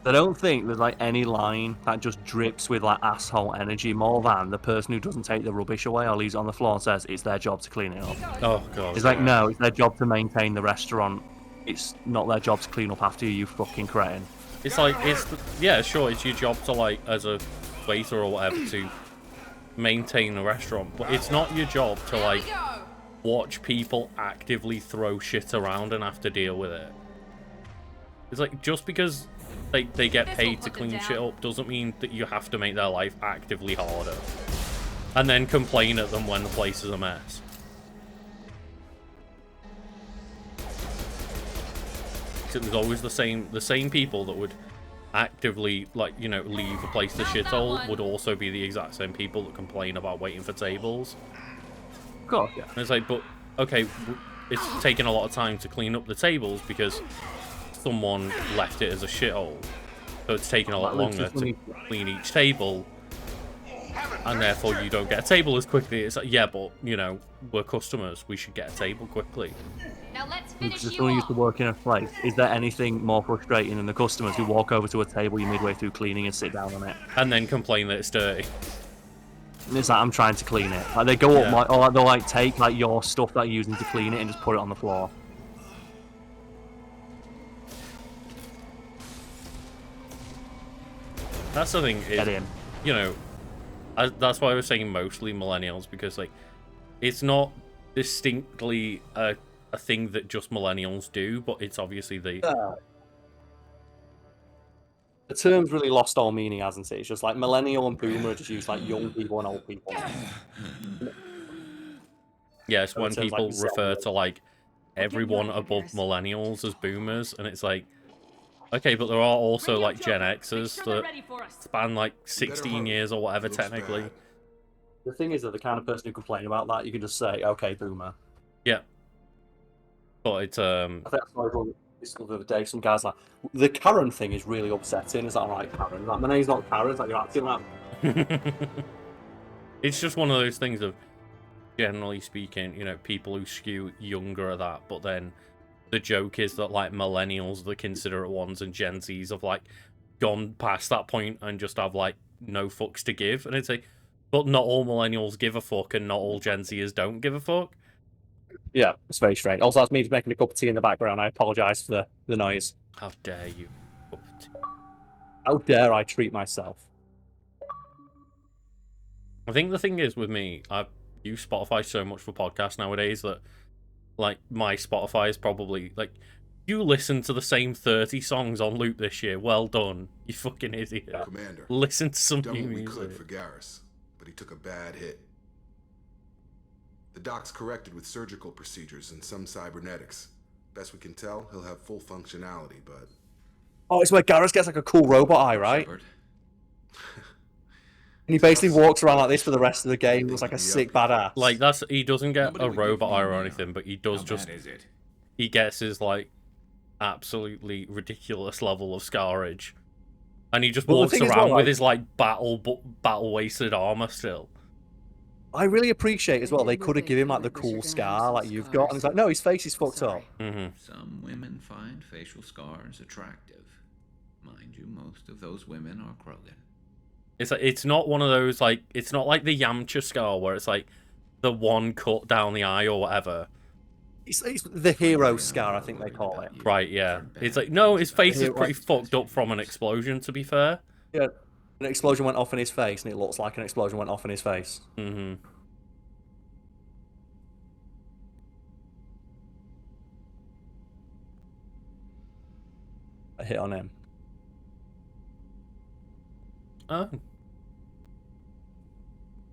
I don't think there's like any line that just drips with like asshole energy more than the person who doesn't take the rubbish away or leaves it on the floor and says it's their job to clean it up. Oh god. It's like, no, it's their job to maintain the restaurant. It's not their job to clean up after you, you fucking cretin. It's like, yeah, sure, it's your job to, like, as a waiter or whatever, to maintain the restaurant, but it's not your job to, like, watch people actively throw shit around and have to deal with it. It's like, just because they get paid to clean shit up doesn't mean that you have to make their life actively harder. And then complain at them when the place is a mess. So there's always the same people that would actively, like, you know, leave a place to shithole would also be the exact same people that complain about waiting for tables. Of course, yeah. And it's like, but, okay, it's taking a lot of time to clean up the tables because someone left it as a shithole. So it's taking a lot longer to clean each table, and therefore you don't get a table as quickly. It's like, yeah, but, you know, we're customers. We should get a table quickly. Now let's Because finish if you someone used to off. work in a place, is there anything more frustrating than the customers who walk over to a table you midway through cleaning and sit down on it? And then complain that it's dirty. And it's like, I'm trying to clean it. Like, they go up, Yeah. like, or like, they'll like take like your stuff that you're using to clean it and just put it on the floor. That's the thing, Get is, in. you know, that's why I was saying mostly millennials, because, like, it's not distinctly a a thing that just millennials do, but it's obviously the term's really lost all meaning, hasn't it? It's just like millennial and boomer are just used like young people and old people. yeah, it's So when it sounds like people refer Zelda. to like everyone above millennials as boomers, and it's like, okay, but there are also like Gen Xers that span like 16 years or whatever technically. Bad. The thing is that the kind of person who complain about that, you can just say, okay, boomer. Yeah. But it's I think that's why everyone this the other day, some guys like the Karen thing is really upsetting. Is that right, Karen? Like, my name's not Karen, it's like you're acting like it's just one of those things of, generally speaking, you know, people who skew younger are that, but then the joke is that like millennials, the considerate ones, and Gen Zs have like gone past that point and just have like no fucks to give, and it's like, but not all millennials give a fuck, and not all Gen Zers don't give a fuck. yeah, it's very strange. Also, that's me making a cup of tea in the background. I apologise for the noise. How dare you? How dare I treat myself? I think the thing is with me, I use Spotify so much for podcasts nowadays that like my Spotify is probably like, you listen to the same 30 songs on loop this year. Well done, you fucking idiot. Commander, Listen to some done new what we could music. for Garrus, but he took a bad hit. The doc's corrected with surgical procedures and some cybernetics. Best we can tell, he'll have full functionality, but... Oh, it's where Garrus gets like a cool robot eye, right? And he basically walks around like this for the rest of the game. Looks like a sick badass. Like that's, he doesn't get a robot eye or anything, but he does just, he gets his like absolutely ridiculous level of scarage, and he just walks around with his like battle wasted armor still. I really appreciate as well. They could have given him like the cool scar like you've got, and it's like, no, his face is fucked up. Some women find facial scars attractive. Mind you, most of those women are Krogan. It's like, it's not one of those like, it's not like the Yamcha scar where it's like the one cut down the eye or whatever. It's the hero scar, I think they call it. Right, yeah. It's like, no, his face is pretty fucked up from an explosion, to be fair. Yeah, an explosion went off in his face, and it looks like an explosion went off in his face. Mm-hmm. A hit on him. Oh.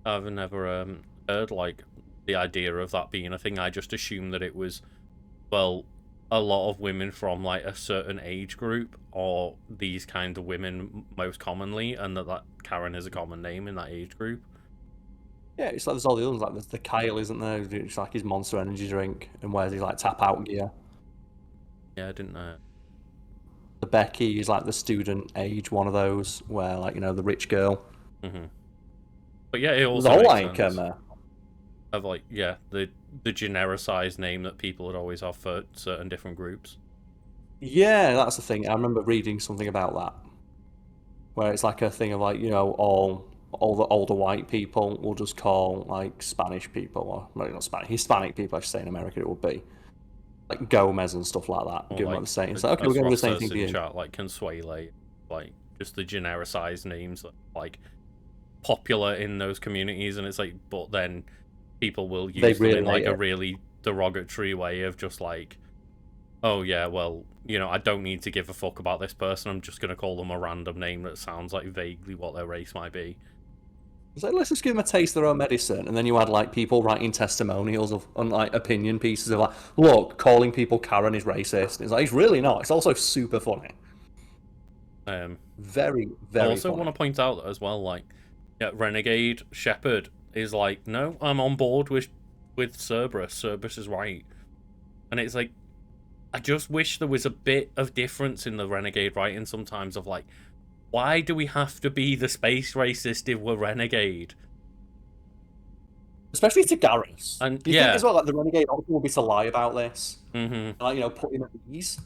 I've never heard like the idea of that being a thing. I just assumed that it was, well, a lot of women from like a certain age group or these kind of women most commonly, and that Karen is a common name in that age group. Yeah, it's like there's all the others, like there's the Kyle, isn't there? It's like his Monster Energy drink and wears his like tap out gear. Yeah, I didn't know. The Becky is like the student age one of those where like, you know, the rich girl. Mm-hmm. But yeah, it also the whole makes like sense of like, yeah, the genericized name that people would always have for certain different groups. Yeah, that's the thing. I remember reading something about that, where it's like a thing of like, you know, all the older white people will just call like Spanish people, or well, not Spanish, Hispanic people, I should say, in America it would be like Gomez and stuff like that. Give them what they're saying. It's like, okay, we're going to do the same thing to you. Chat, like Consuele, like just the genericized names that like popular in those communities, and it's like, but then people will use them in like a really derogatory way of just like, oh yeah, well, you know, I don't need to give a fuck about this person, I'm just going to call them a random name that sounds like vaguely what their race might be. It's like, let's just give them a taste of their own medicine. And then you had like people writing testimonials of on like opinion pieces of like, look, calling people Karen is racist. It's like, it's really not. It's also super funny. Very, very I also funny. want to point out as well, like, yeah, Renegade Shepard is like, no, I'm on board with Cerberus. Cerberus is right. And it's like, I just wish there was a bit of difference in the Renegade writing sometimes of like, why do we have to be the space racist if we're Renegade? Especially to Garrus. And you think as well, like the Renegade option will be to lie about this. Mm-hmm. Like, you know, put him at ease.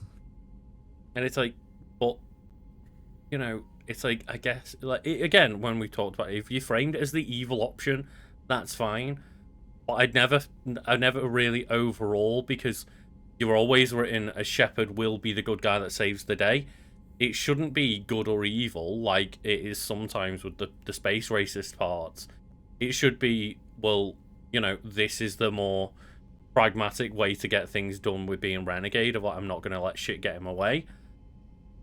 And it's like, but, you know, it's like, I guess, like, again, when we talked about it, if you framed it as the evil option, that's fine. But I never really overall, because you were always written as Shepard will be the good guy that saves the day. It shouldn't be good or evil like it is sometimes with the space racist parts. It should be, well, you know, this is the more pragmatic way to get things done with being renegade of like I'm not gonna let shit get in my way.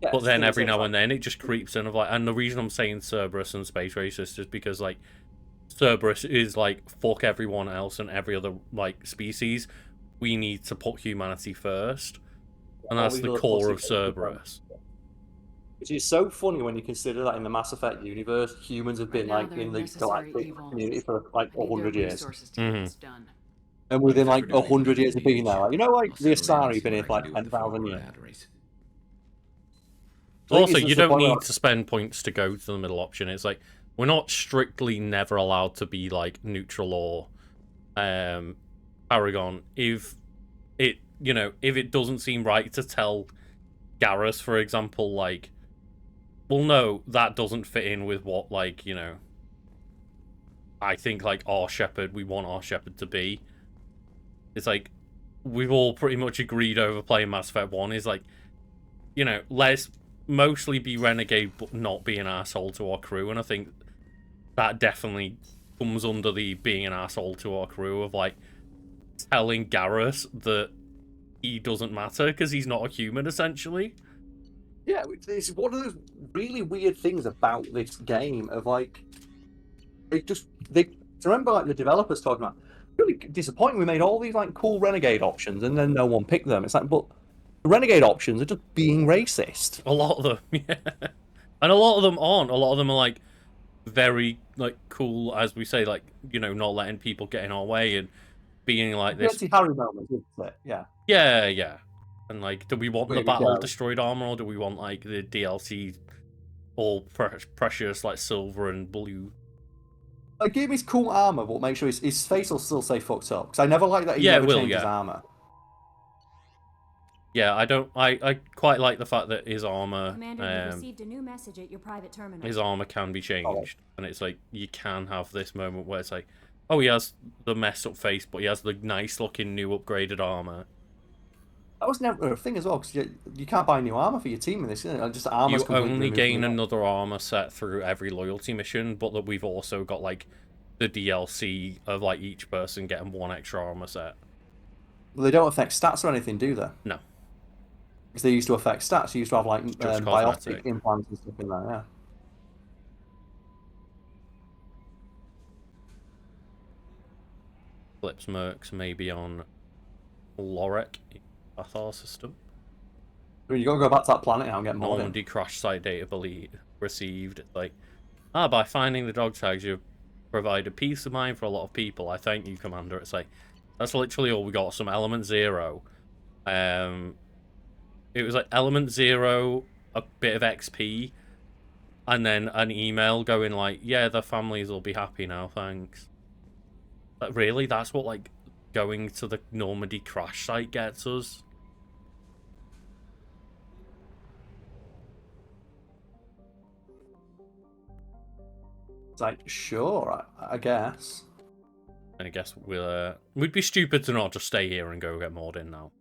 Yeah, But then every now like, and then it just creeps in of like, and the reason I'm saying Cerberus and Space Racist is because like Cerberus is like fuck everyone else and every other like species. We need to put humanity first, and that's the core of Cerberus. Which is so funny when you consider that in the Mass Effect universe, humans have been like in the galactic community for like 100 years. And within like 100 years of being there, like, you know, like the Asari have been here for like 10,000 years. Also, you don't need to spend points to go to the middle option. It's like we're not strictly never allowed to be like neutral or Paragon. If it, you know, if it doesn't seem right to tell Garrus, for example, like, well, no, that doesn't fit in with what, like, you know, I think like our Shepherd, we want our Shepherd to be. It's like we've all pretty much agreed over playing Mass Effect 1 is like, you know, let's mostly be renegade but not be an asshole to our crew, and I think that definitely comes under the being an asshole to our crew of like telling Garrus that he doesn't matter because he's not a human essentially. Yeah, it's one of those really weird things about this game of like remember like the developers talking about really disappointing. We made all these like cool renegade options and then no one picked them. It's like, but the renegade options are just being racist. A lot of them, yeah. And a lot of them aren't. A lot of them are like very like cool, as we say, like, you know, not letting people get in our way and being like this. Harry moments, isn't it? Yeah. Yeah, yeah. And like, do we want the battle go. destroyed armor, or do we want like the DLC all precious like silver and blue? Like, give him his cool armor, but make sure his face will still say fucked up. Because I never like that he never changes his armor. Yeah, I quite like the fact that his armor, Commander, you received a new message at your private terminal. his armor can be changed, and it's like you can have this moment where it's like, oh, he has the messed up face, but he has the nice looking new upgraded armor. That was never a thing as well, because you can't buy new armor for your team in this. Just armor's You only gain another armor set through every loyalty mission, but that we've also got like the DLC of like each person getting one extra armor set. Well, they don't affect stats or anything, do they? No. Because they used to affect stats. You used to have like biotic implants and stuff in there, yeah. Eclipse Mercs maybe on Lorek, Athar system. I mean, you got to go back to that planet now and get more. Normandy crash site data received. Like, by finding the dog tags, you've provided peace of mind for a lot of people. I thank you, Commander. It's like, that's literally all we got. Some Element 0. It was like Element 0, a bit of XP, and then an email going like, yeah, the families will be happy now, thanks. But really, that's what like going to the Normandy crash site gets us? It's like, sure, I guess. And I guess we'd be stupid to not just stay here and go get Mordin now.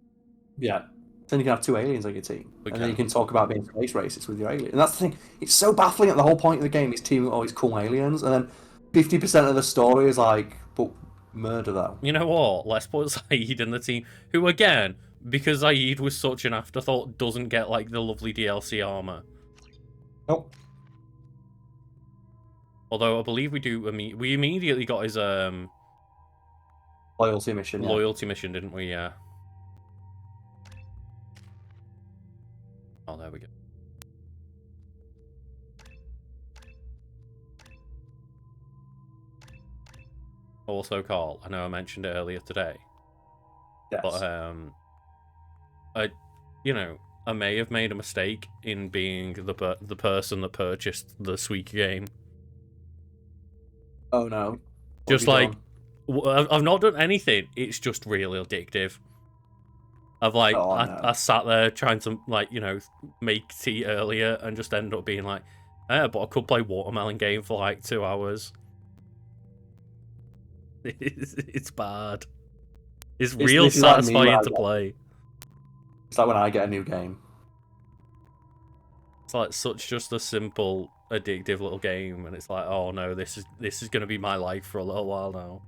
Yeah. Then you can have two aliens on your team. And then you can talk about being space racist with your alien. And that's the thing. It's so baffling that the whole point of the game is teaming with all these cool aliens. And then 50% of the story is like, but murder though. You know what? Let's put Zaid in the team. Who, again, because Zaid was such an afterthought, doesn't get like the lovely DLC armor. Nope. Although I believe we do. We immediately got his loyalty mission. Yeah. Loyalty mission, didn't we? Yeah. Oh, there we go. Also, Karl, I know I mentioned it earlier today. Yes. But I may have made a mistake in being the person that purchased the Suika game. Oh no. Just like, I've not done anything. It's just really addictive. I've like, I sat there trying to like, make tea earlier and just ended up being like, but I could play Watermelon game for like 2 hours. It's bad. It's real satisfying to play. It's like when I get a new game. It's like such just a simple, addictive little game, and it's like, oh no, this is gonna be my life for a little while now.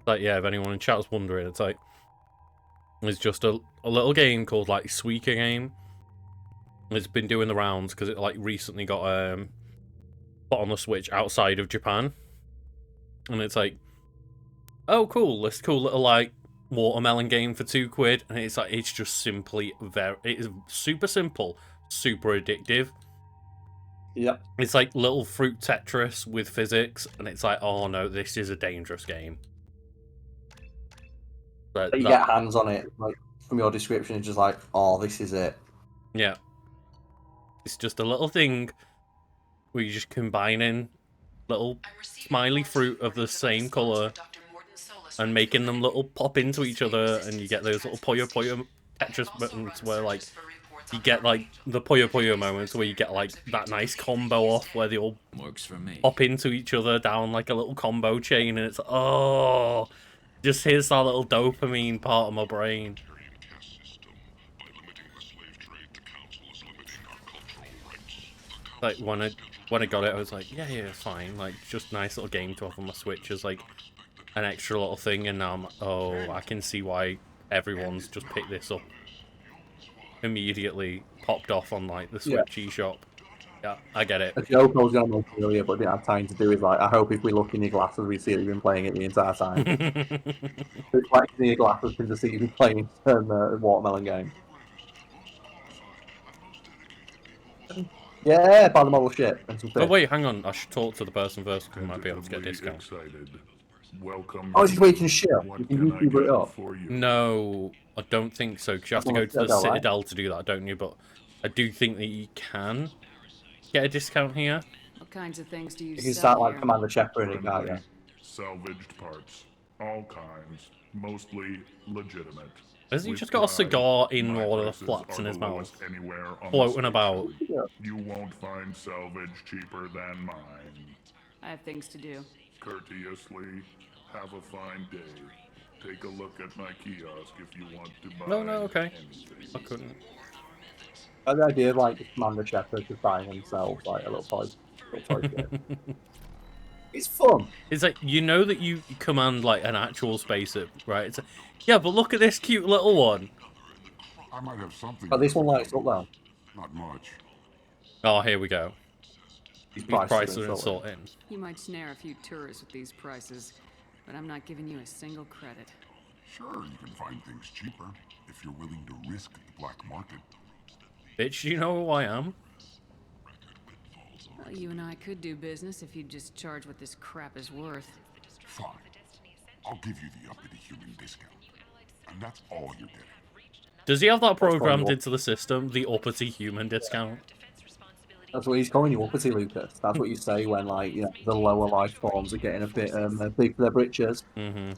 Like, yeah, if anyone in chat's wondering, it's like, it's just a little game called, like, Suika Game. It's been doing the rounds because it, like, recently got put on the Switch outside of Japan. And it's like, oh, cool, this cool little, like, watermelon game for £2. And it's like, it's just simply it is super simple, super addictive. Yep. It's like little fruit Tetris with physics, and it's like, oh no, this is a dangerous game. But You get hands on it, like from your description, it's just like, oh, this is it. Yeah. It's just a little thing where you're just combining little smiley fruit of the same colour and making them little pop into each other, and you get those little Puyo Puyo Tetris buttons where, like, you get, like, the Puyo Puyo moments where you get, like, that nice combo off where they all Works for me. pop into each other down, like, a little combo chain, and it's, oh, just hits that little dopamine part of my brain. Like, when I got it, I was like, yeah, fine, like, just nice little game to have on my Switch as, like, an extra little thing, and now I'm, oh, I can see why everyone's just picked this up. Immediately popped off on, like, the Switch eShop. Yeah, I get it. A joke I was going to make earlier, but didn't have time to do is, like, I hope if we look in your glasses, we see that you've been playing it the entire time. It's like in your glasses, can just see you've been playing a watermelon game. Yeah, buy the model shit. Oh wait, hang on. I should talk to the person first because we might be able to get a discount. Welcome. Oh, is it where you can share? You can YouTube it up. No, I don't think so. Because you have to go to the Citadel to do that, don't you? But I do think that you can get a discount here. What kinds of things do you can start like Commander Shepard and that, yeah. Salvaged parts, all kinds, mostly legitimate. Has he just got a cigar in one of the flaps in his mouth, floating about? You won't find salvage cheaper than mine. I have things to do. Courteously, have a fine day. Take a look at my kiosk if you want to buy. No, okay. I couldn't. The idea of like Commander Shepard just buying himself like a little toy kit. It's fun. It's like, you know that you command like an actual spaceship, right? It's like, yeah, but look at this cute little one. I might have something. But this one lights up though. Not much. Oh, here we go. These prices are insulting. You might snare a few tourists with these prices, but I'm not giving you a single credit. Sure, you can find things cheaper if you're willing to risk the black market. Bitch, do you know who I am? Well, you and I could do business if you'd just charge what this crap is worth. Fine. I'll give you the uppity human discount. And that's all you're getting. Does he have that programmed into the system? The uppity human discount? That's what he's calling you, uppity Lucas. That's what you say when, like, you know, the lower life forms are getting a bit big for their britches. Mm-hmm.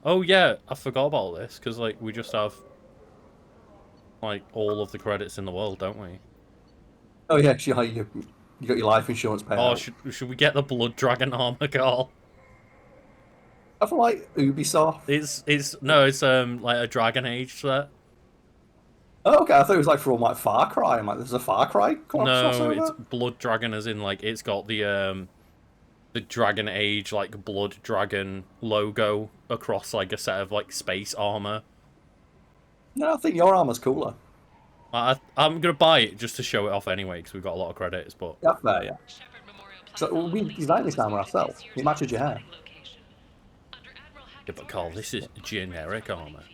Oh yeah, I forgot about this because like we just have like all of the credits in the world, don't we? Oh yeah, you got your life insurance payout. Oh, should we get the Blood Dragon armor, Karl? I feel like Ubisoft. It's like a Dragon Age set. Oh, okay, I thought it was like from like Far Cry. I'm like, there's a Far Cry No, it's Blood Dragon, as in like it's got the Dragon Age like Blood Dragon logo across like a set of like space armor. No, I think your armor's cooler. I'm gonna buy it just to show it off anyway because we've got a lot of credits. But yeah, fair, yeah. So we designed this armor ourselves. It matches your hair. Yeah, but Karl, this is generic armor.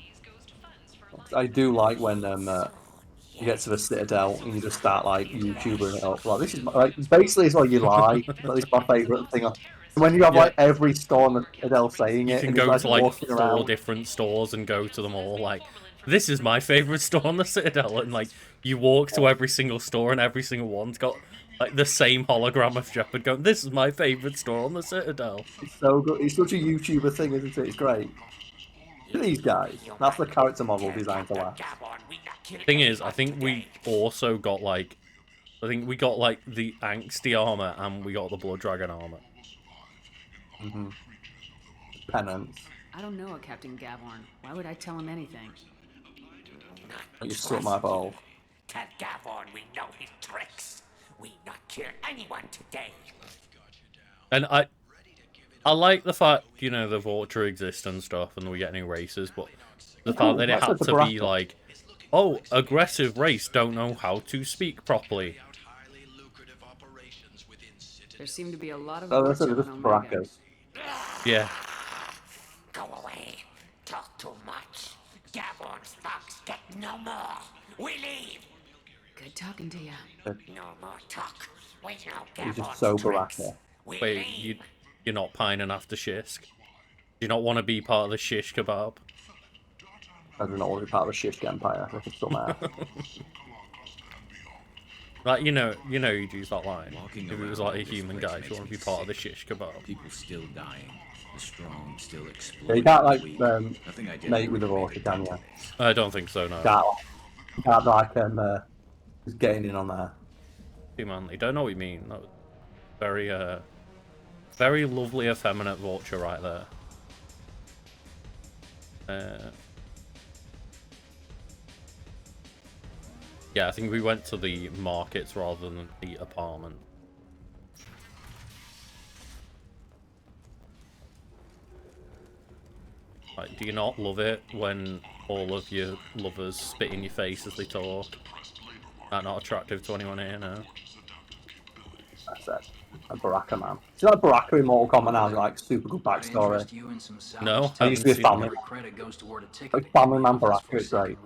I do like when you get to the Citadel and you just start like YouTubing it up. Like this is like basically it's like you lie. That is my favourite thing. When you have like every store in the Citadel saying it, you can go to like 4 different stores and go to them all. Like, this is my favourite store on the Citadel, and like you walk to every single store and every single one's got like the same hologram of Shepard going, "This is my favourite store on the Citadel." It's so good. It's such a YouTuber thing, isn't it? It's great. These guys, that's the character model designed to last. Thing is, I think we also got like, the angsty armor and we got the Blood Dragon armor. Mm-hmm. Penance. I don't know a Captain Gavorn. Why would I tell him anything? You suck my ball. Cat Gavorn, we know his tricks. We not kill anyone today. And I like the fact, you know, the Vulture exists and stuff, and we get new races, but the fact that it had to be like, oh, aggressive race don't know how to speak properly. There seem to be a lot of Oh, that's Vulture just on Omega. Baracas. Yeah. Go away. Talk too much. Gavon's thugs get no more. We leave. Good talking to you. No more talk. We know He's just Gavon's so tricks. Baraka. We Wait, leave. you're not pining after Shish? Do you not want to be part of the Shish kebab? I do not want to be part of the Shish Empire. I think somehow. Like, you know, you'd use that line. Walking If it was around like a all this human place guy, makes you want to me be part of the sick. Shish kebab. People still dying. The strong still Yeah, exploding. you can't every week. Nothing I did mate with the really Vulture, made a can you? difference. I don't think so, no. Can't like just getting in on there. Too manly. Don't know what you mean. That was very, very lovely, effeminate Vulture right there. Yeah, I think we went to the markets rather than the apartment. Like, do you not love it when all of your lovers spit in your face as they talk? That not attractive to anyone here, no? That's it. A Baraka man. See that Baraka in Mortal Kombat now? Like super good backstory. No, I used to be a family. Like family man Baraka is great.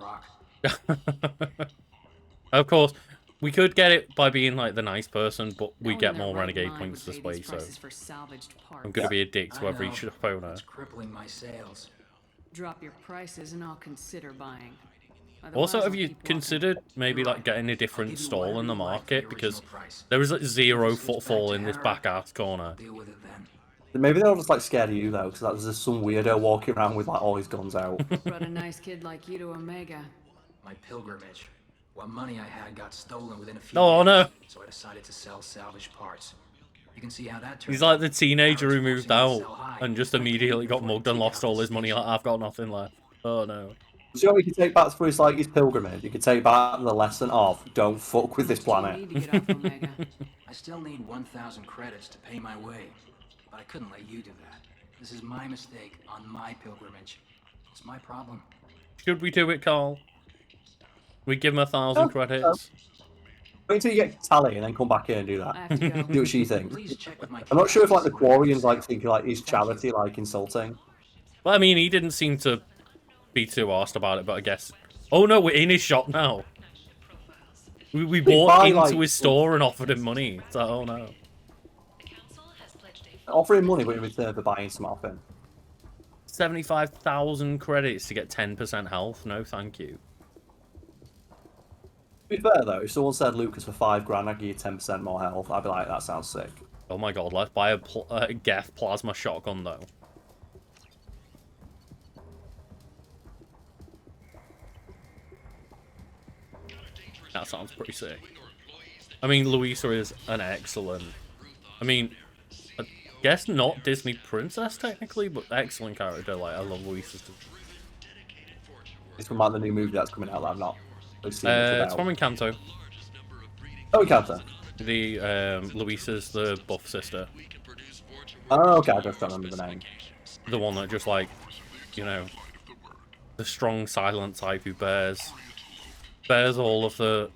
Of course, we could get it by being like the nice person, but we No get one in more their right renegade mind points would this pay way, these so prices for salvaged parts. I'm gonna be a dick to I every know. shop owner. It's crippling my sales. Drop your prices and I'll consider buying. Also, Otherwise, have I'll you keep walking. considered maybe like getting a different stall in the market, because there is like zero footfall in this back ass corner. Maybe they're all just like scared of you though, because there's just some weirdo walking around with like all his guns out. Brought a nice kid like you to Omega. My pilgrimage. What money I had got stolen within a few Oh days, no! so I decided to sell salvage parts. You can see how that turned He's like the out. teenager who moved out sell high. and just immediately got mugged and lost all his money. Like, I've got nothing left. Oh no. So you know what you can take back for his like his pilgrimage? You could take back the lesson of don't fuck with this planet. Need to get off Omega. I still need 1,000 credits to pay my way, but I couldn't let you do that. This is my mistake on my pilgrimage. It's my problem. Should we do it, Karl? We give him 1,000 credits. Wait until you get Tally and then come back here and do I that. have to go. Do what she thinks. Please check with my I'm not sure if like the clients. Quarians like think like is charity like insulting. Well, I mean, he didn't seem to be too arsed about it, but I guess... Oh no, we're in his shop now. We bought into like, his store and offered him money. So, oh no. Offer him money, but in return for buying some off him. 75,000 credits to get 10% health? No, thank you. To be fair though, if someone said Lucas for $5 I'd give you 10% more health, I'd be like, that sounds sick. Oh my god, let's buy a Geth plasma shotgun though. That sounds pretty sick. I mean, Louisa is an excellent... I mean, I guess not Disney princess technically, but excellent character. Like, I love Louisa's... It's from like the new movie that's coming out that I've not really seen much about. It's from Encanto. Oh, Encanto. The, Louisa's the buff sister. Oh, okay, I just don't remember the name. The one that just, like, you know, the strong, silent type who bears all of the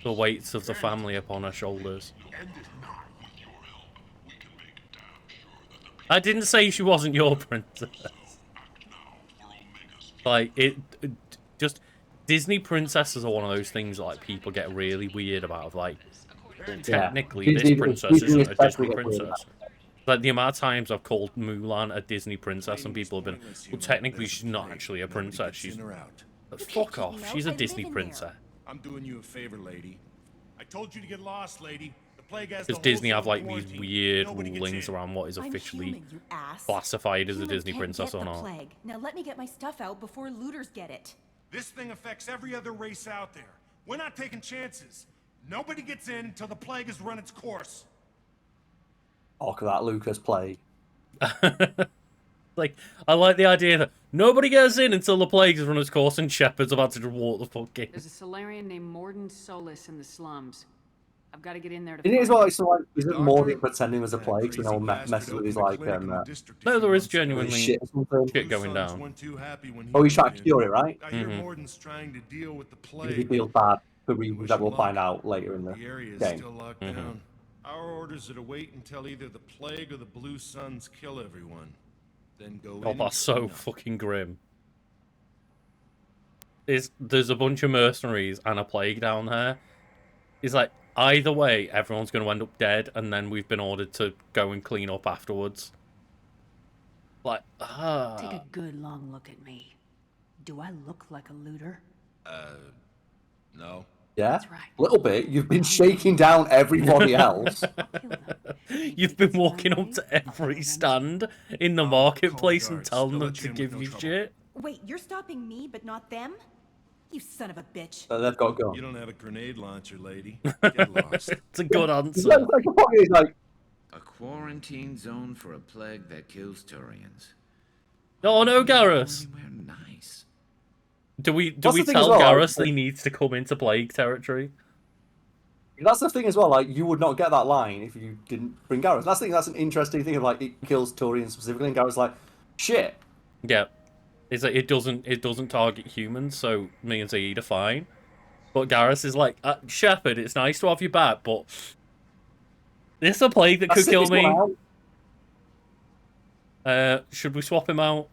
weights of the family upon her shoulders. I didn't say she wasn't your princess. Like, just... Disney princesses are one of those things, like, people get really weird about. Like, well, technically, this princess isn't a Disney princess. Like, the amount of times I've called Mulan a Disney princess and people have been, well, technically she's not actually a princess. She's... Fuck off, she's a Disney princess. I'm doing you a favor, lady. I told you to get lost, lady. The plague has Because the Disney whole have, like, zone these quarantined. weird Nobody gets rulings in. around what is officially human, you ass. classified as a Human Disney can't princess get or the not. plague. Now let me get my stuff out before looters get it. This thing affects every other race out there. We're not taking chances. Nobody gets in until the plague has run its course. Oh, that Lucas plague. Like, I like the idea that nobody gets in until the plague has run its course and Shepard's about to just walk the fuck in. There's a Solarian named Morden Solis in the slums. I've got to get in there to It is find well, him. it's like, isn't Morgan pretending there's a plague so no one messes with his, like, No, there is his genuinely shit or something? shit going down. Oh, he's trying to cure it, right? I hear Mhm. Morden's trying to deal with the Because he plague. feels bad for reasons Wish that him we'll luck. find out later in the The area is game. still locked Mhm. down. Our orders are to wait until either the plague or the Blue Suns kill everyone. Then go in Oh, and that's so clean up. fucking grim. There's a bunch of mercenaries and a plague down there. It's like, either way, everyone's going to end up dead, and then we've been ordered to go and clean up afterwards. Like, Take a good long look at me. Do I look like a looter? No. Yeah? That's right. A little bit. You've been shaking down everybody else. You've been walking up to every stand in the marketplace and telling them to give you shit. Wait, you're stopping me, but not them? You son of a bitch. They've got guns. You don't have a grenade launcher, lady. Get lost. It's a good answer. He's like, A quarantine zone for a plague that kills Turians. Oh no, Garrus! Anywhere nice. Do we That's the thing tell as well, Garrus that he needs to come into plague territory? that's the thing as well, like, you would not get that line if you didn't bring Garrus. That's the thing, that's an interesting thing of, like, it kills Turians specifically, and Garrus like, shit. Yeah. It's like, it doesn't target humans, so me and Zaid are fine. But Garrus is like, Shepard, it's nice to have you back, but this is a plague that could kill me. Should we swap him out?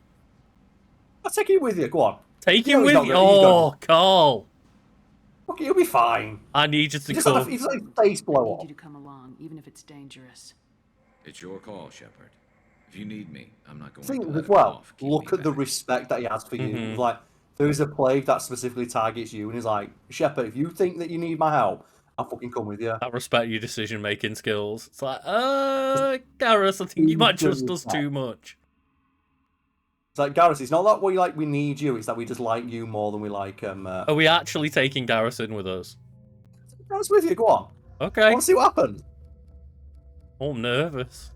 I'll take you with you, go on. Take You know him he's with not you. gonna- he's Oh, Carl. Okay, you'll be fine. I need you to He just had come. his like, face blow I need off. you to come along, even if it's dangerous. It's your call, Shepard. If you need me, I'm not going Thing to let as it well, off. Keep look me at the back. respect that he has for you. Mhm. Like, there is a plague that specifically targets you, and he's like, Shepard, if you think that you need my help, I'll fucking come with you. I respect your decision-making skills. It's like, Garrus, I think you might trust us too much. It's like, Garrus, it's not that we like we need you, it's that we just like you more than we like Are we actually taking Garrus in with us? Garrus with you, go on. I Okay. want to see what happens. Oh, I'm nervous.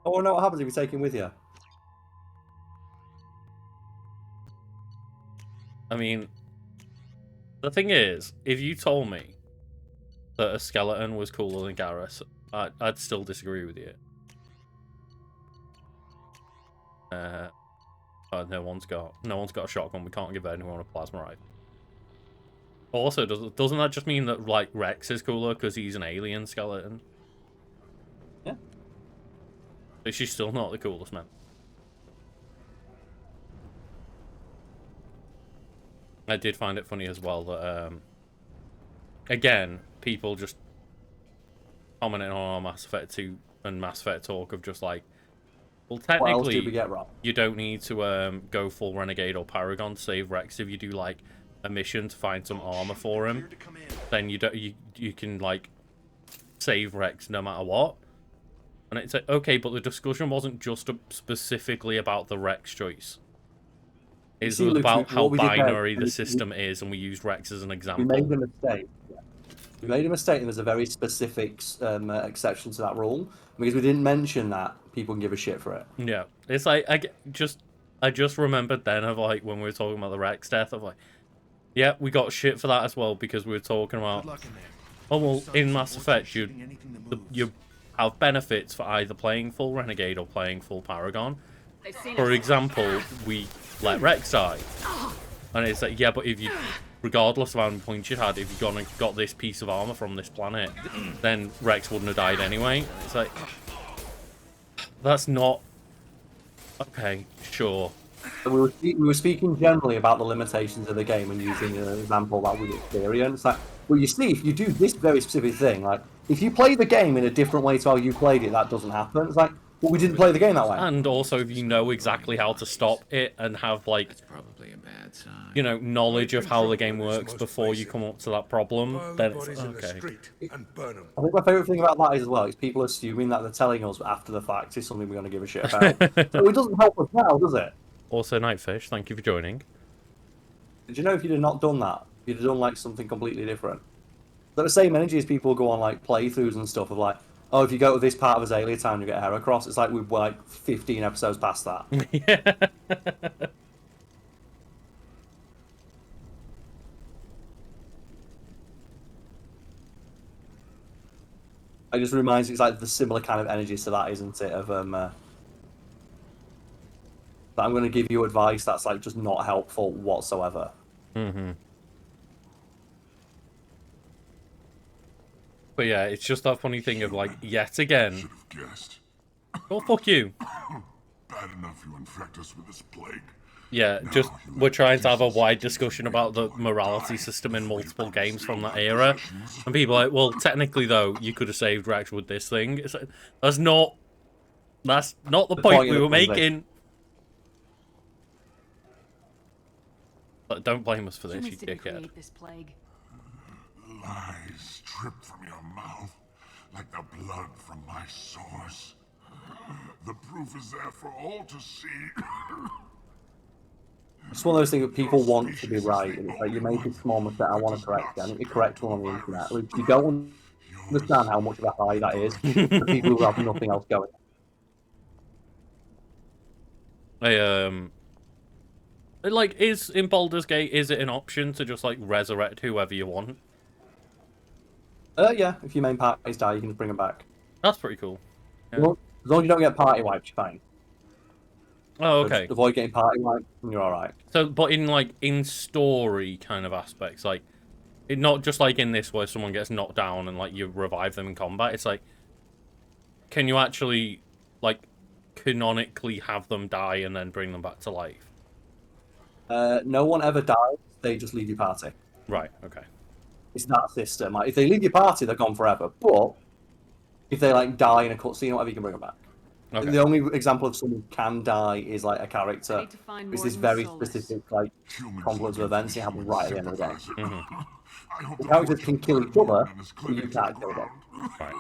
I want to know what happens if we take him with you. I mean, the thing is, if you told me that a skeleton was cooler than Garrus, I'd still disagree with you. No one's got a shotgun. We can't give anyone a plasma rifle. Also, doesn't that just mean that like Rex is cooler because he's an alien skeleton? Yeah. But she's still not the coolest, man. I did find it funny as well that, again, people just commenting on our Mass Effect 2 and Mass Effect talk of just like, well, What else did we technically, get wrong? you don't need to go full Renegade or Paragon to save Rex. If you do like a mission to find some armor for him, then you can like save Rex no matter what. And it's like, okay, but the discussion wasn't just specifically about the Rex choice. It's See, Luke, about how what we did there- binary the system is, and we used Rex as an We example. made a mistake. We made a mistake, and there's a very specific exception to that rule. Because we didn't mention that, people can give a shit for it. Yeah, it's like I just remembered then of like when we were talking about the Rex death of like, yeah, we got shit for that as well because we were talking about, oh well, in Mass Effect you have benefits for either playing full Renegade or playing full Paragon. For example, we let Rex die, and it's like, yeah, but if you, regardless of how many points you had, if you got this piece of armor from this planet, then Rex wouldn't have died anyway. It's like, that's not okay. Sure. We were speaking generally about the limitations of the game and using an example that we experienced. Like, well, you see, if you do this very specific thing, like if you play the game in a different way to how you played it, that doesn't happen. It's like, well, we didn't play the game that way. And also, if you know exactly how to stop it and have like, Probably a bad sign. you know, knowledge of how the game works before you come up to that problem, then it's okay. I think my favourite thing about that is as well is people assuming that they're telling us after the fact is something we're going to give a shit about. So it doesn't help us now, does it? Also, Nightfish, thank you for joining. Did you know if you'd have not done that, you'd have done like something completely different? But the same energy as people go on like playthroughs and stuff of like, oh, if you go to this part of Azalea Town, you get Heracross. It's like we're like 15 episodes past that. Yeah. It just reminds me, it's like the similar kind of energies to that, isn't it? Of that I'm going to give you advice that's like just not helpful whatsoever. Mm-hmm. But yeah, it's just that funny thing of like, yet again. Guessed. Oh, fuck you. Bad enough you infect us with this plague. Yeah, just we're trying to have a wide discussion about the morality system in multiple games from that era, and people are like, well, technically though, you could have saved Rex with this thing. It's like, that's not the point we were making. But don't blame us for this, you dickhead. This plague. Lies drip from your mouth like the blood from my source. The proof is there for all to see. It's one of those things that people want to be right. And it's like, you make a small mistake, I want to correct it. I need to correct one on the internet. If you don't understand how much of a high that is for people who have nothing else going. Like, is in Baldur's Gate, is it an option to just like resurrect whoever you want? Yeah, if your main parties die, you can bring them back. That's pretty cool. Yeah. Well, as long as you don't get party wiped, you're fine. Oh, So okay. just avoid getting party wiped, and you're all right. So, but in story kind of aspects, like, not just like in this where someone gets knocked down and like you revive them in combat. It's like, can you actually like canonically have them die and then bring them back to life? No one ever dies. They just leave your party. Right. Okay. It's that system. Like, if they leave your party, they're gone forever. But if they like die in a cutscene or whatever, you can bring them back. Okay. The only example of someone who can die is like a character. It's this very specific like confluence of events that happen right at the end of the game. Mm-hmm. The characters can kill each other, but you can't kill them. Right.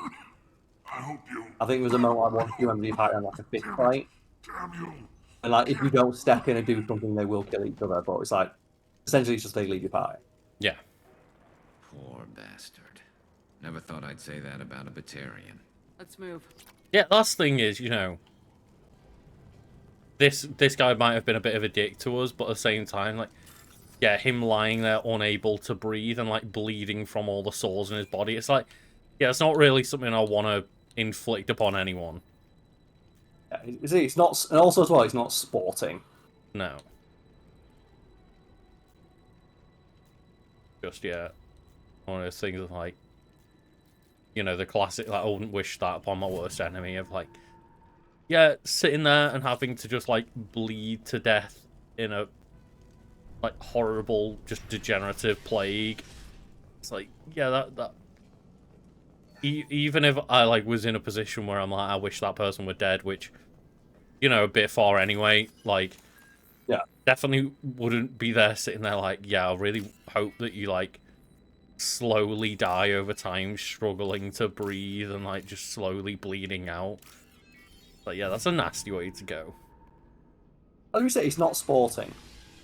I think there was a moment I watched you and the party on like a fist fight. And like, if you don't step in and do something, they will kill each other. But it's like, essentially, it's just they leave your party. Yeah. Poor bastard. Never thought I'd say that about a Batarian. Let's move. Yeah, last thing is, you know, this guy might have been a bit of a dick to us, but at the same time, like, yeah, him lying there unable to breathe and like bleeding from all the sores in his body. It's like, yeah, it's not really something I want to inflict upon anyone. Yeah, it's not, and also as well, it's not sporting. No. Just, yeah, one of those things of like, you know, the classic, like, I wouldn't wish that upon my worst enemy of like, yeah, sitting there and having to just like bleed to death in a like horrible, just degenerative plague. It's like, yeah, that even if I like was in a position where I'm like, I wish that person were dead, which, you know, a bit far anyway, like, yeah, definitely wouldn't be there sitting there like, yeah, I really hope that you like slowly die over time, struggling to breathe and like just slowly bleeding out. But yeah, that's a nasty way to go. As we say, it's not sporting.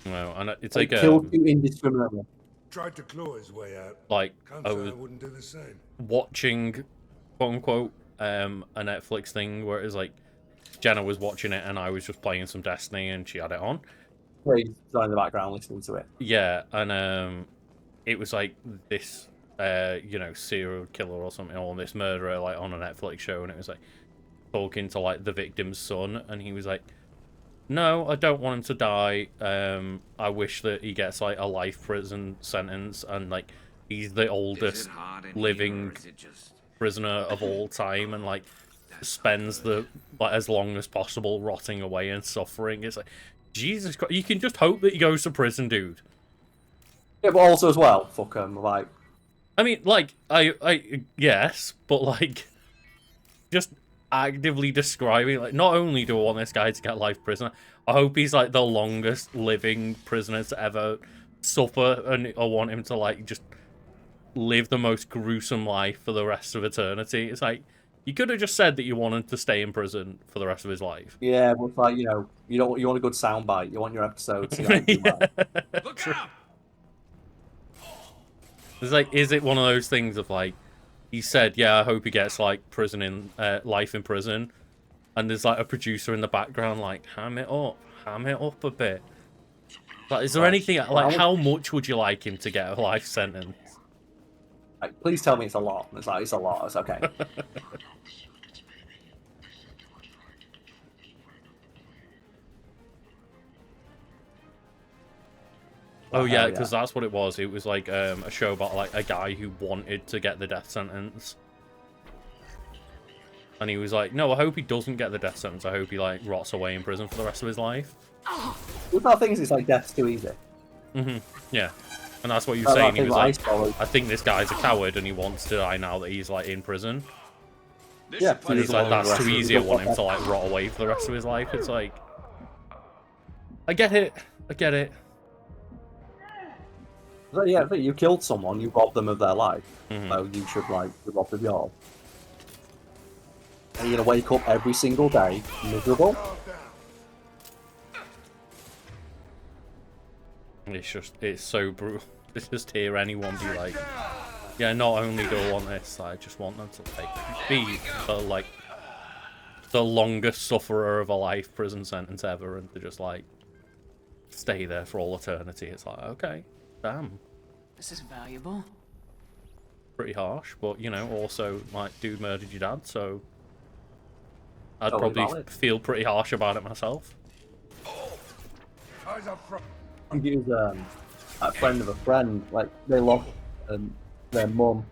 No, and it's It like kills you indiscriminately. Tried to claw his way out. Like, Can't I say was I wouldn't do the same. watching, quote unquote, a Netflix thing where it was like Jenna was watching it and I was just playing some Destiny and she had it on. He's in the background listening to it. Yeah, and it was like this, you know, serial killer or something, or this murderer, like on a Netflix show, and it was like talking to like the victim's son, and he was like, "No, I don't want him to die. I wish that he gets like a life prison sentence, and like he's the oldest living prisoner of all time, and like spends the like as long as possible rotting away and suffering." It's like, Jesus Christ, you can just hope that he goes to prison, dude. Yeah, but also as well, fuck him. Like, I mean, like, I yes, but like, just actively describing, like, not only do I want this guy to get life prisoner, I hope he's like the longest living prisoner to ever suffer, and I want him to like just live the most gruesome life for the rest of eternity. It's like, you could have just said that you wanted to stay in prison for the rest of his life. yeah, but it's like, you know, you want a good soundbite. You want your episode to like, do well. Look out! It's like, is it one of those things of like, he said, yeah, I hope he gets like life in prison, and there's like a producer in the background like, ham it up a bit. Like, is there anything like, how much would you like him to get a life sentence? Like, please tell me it's a lot. It's like, it's a lot. It's okay. Oh yeah, because that's what it was. It was like a show about like a guy who wanted to get the death sentence, and he was like, "No, I hope he doesn't get the death sentence. I hope he like rots away in prison for the rest of his life." With that thing is, it's like death's too easy. Yeah, and that's what you were saying. He was like, "I think this guy's a coward, and he wants to die now that he's like in prison." Yeah, and he's like, "That's too easy. I want him to like rot away for the rest of his life." It's like, I get it. I get it. Yeah, you killed someone, you robbed them of their life, so you should, like, be robbed of yours. And you're gonna wake up every single day, miserable? It's so brutal to just hear anyone be like, yeah, not only do I want this, I just want them to, like, be the longest sufferer of a life prison sentence ever, and to just, like, stay there for all eternity. It's like, okay. Damn. This is valuable. Pretty harsh, but you know, also like dude murdered your dad, so I'd Totally probably valid. feel pretty harsh about it myself. And he was a friend of a friend, like they lost their mum,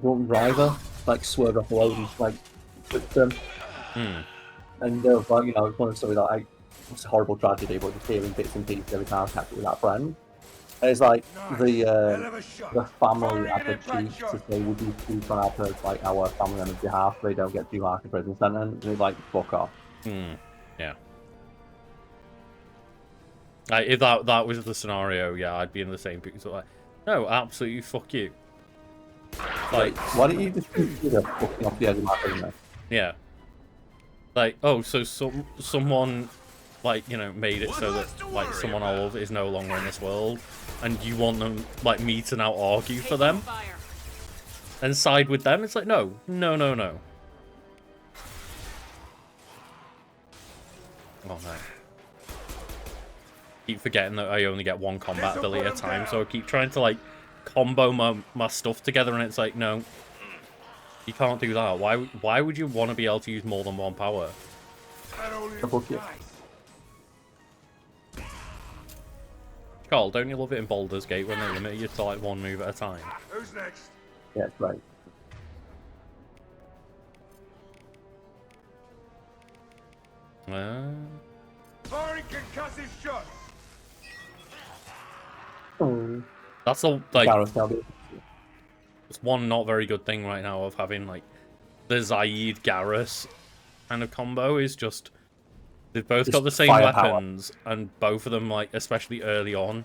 drunk driver, like swerved off the road and like took them. And they were like, you know, it's one of the stories like it's a horrible tragedy, but just hearing bits and pieces every time I catch it with that friend. And it's like the family had the cheek to say, would you please try to like our family on his behalf so they don't get too harsh a prison sentence? And it's like, fuck off. Yeah. Like, if that was the scenario, yeah, I'd be in the same picture. Like, no, absolutely, fuck you. Like, why don't you just consider fucking off the edge of my business? Yeah. Like, oh, so someone, like, you know, made it so that, like, someone I love is no longer in this world, and you want them, like, me to now argue for them? And side with them? It's like, no. No, no, no. Oh, no. Keep forgetting that I only get one combat ability at a time, so I keep trying to, like, combo my stuff together, and it's like, no. You can't do that. Why would you want to be able to use more than one power? Karl, don't you love it in Baldur's Gate when they limit you to like one move at a time? Who's next? Yeah, it's right. Firing concussive shot. That's a like. It's one not very good thing right now of having like the Zaid Garrus kind of combo is just they've both got the same weapons and both of them like especially early on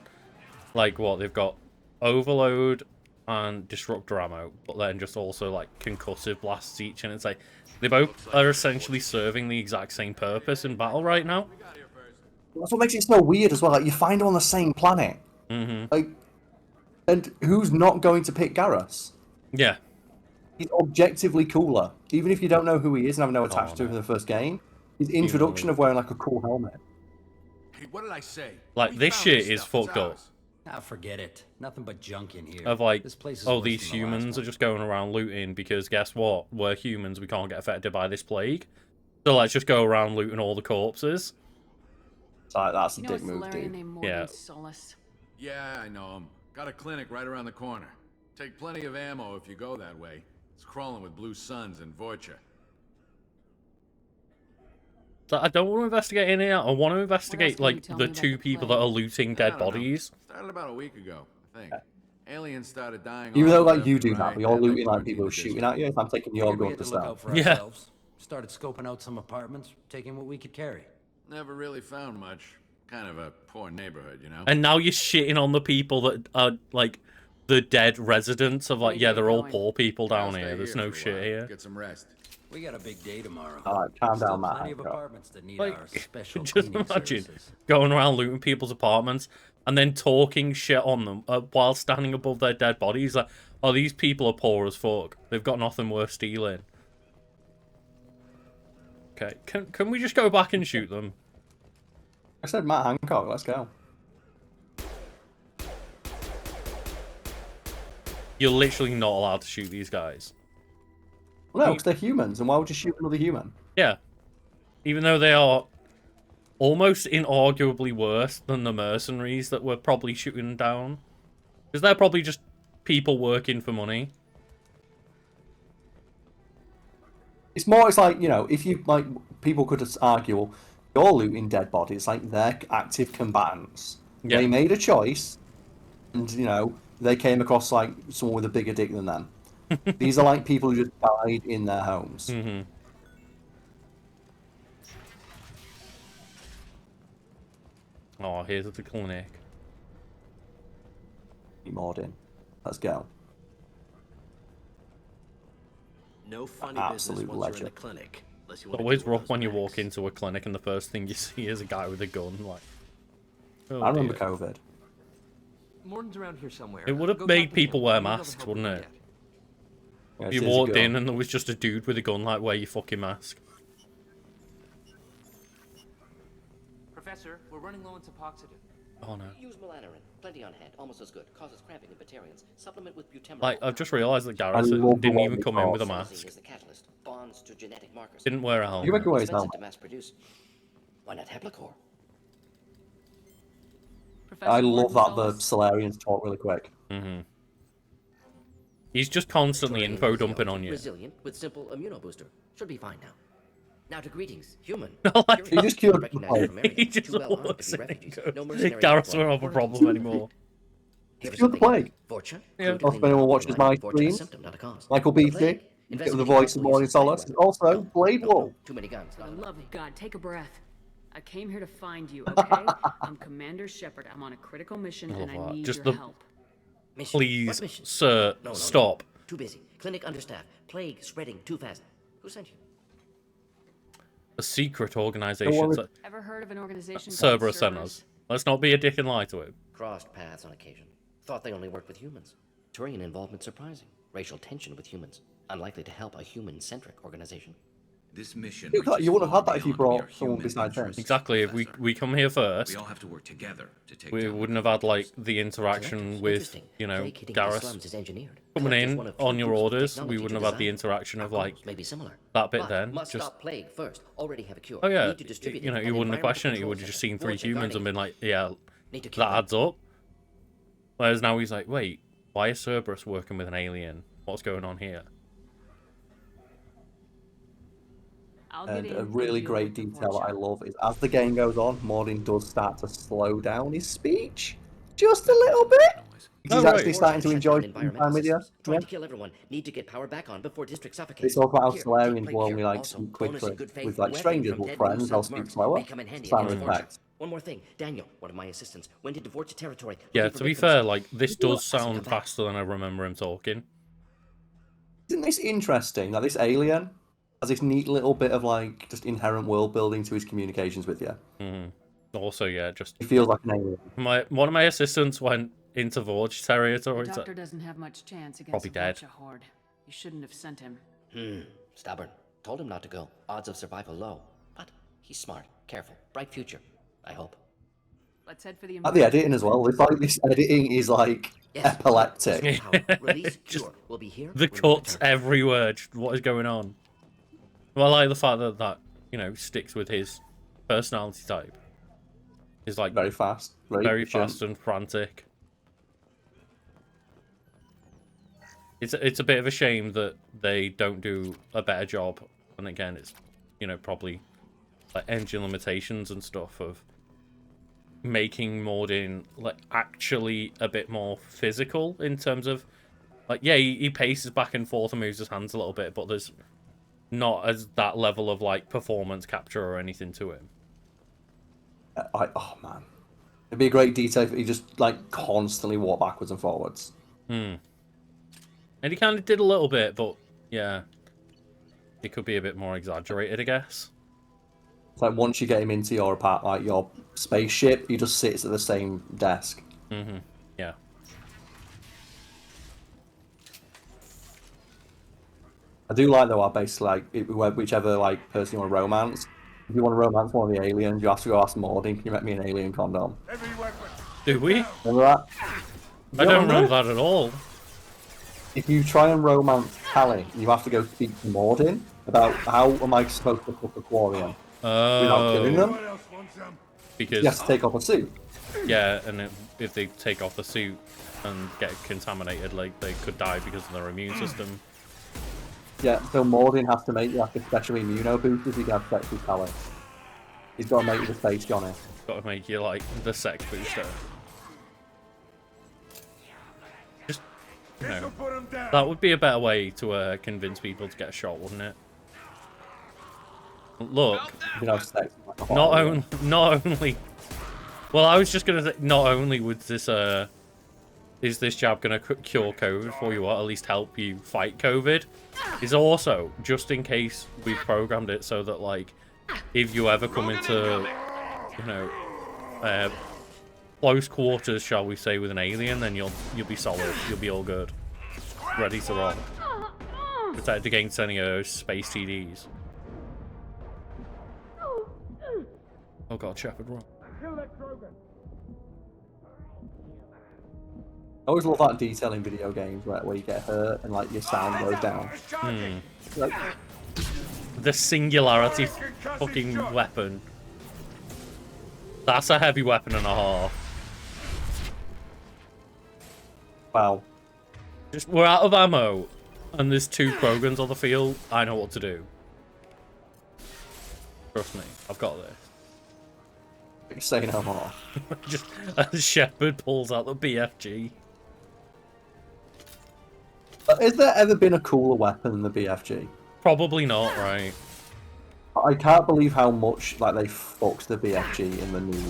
like what they've got overload and disruptor ammo, but then just also like concussive blasts each, and it's like they both are essentially serving the exact same purpose in battle right now. That's what makes it so weird as well. Like you find them on the same planet, like, and who's not going to pick Garrus? Yeah, he's objectively cooler, even if you don't know who he is and have no attachment to him in the first game. His introduction of wearing like a cool helmet. Hey, what did I say? Like this shit is fucked up. Ah, forget it. Nothing but junk in here. Of like, this place is oh, worse these than the last humans one. are just going around looting because guess what? We're humans. We can't get affected by this plague. So let's just go around looting all the corpses. It's like, that's a dick move, dude. Yeah. Yeah, I know him. Got a clinic right around the corner. Take plenty of ammo if you go that way. It's crawling with Blue Suns and Vorcha. So I don't want to investigate any. I want to investigate like the two people that are looting dead bodies. Started about a week ago, I think. Aliens started dying. Even though off like you left do and that, right, but you're and looting they like people who are shooting at you. If I'm taking your gun to stuff. Yeah. Started scoping out some apartments, taking what we could carry. Never really found much. Kind of a poor neighborhood, you know? And now you're shitting on the people that are like the dead residents of like, yeah, they're all poor people down here. There's no shit here. Get some rest. We got a big day tomorrow. Alright, calm down, Matt. Plenty of apartments that need Like, our special just cleaning imagine services. going around looting people's apartments and then talking shit on them while standing above their dead bodies. Like, oh, these people are poor as fuck. They've got nothing worth stealing. Okay, can we just go back and shoot them? I said Matt Hancock, let's go. you're literally not allowed to shoot these guys. No, because they're humans, and why would you shoot another human? Yeah. Even though they are almost inarguably worse than the mercenaries that we're probably shooting down. Because they're probably just people working for money. It's more, it's like, you know, if you, like, people could just argue, well, you're looting dead bodies, like, they're active combatants. Yeah. They made a choice, and, you know, they came across, like, someone with a bigger dick than them. These are, like, people who just died in their homes. Mm-hmm. Oh, here's the clinic. Mordin. Let's go. No funny Absolute business once you're in legend. the clinic. Unless you It's want to always do one of rough those when you medics. walk into a clinic and the first thing you see is a guy with a gun. Like, oh I remember dear. COVID. Morton's around here somewhere. It would have Go made talk to people him. wear Maybe they'll masks, help wouldn't you it? get. Yeah, You here's a walked girl. in and there was just a dude with a gun, like, wear your fucking mask. Professor, we're running low on Suboxone. Oh no. Use Melanorin. Plenty on hand. Almost as good. Causes cramping in Batarians. Supplement with butyramine. Like, I've just realised that I Garrus love didn't the even way come they in with a talk. mask. Is the catalyst. Bonds to genetic markers. Didn't wear a You helmet. make away his Expensive helmet. to mass produce. Why not Heplicor? I love that the Solarians talk really quick. Mm-hmm. He's just constantly Terrain info is dumping on you. Resilient with simple immunobooster. Should be fine now. Now to greetings, human. Like, He just killed Recognized people. from area. He just Too well armed walks to be in and refugees. goes, No mercenary Garrus outlaw. won't have a problem anymore. Here's Kill the something. plague. Vorcha. Yeah. Clue to Also, if clean anyone up watches line. my Vorcha, a streams, symptom, not a cause. Michael The BT, plague. get the Investigate voice of possible Morning use of Solace, spyware. and also Blade No, Wolf. too many guns. For Not the enough. love of God, take a breath. I came here to find you, okay? I'm Commander Shepard. I'm on a critical mission, and I need Just your the- help. Mission. Please, What mission? sir, No. stop. Too busy. Clinic understaffed. Plague spreading too fast. Who sent you? A secret organization. worry. So, Ever heard of an organization called Cerberus sent us. Let's not be a dick and lie to him. Crossed paths on occasion. Thought they only worked with humans. Turian involvement surprising. Racial tension with humans. Unlikely to help a human-centric organization. This mission. You wouldn't have had that if you brought brought someone besides him. Exactly. If we come here first, We all have to work together to take we down wouldn't have had like the interaction Collectors. with, Interesting. you know, Plague hitting the Garrus slums is engineered. coming Collectors in one of few on your groups with orders. technology We wouldn't to have had the design. interaction Our of like goals may be similar. that bit But then. must Just stop plague first. Already have a cure. oh yeah, Need to distribute you know, it you at wouldn't have Environmental questioned it. You Control would have just Center. seen three Vorcha humans and guarding been like, yeah, Need to keep that up. adds up. Whereas now he's like, wait, why is Cerberus working with an alien? What's going on here? I'll get And in a and really deal great with the detail that I Vorcha. love is as the game goes on, Mordin does start to slow down his speech just a little bit. He's Oh, right. actually starting to Vorcha enjoy shut down spending time with you. environmental systems. Trying Yeah. to kill everyone. Need to get power back on before district suffocates. It's all about how Here, Solarians take will plate only here. like Also, speak bonus quickly in good faith with like weapon strangers, from but dead Blue friends they'll Sun's speak mercs. slower. May come in handy Standard against Vorcha. effect. One more thing. Daniel, one of my assistants, went into Vorcha territory. Yeah, looking for to be victims. fair, like this does Hasn't come sound back. faster than I remember him talking. Isn't this interesting that this alien has this neat little bit of like just inherent world building to his communications with you? Hmm. Also, yeah, just He feels like an alien. one of my assistants went into Vorge The territory. doctor doesn't have much chance against Probably a dead. Vorcha horde. You shouldn't have sent him. Stubborn. Told him not to go. Odds of survival low. But he's smart, careful, bright future. I hope. Let's head for the At the editing as well. It's like this editing is like Yes. epileptic. Power. Release. Just Cure. We'll be here. The when you cuts return. everywhere. Just what is going on? Well, I like the fact that you know sticks with his personality type. He's like Very fast. very efficient. fast and frantic. It's a bit of a shame that they don't do a better job. And again, it's you know probably like engine limitations and stuff of making Mordin like actually a bit more physical in terms of like yeah he paces back and forth and moves his hands a little bit, but there's not as that level of like performance capture or anything to him. Oh man, it'd be a great detail if he just like constantly walked backwards and forwards. And he kind of did a little bit, but yeah, it could be a bit more exaggerated, I guess. It's like once you get him into your like your spaceship, he just sits at the same desk. Yeah. I do like though, I basically like whichever like person you want to romance. If you want to romance one of the aliens, you have to go ask Mordin, can you make me an alien condom? Heavy weapon. Do we? Remember that? I don't remember that at all. if you try and romance Callie, you have to go speak to Mordin about how am I supposed to fuck Aquarium without killing them? Because You have to take off a suit. Yeah, and if they take off the suit and get contaminated, like they could die because of their immune system. Yeah, so Mordin has to make you like a special immuno boost if you can have sex with Callie. He's got to make you the face Johnny. Got to make you like the sex booster. Just, you know, that would be a better way to convince people to get a shot, wouldn't it? Look, you know, sex like not only. Well, I was just gonna say, not only would this is this jab gonna cure COVID for you, or at least help you fight COVID, is also just in case we've programmed it so that like, if you ever come into, you know, close quarters, shall we say, with an alien, then you'll be solid, you'll be all good, ready to roll, protect against any space TDs. Oh god, Shepard, run. I always love that detail in video games where you get hurt and like your sound goes down. Like, the singularity fucking weapon. That's a heavy weapon and a half. Wow. Just we're out of ammo and there's 2 Krogans on the field. I know what to do. Trust me, I've got this. Say no more. Just as Shepard pulls out the BFG. Has there ever been a cooler weapon than the BFG? Probably not, right? I can't believe how much like they fucked the BFG in the new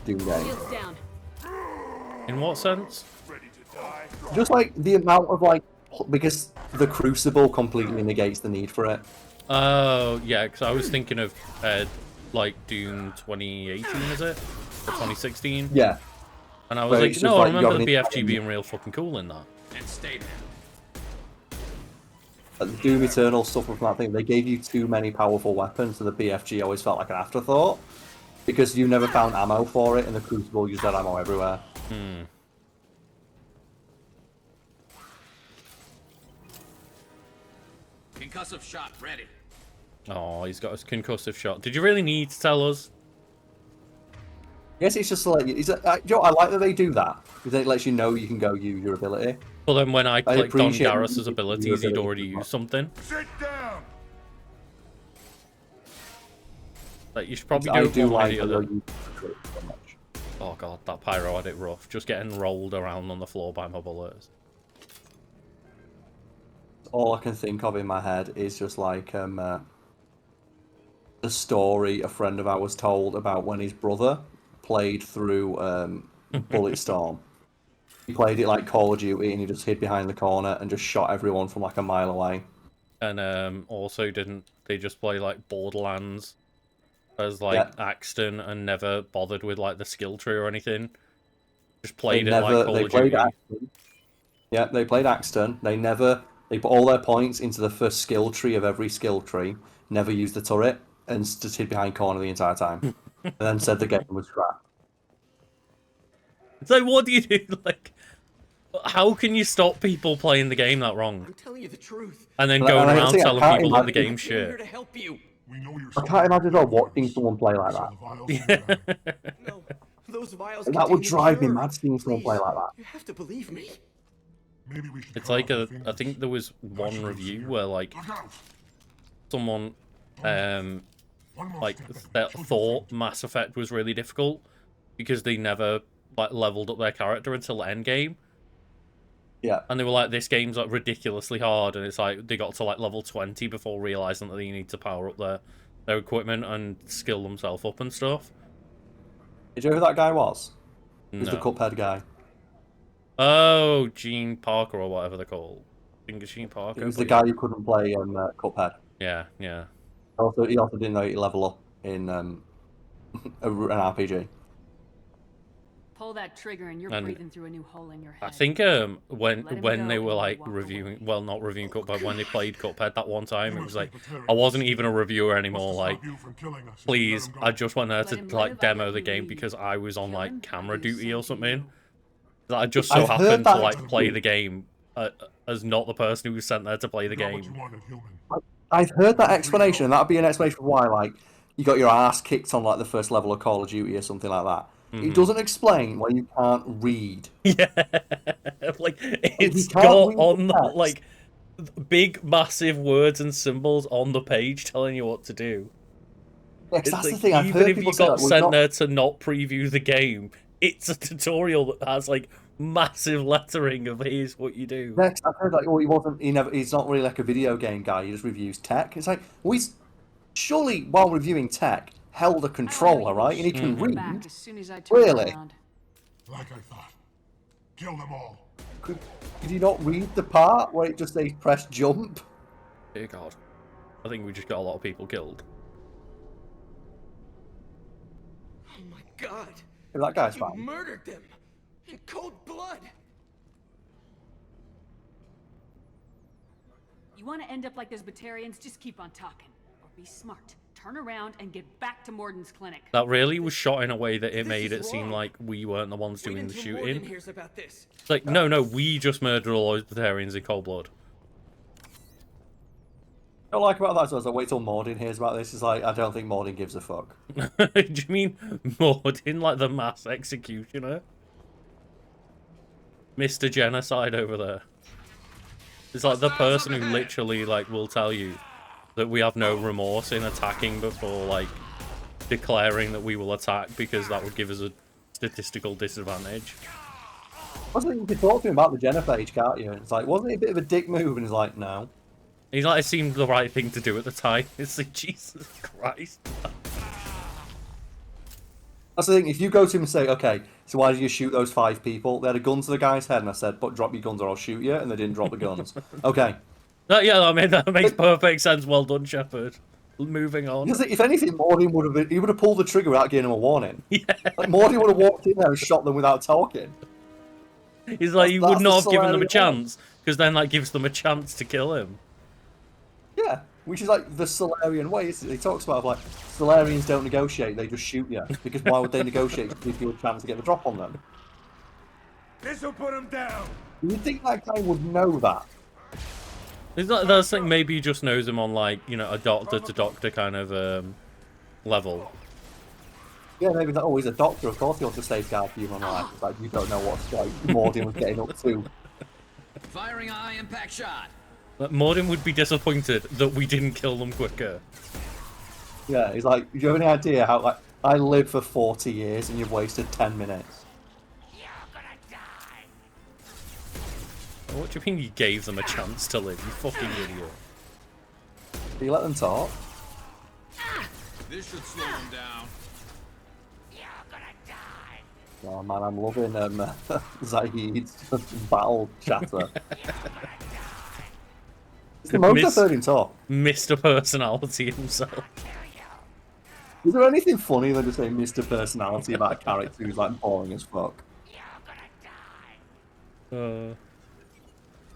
Doom game. In what sense? Just like the amount of like, because the Crucible completely negates the need for it. Oh yeah, because I was thinking of like Doom 2018, is it? Or 2016? Yeah. And I was like, no, I remember the BFG being real fucking cool in that. And stay there. The Doom Eternal stuff from that thing, they gave you too many powerful weapons, so the BFG always felt like an afterthought. Because you never found ammo for it, and the Crucible used that ammo everywhere. Concussive shot ready. Oh, he's got his concussive shot. Did you really need to tell us? Yes, it's just like, I like that they do that, because it lets you know you can go use your ability. Well, then when I clicked on appreciate Garrus's abilities, he'd already used something. Sit down. Like, you should probably I do do one like way or the the other. way you do it so much. Oh god, that pyro had it rough. Just getting rolled around on the floor by my bullets. All I can think of in my head is just like the story a friend of ours told about when his brother played through Bulletstorm. He played it like Call of Duty and he just hid behind the corner and just shot everyone from like a mile away. And also didn't they just play like Borderlands as like Axton and never bothered with like the skill tree or anything? Just played like Call of Duty. Axton. Yeah, they played Axton. They put all their points into the first skill tree of every skill tree, never used the turret, and just hid behind corner the entire time. And then said the game was crap. So what do you do? Like, how can you stop people playing the game that wrong? I'm telling you the truth. And then going around telling people that the game's I'm here shit. to help you. I can't imagine watching someone play like that. No, those vials. That would contain drive me cure. mad seeing someone play like that. You have to believe me. Maybe we should It's like I think there was one review where like someone like that thought Mass Effect was really difficult because they never like leveled up their character until endgame. Yeah. And they were like, this game's like ridiculously hard, and it's like they got to like level 20 before realizing that they need to power up their equipment and skill themselves up and stuff. Did you know who that guy was? He was the No. Cuphead guy. Oh, Gene Parker or whatever they're called. I think it's Gene Parker. He was the guy who couldn't play Cuphead. Yeah, yeah. He also didn't know he level up in an RPG. Pull that trigger and you're And breathing through a new hole in your head. I think when Let him they go were and like walk reviewing, well, not reviewing Cuphead, when they played Cuphead that one time, it was like I wasn't even a reviewer anymore. Like, please, I just went there to like demo the game because I was on like camera duty or something. I just so I've heard happened to that like too. play the game as not the person who was sent there to play the Not what game. you wanted, human. I've heard that explanation, and that'd be an explanation for why, like, you got your ass kicked on like the first level of Call of Duty or something like that. It doesn't explain why you can't read. Yeah, like it's you got can't read on the text. like big, massive words and symbols on the page telling you what to do. Yeah, 'cause It's that's like, the thing. I've even heard if people you say got that we've sent not... there to not preview the game, it's a tutorial that has like massive lettering of here's what you do. Next, I've heard like, oh, he's not really like a video game guy. He just reviews tech. It's like, well, he's surely while reviewing tech held a controller, right? And he can read. Back as soon as I turn Really? around. Like I thought. Kill them all. Could you not read the part where it just says press jump? Dear God, I think we just got a lot of people killed. Oh my god. That guy's You fine. murdered them in cold blood. You want to end up like those Batarians? Just keep on talking. Or be smart. Turn around and get back to Morden's clinic. That really was shot in a way that it This made is it seem wrong. like we weren't the ones Wait doing the until Morden shooting. hears about this. It's like, no, we just murdered all those Batarians in cold blood. What I like about that is I wait till Morden hears about this. It's like, I don't think Morden gives a fuck. Do you mean Morden, like the mass executioner? Mr. Genocide over there. It's like the person who literally like will tell you that we have no remorse in attacking before like declaring that we will attack because that would give us a statistical disadvantage. Wasn't you could talk to him about the genophage, can't you? It's like, wasn't it a bit of a dick move? And he's like, no. He's like, it seemed the right thing to do at the time. It's like, Jesus Christ. That's the thing, if you go to him and say, okay, so why did you shoot those 5 people? They had a gun to the guy's head, and I said, but drop your guns or I'll shoot you, and they didn't drop the guns. Okay. Yeah, I mean, that makes perfect sense. Well done, Shepard. Moving on. Because if anything, Morden would have pulled the trigger without giving him a warning. Yeah. Like, Morden would have walked in there and shot them without talking. He's like, you would not have given them a Solarian chance, because then that gives them a chance to kill him. Yeah, which is like the Solarian way. He talks about like Solarians don't negotiate; they just shoot you. Because why would they negotiate to give you a chance to get the drop on them? This'll put him down. You'd think that guy would know that. Is that that's like maybe he just knows him on like, you know, a doctor to doctor kind of level. Yeah, maybe that. Oh, he's a doctor. Of course, he wants to safeguard human life. It's like you don't know what like Morden was getting up to. Firing a high impact shot. But Morden would be disappointed that we didn't kill them quicker. Yeah, he's like, do you have any idea how like I lived for 40 years and you've wasted 10 minutes? What do you mean you gave them a chance to live, you fucking idiot? Do you let them talk? This should slow him down. Oh man, I'm loving Zahid's battle chatter. It's the most I've heard him talk. Mr. Personality himself. Is there anything funny than just saying Mr. Personality about a character who's like boring as fuck?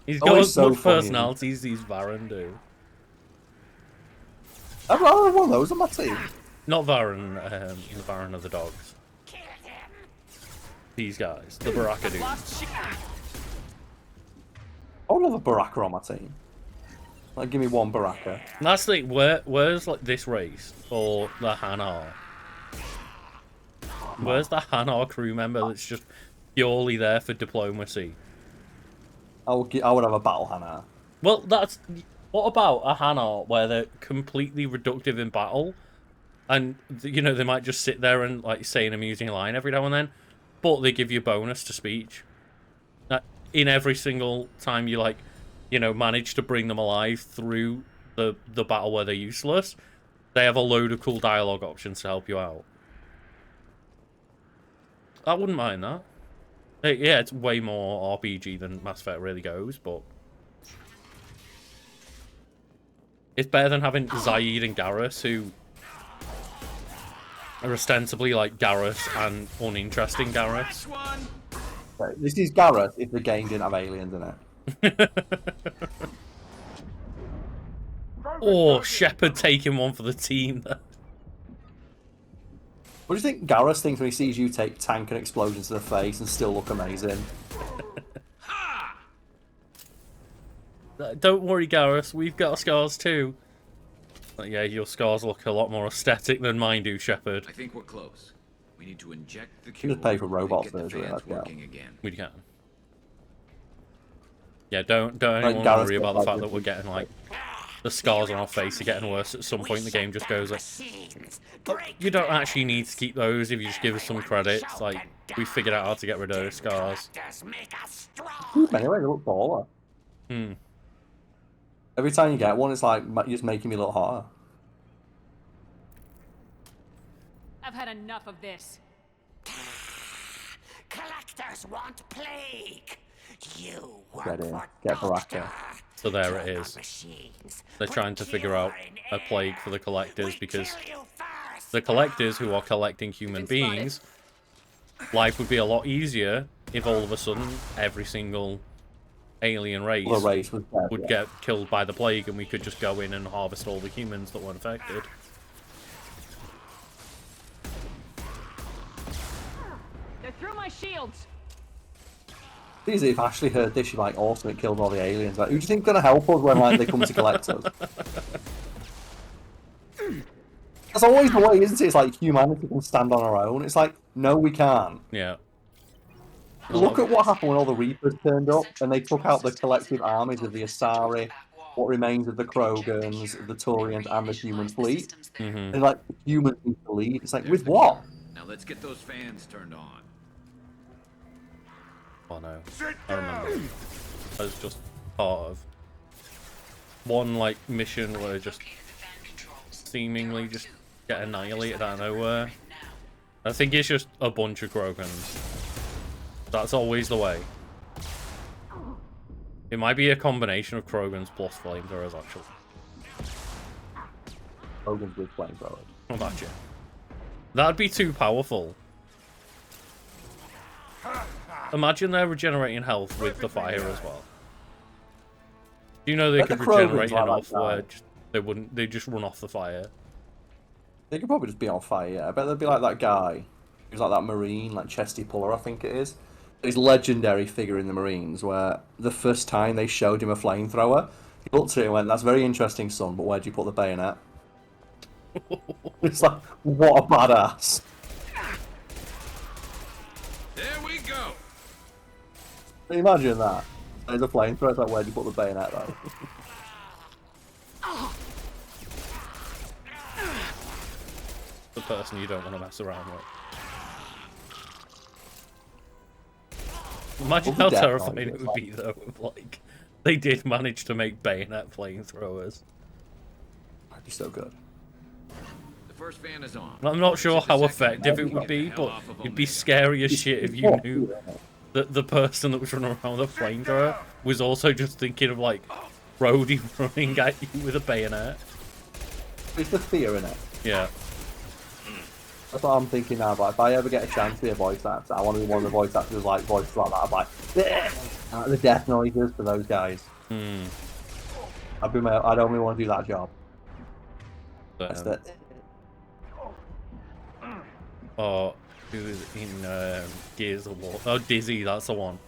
He's Oh, got he's as so much funny. personality as these Varen do. I'd rather have one of those on my team. Not Varen, the Varen of the dogs. These guys, the Baraka dudes. I would love a Baraka on my team. Like, give me one Baraka. And that's the where's like this race or the Hanar? Where's the Hanar crew member that's just purely there for diplomacy? I would have a battle Hannah. Well, that's what about a Hanar where they're completely reductive in battle, and you know they might just sit there and like say an amusing line every now and then, but they give you a bonus to speech. In every single time you like, you know, manage to bring them alive through the battle where they're useless, they have a load of cool dialogue options to help you out. I wouldn't mind that. Yeah, it's way more RPG than Mass Effect really goes, but it's better than having Zaid and Garrus, who are ostensibly like Garrus and uninteresting Garrus. Okay, this is Gareth if the game didn't have aliens in it. Or Shepard taking one for the team. What do you think Gareth thinks when he sees you take tank and explosions to the face and still look amazing? Don't worry, Garrus, we've got scars too. But yeah, your scars look a lot more aesthetic than mine do, Shepard. I think we're close. We need to inject the You cure. just pay for robot and get the surgery. fans Let's go. working again. We can. Yeah, don't anyone Garrus worry got about the like fact this- that we're getting like the scars on our face are getting worse. At some point, the game just goes like, you don't actually need to keep those if you just give us some credits. Like, we figured out how to get rid of those scars. Anyway, they look baller. Hmm. Every time you get one, it's like you're just making me look hotter. I've had enough of this. Collectors want plague. You Get work in. for Get Baraka. So there it is. They're trying to figure out a plague for the collectors because the collectors who are collecting human beings, life would be a lot easier if all of a sudden every single alien race would get killed by the plague and we could just go in and harvest all the humans that weren't affected. They're through my shields. Easy if Ashley heard this, she'd be like, awesome, it killed all the aliens. Like, who do you think's gonna help us when like they come to collect us? That's always the way, isn't it? It's like humanity can stand on our own. It's like, no, we can't. Yeah. Look at what happened when all the Reapers turned up and they took out the collective armies of the Asari, what remains of the Krogans, the Turians, and the human fleet. Mm-hmm. And like, humans need to lead. It's like, with what? Now let's get those fans turned on. Oh no, I remember. That was just part of one like mission where just seemingly just get annihilated out of nowhere. I think it's just a bunch of Krogans. That's always the way. It might be a combination of Krogans plus flamethrowers actually. Krogans with flamethrowers. Imagine. That'd be too powerful. Imagine they're regenerating health with the fire as well. Do you know they But could the regenerate Krogans are enough like where that. they wouldn't? They just run off the fire. They could probably just be on fire, yeah. I bet they'd be like that guy. He was like that Marine, like Chesty Puller, I think it is. His legendary figure in the Marines, where the first time they showed him a flamethrower, he looked at it and went, "That's very interesting, son, but where'd you put the bayonet?" It's like, what a badass. There we go. Can you imagine that? There's a flamethrower, it's like, where'd you put the bayonet, though? The person you don't want to mess around with. Imagine how terrifying it would be, though, if, like, they did manage to make bayonet flamethrowers. That'd be so good. The first fan is on. I'm not sure how effective it would be, but it'd be scary as shit if you knew that the person that was running around with a flamethrower was also just thinking of, like, Brody running at you with a bayonet. It's the fear in it. Yeah. That's what I'm thinking now, but if I ever get a chance to be a voice actor, I want to be one of the voice actors like voices like that. I'm like, the death noises for those guys. Hmm. I'd only want to do that job. That's it. Oh, who is in Gears of War? Oh, Dizzy, that's the one.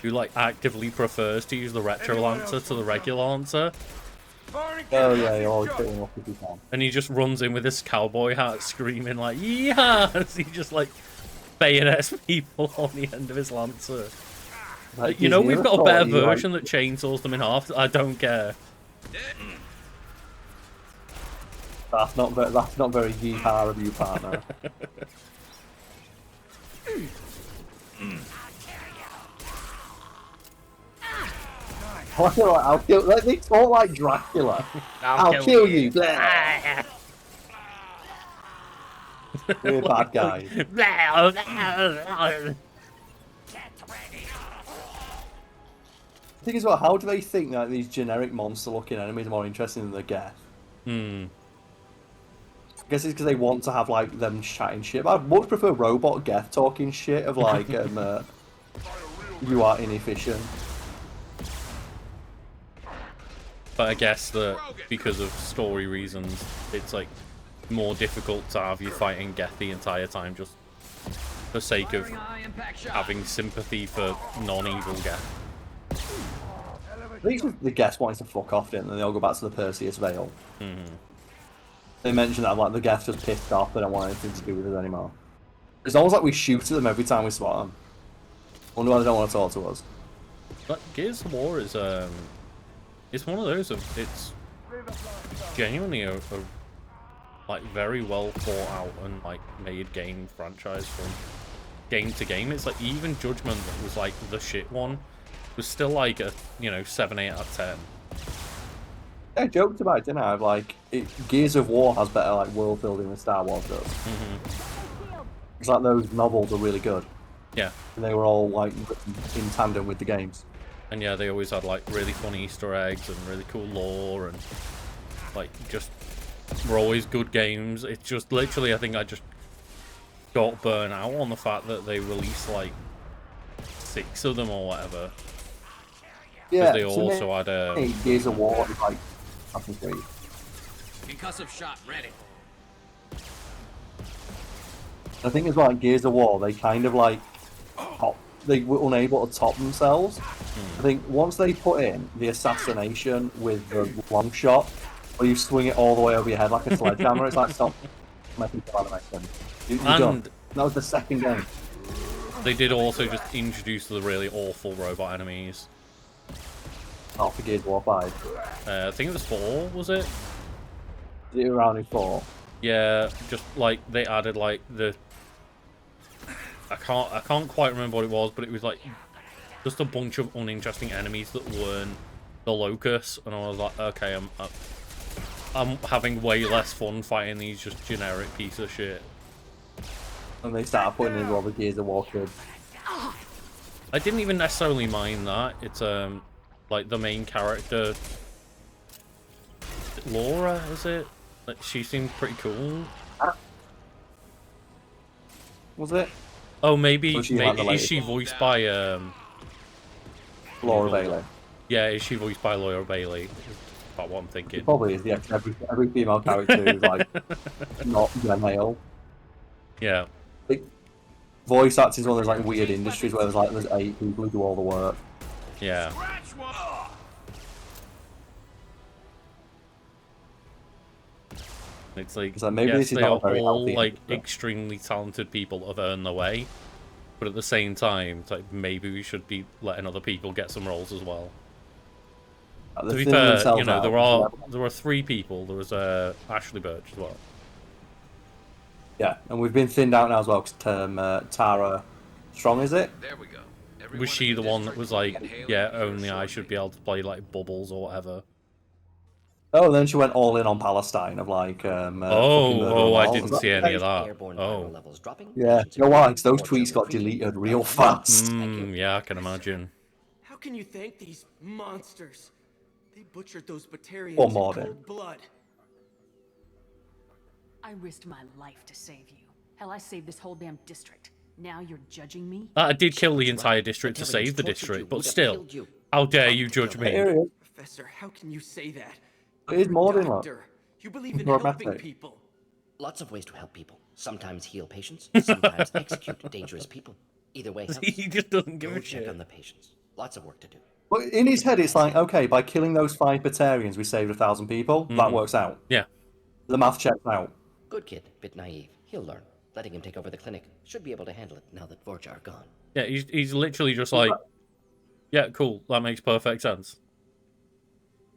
Who, like, actively prefers to use the Retro Lancer to the regular Lancer. Oh yeah, you're always putting him off if you can. And he just runs in with his cowboy hat screaming like, yeah! As he just, like, bayonets people on the end of his Lancer. Like, you know, we've got a better version that chainsaws them in half. I don't care. That's not very yeehaw of you, partner. I'll kill. Like, they talk like Dracula. I'll kill you. You're a bad guy. The thing is, well, how do they think that these generic monster-looking enemies are more interesting than the Geth? Hmm. I guess it's because they want to have like them chatting shit. But I'd much prefer robot Geth talking shit of like, you are inefficient. But I guess that because of story reasons, it's like more difficult to have you fighting Geth the entire time just for sake of having sympathy for non-evil Geth. These are the guests wanting to fuck off, didn't they? They all go back to the Perseus Vale. Mm-hmm. They mentioned that like the guests just pissed off, they don't want anything to do with us anymore. It's almost like we shoot at them every time we spot them. Wonder why they don't want to talk to us. But Gears of War is it's one of those. It's genuinely a like very well thought out and like made game franchise from game to game. It's like even Judgment, that was like the shit one, was still like a 7, 8 out of 10. I joked about it, didn't I? Like Gears of War has better like world building than Star Wars does. It's like those novels are really good. Yeah. And they were all like in tandem with the games. And yeah, they always had like really fun Easter eggs and really cool lore and like just were always good games. It's just literally, I think I just got burnt out on the fact that they released like 6 of them or whatever. Yeah. They also had Gears of War is like fucking great. Concussive shot ready. I think as well, like Gears of War, they kind of like they were unable to top themselves. I think once they put in the assassination with the long shot, where you swing it all the way over your head like a sledgehammer, it's like stop making fun of it. You're done. That was the second game. They did also just introduce the really awful robot enemies. Oh, for Gears of War 5. I think it was 4, was it? Is it around 4? Yeah, just like they added like the I can't quite remember what it was, but it was like just a bunch of uninteresting enemies that weren't the Locust, and I was like, okay, I'm having way less fun fighting these just generic piece of shit. And they started putting in all the Gears of War kids. I didn't even necessarily mind that. It's like the main character, Laura, is it? Like she seemed pretty cool. Was it? Oh, maybe is she voiced by Laura Bailey? Yeah, is she voiced by Laura Bailey? That's what I'm thinking. She probably is. Yeah, every female character is like not a male. Yeah. Like, voice acting is one of those like weird industries where there's 8 people who do all the work. Yeah. It's like maybe yes, this is they not are a very all healthy like industry. extremely talented people that have earned their way, but at the same time, it's like maybe we should be letting other people get some roles as well. To be fair, there are 3 people. There was Ashley Birch as well. Yeah, and we've been thinned out now as well because Tara Strong, is it? There we go. Was she the one that was like, yeah, only I should be able to play like Bubbles or whatever? Oh, and then she went all in on Palestine of like. I didn't see any of that. Oh. Yeah, you know why? Those tweets got deleted real fast. Yeah, I can imagine. How can you thank these monsters? They butchered those Batarians Or in Morden. cold blood. I risked my life to save you. Hell, I saved this whole damn district. Now you're judging me? I did kill the entire district to save the district, but still, how dare you judge me? Professor, how can you say that? It is more than that. Doctor, you believe in helping people. Lots of ways to help people. Sometimes heal patients, sometimes execute dangerous people. Either way helps. He just doesn't give Go a check shit. on the patients. Lots of work to do. But in his head, it's like, okay, by killing those 5 Batarians, we saved 1,000 people. That works out. Yeah. The math checks out. Good kid, bit naive. He'll learn. Letting him take over the clinic. Should be able to handle it now that Vorjar are gone. Yeah, he's literally just like, yeah, cool, that makes perfect sense.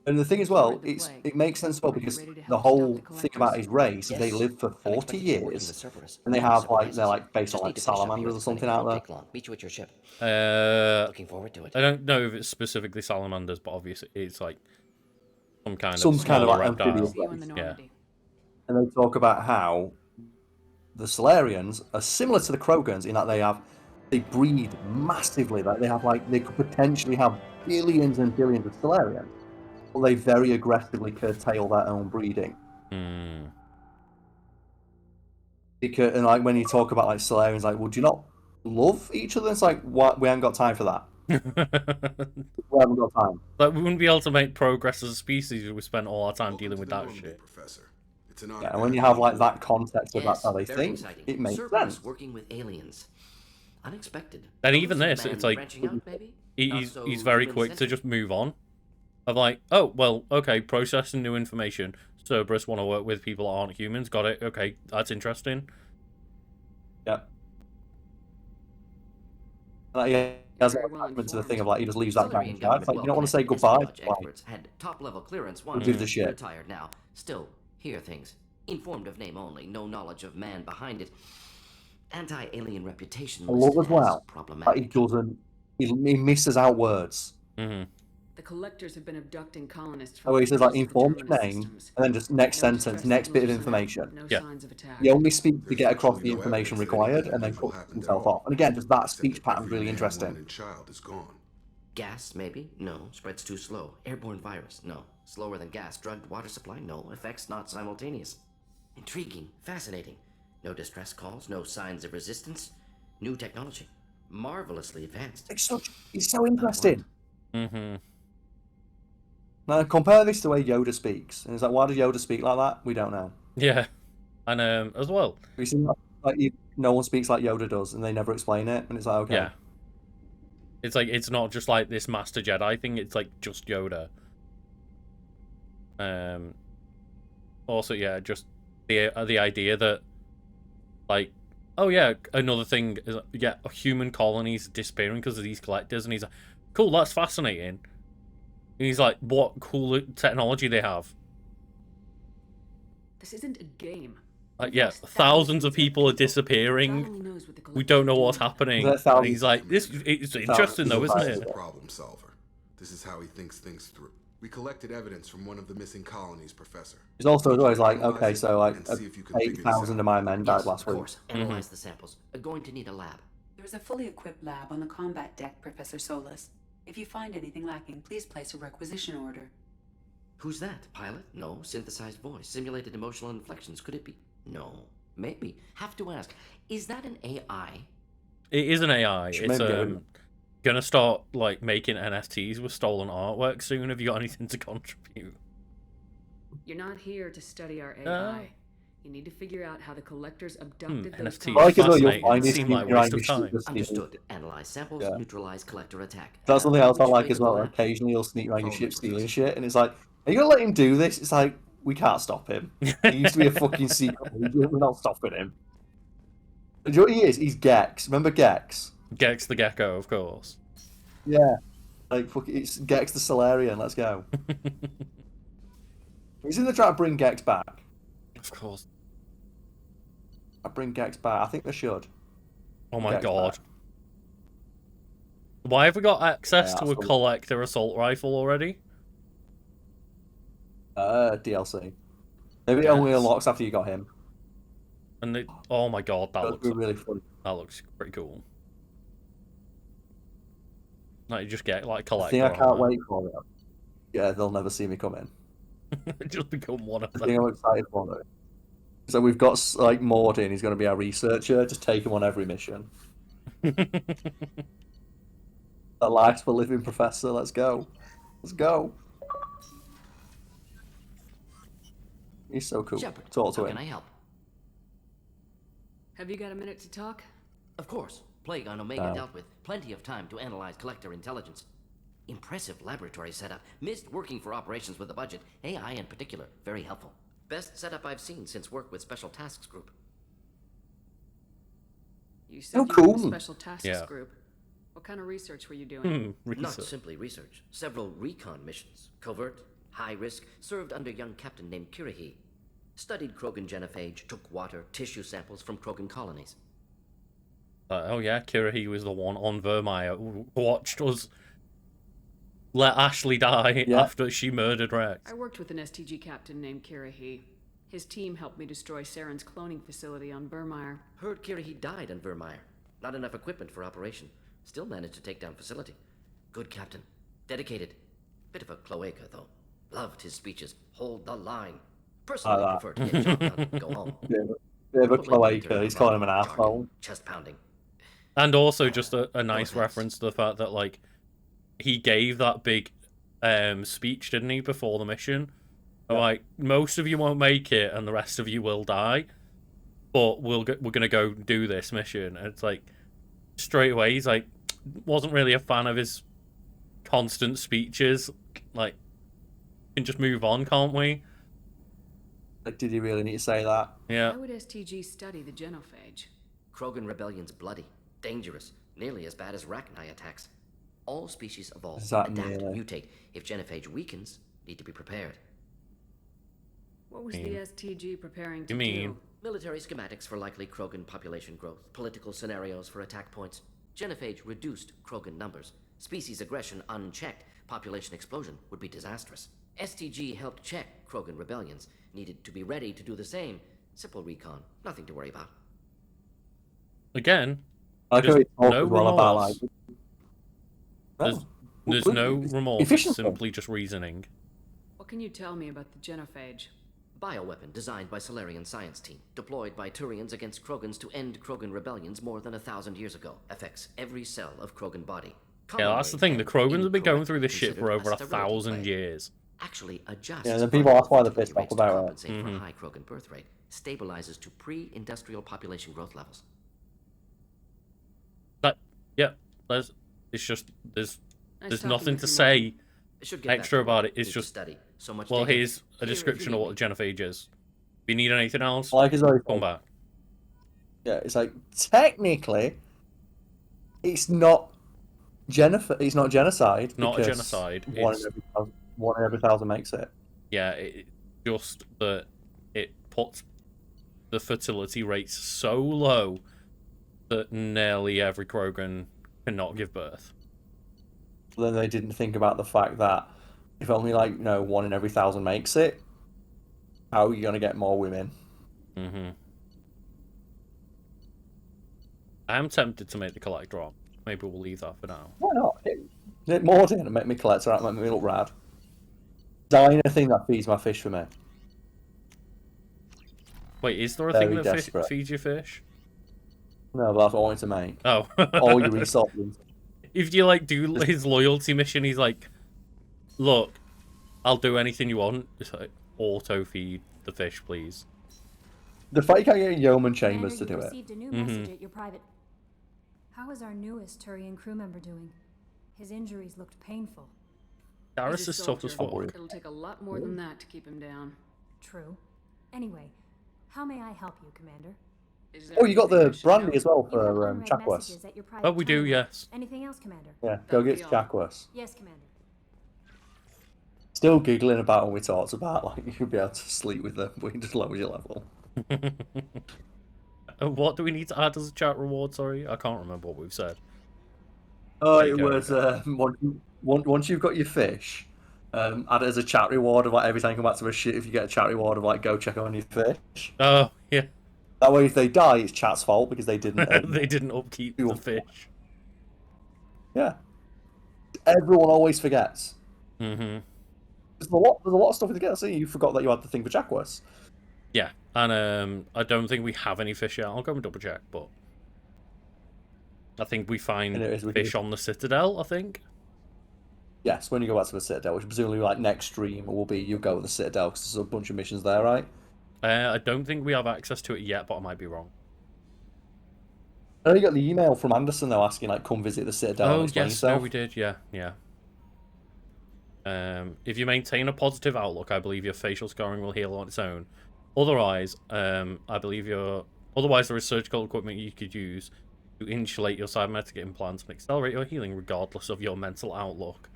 And the thing as well, it makes sense as well because the whole thing about his race, they live for 40 years, and they have like they're like based on like salamanders or something out there. Meet you at your ship. Looking forward to it. I don't know if it's specifically salamanders, but obviously it's like some kind Some of kind of smaller like reptile. amphibious race. Yeah. And they talk about how the Solarians are similar to the Krogans in that they breed massively. Like they could potentially have billions and billions of Solarians. But they very aggressively curtail their own breeding. Because, and like when you talk about like Solarians, like, would you not love each other? It's like, what? We haven't got time for that. We haven't got time. Like we wouldn't be able to make progress as a species if we spent all our time dealing with that shit. Yeah, and when you have like that context of that's how they think, it makes sense. Working with aliens. Unexpected. And even this, Man it's like branching out, maybe? he's very quick to just move on. Of like, oh, well, okay, processing new information. Cerberus want to work with people that aren't humans. Got it. Okay, that's interesting. Yep. He has that attachment to the thing of like he just leaves that guy in charge. Like you don't want to say goodbye. Espionage experts had top-level clearance Who once. gives a shit? Retired now. Still hear things. Informed of name only, no knowledge of man behind it. Anti-alien reputation I love listed as well as that problematic. he doesn't. He misses out words. Mm-hmm. The collectors have been abducting colonists from Oh, he says like Fortress informed Terminus name, systems. and then just next No sentence, distress next bit of signals are sent out, information. no Yeah. signs of attack. He only speaks to get across the virtually no information evidence that required, anything and then unusual cuts happened at himself all, off. And again, just that except speech that pattern's every really man, interesting. woman, and child is gone. Gas, maybe? No. Spreads too slow. Airborne virus? No. Slower than gas. Drugged water supply? No. Effects not simultaneous. Intriguing. Fascinating. No distress calls. No signs of resistance. New technology. Marvelously advanced. It's so interesting. Mm-hmm. Now compare this to the way Yoda speaks, and it's like, why does Yoda speak like that? We don't know. Yeah, and as well. We see like no one speaks like Yoda does, and they never explain it, and it's like, okay. Yeah. It's like it's not just like this Master Jedi thing. It's like just Yoda. Also, yeah, just the idea that, like, oh yeah, another thing is yeah, human colonies disappearing because of these collectors, and he's like, cool, that's fascinating. And he's like, what cool technology they have. This isn't a game. Yeah, thousands of people are disappearing. We don't know what's happening. And he's like, it's interesting though, isn't He's it? a problem solver. This is how he thinks things through. We collected evidence from one of the missing colonies, Professor. He's also always like, Analyze okay, it so like and see if you can figure this 8,000 out. of my men died Yes, last of week. course. Analyze the samples. Going to need a lab. There is a fully equipped lab on the combat deck, Professor Solis. If you find anything lacking, please place a requisition order. Who's that? Pilot? No. Synthesized voice. Simulated emotional inflections. Could it be? No. Maybe. Have to ask. Is that an AI? It is an AI. It's Maybe. gonna start like making NFTs with stolen artwork soon. Have you got anything to contribute? You're not here to study our AI. You need to figure out how the collectors abducted those NFT. I like as well, you'll Fascinating. find It this seemed like a behind waste of your time. ship. Understood. Analyze samples. Yeah. Neutralize collector attack. That's something else I Which like way as to the well. lab? Occasionally he'll sneak around your ship stealing shit, and it's like, are you gonna let him do this? It's like, we can't stop him. He used to be a fucking secret agent. We're not stopping him. Do you know what he is? He's Gex. Remember Gex? Gex the Gecko, of course. Yeah. Like, fuck, it's Gex the Solarian. Let's go. He's in the try to bring Gex back. Of course. I bring Gex back. I think they should. Oh my Gex god. back. Why have we got access Yeah, to a absolutely. collector assault rifle already? DLC. Maybe it only Yes. unlocks after you got him. And they, oh my god, that That'd looks be really fun. that looks pretty cool. Like you just get like The collector. thing I on can't there. wait for it. Yeah, they'll never see me come in. Just become one of The them. thing I'm excited for though. So we've got like Mordin. He's going to be our researcher. Just take him on every mission. A life for living professor. Let's go. Let's go. He's so cool. Shepard, Talk to how him. can I help? Have you got a minute to talk? Of course. Plague on Omega No. dealt with. Plenty of time to analyze collector intelligence. Impressive laboratory setup. Missed working for operations with a budget. AI in particular. Very helpful. Best setup I've seen since work with Special Tasks Group. You said Oh, you were in cool. the special tasks Yeah. group. What kind of research were you doing? Not Research. simply research. Several recon missions. Covert, high risk, served under a young captain named Kirahi. Studied Krogan genophage, took water, tissue samples from Krogan colonies. Oh yeah, Kirahi was the one on Vermeer who watched us let Ashley die Yeah. after she murdered Rex. I worked with an STG captain named Kirahi. His team helped me destroy Saren's cloning facility on Vermeer. Heard Kirahi died on Vermeer. Not enough equipment for operation. Still managed to take down facility. Good captain. Dedicated. Bit of a cloaca, though. Loved his speeches. Hold the line. Personally that. prefer to get job done and go home. Bit of a Probably cloaca. better He's calling him an jargon, asshole. Chest pounding. And also just a nice thanks. reference to the fact that like he gave that big speech, didn't he, before the mission? Like, most of you won't make it and the rest of you will die. But we're gonna go do this mission. And it's like straight away he's like wasn't really a fan of his constant speeches. Like can just move on, can't we? Like, did he really need to say that? Yeah. Why would STG study the genophage? Krogan rebellion's bloody, dangerous, nearly as bad as Rachni attacks. All species evolve, adapt, mutate. If genophage weakens, need to be prepared. What was the STG preparing to You mean? do? Military schematics for likely Krogan population growth, political scenarios for attack points. Genophage reduced Krogan numbers. Species aggression unchecked, population explosion would be disastrous. STG helped check Krogan rebellions, needed to be ready to do the same. Simple recon, nothing to worry about. Again, I there's could talk no as well about remorse. like. There's no remorse, it's simply just reasoning. What can you tell me about the genophage? Bioweapon designed by Solarian science team, deployed by Turians against Krogans to end Krogan rebellions more than 1,000 years ago. Affects every cell of Krogan body. Yeah, that's the thing. The Krogans have been going through this shit for over 1,000 years. Actually adjusts. Yeah, the people, that's why they're pissed off about it. Compensate for high Krogan birth rate. Stabilizes to pre-industrial population growth levels. Yeah, it's just there's nothing to say extra about it. It's just well, here's a description of what the genophage is. If you need anything else, come back. Yeah, it's like technically, it's not It's not genocide. Not a genocide. One in every thousand makes it. Yeah, it just that it puts the fertility rates so low that nearly every Krogan cannot give birth. Then they didn't think about the fact that if only 1 in every 1,000 makes it, how are you gonna get more women? I am tempted to make the collector on. Maybe we'll leave that for now. Why not? Hit more in and make me collector out, make me look rad. Design a thing that feeds my fish for me. Wait, is there a Very thing that desperate. feeds your fish? No, but that's what I wanted to make. Oh. All your resources. If you do his loyalty mission, he's like, look, I'll do anything you want. Just auto feed the fish, please. The fact you can't get yeoman chambers to do it. Received a new message at your private. How is our newest Turian crew member doing? His injuries looked painful. Garrus is tough as fuck. It'll take a lot more than that to keep him down. True. Anyway, how may I help you, Commander? Oh, you got the brandy as well for Chakwas. Oh, we do, yes. Anything else, Commander? Yeah, go get Chakwas. Yes, Commander. Still giggling about when we talked about you should be able to sleep with them, but you just lower your level. What do we need to add as a chat reward? Sorry, I can't remember what we've said. Oh, it was once you've got your fish, add it as a chat reward of every time you come back to a shit. If you get a chat reward of go check on your fish. Oh yeah. That way, if they die, it's chat's fault because they didn't. They didn't upkeep the fish. Yeah. Everyone always forgets. Mm-hmm. There's a lot of stuff to get. See, you forgot that you had the thing for Chakwas. Yeah, and I don't think we have any fish yet. I'll go and double check, but I think we find fish on the Citadel. I think. Yes, when you go back to the Citadel, which presumably next stream will be you go to the Citadel because there's a bunch of missions there, right? I don't think we have access to it yet, but I might be wrong. I know you got the email from Anderson though asking come visit the Citadel. Oh and explain yes, yourself. no, we did. Yeah. If you maintain a positive outlook, I believe your facial scarring will heal on its own. Otherwise, otherwise there is surgical equipment you could use to insulate your cybernetic implants and accelerate your healing regardless of your mental outlook.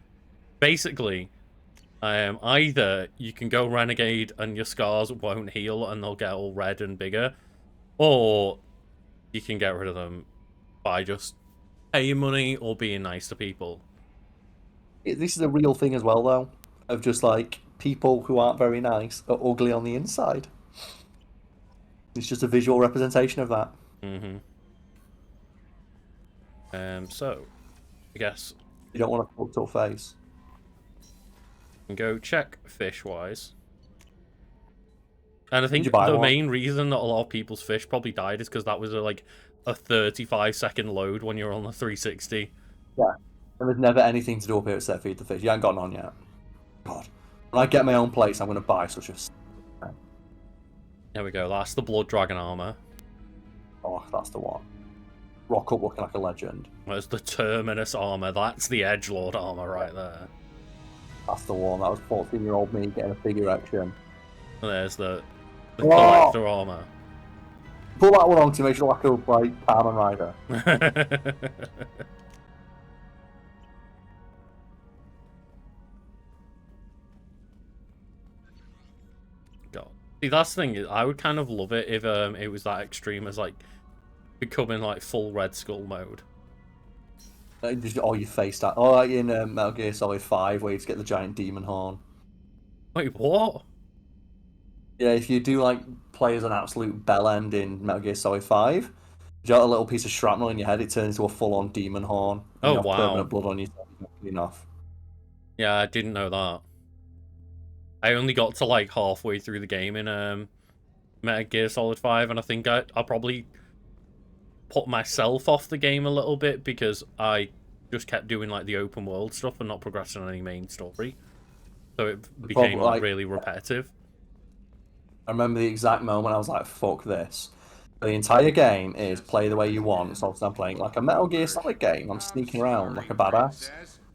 Basically, either you can go renegade and your scars won't heal and they'll get all red and bigger, or you can get rid of them by just paying money or being nice to people. This is a real thing as well, though, of just people who aren't very nice are ugly on the inside. It's just a visual representation of that. So, I guess you don't want a fucked up face. Go check fish-wise. And I think buy the one? main reason that a lot of people's fish probably died is because that was a 35-second load when you're on the 360. Yeah. And there's never anything to do up here except feed the fish. You haven't gotten on yet. God. When I get my own place, I'm going to buy such a... There we go. That's the Blood Dragon armor. Oh, that's the one. Rock up looking like a legend. There's the Terminus armor. That's the Edgelord armor right there. That's the one. That was 14-year-old me getting a figure action. And there's the Oh! collector armor. Put that one on to make sure like a like Kamen Rider. God. See, that's the thing. I would kind of love it if it was that extreme as like becoming like full Red Skull mode. Just all your face that. Oh, like in Metal Gear Solid 5, where you just get the giant demon horn. Wait, what? Yeah, if you do like play as an absolute bell end in Metal Gear Solid 5, you got a little piece of shrapnel in your head, it turns into a full-on demon horn. And Oh, you have wow. permanent blood on you, so it's not clean off. Yeah, I didn't know that. I only got to like halfway through the game in Metal Gear Solid 5, and I think I probably put myself off the game a little bit because I just kept doing like the open world stuff and not progressing on any main story. So it became like really repetitive. I remember the exact moment I was like, fuck this. The entire game is play the way you want, so I'm playing like a Metal Gear Solid game, I'm sneaking around like a badass.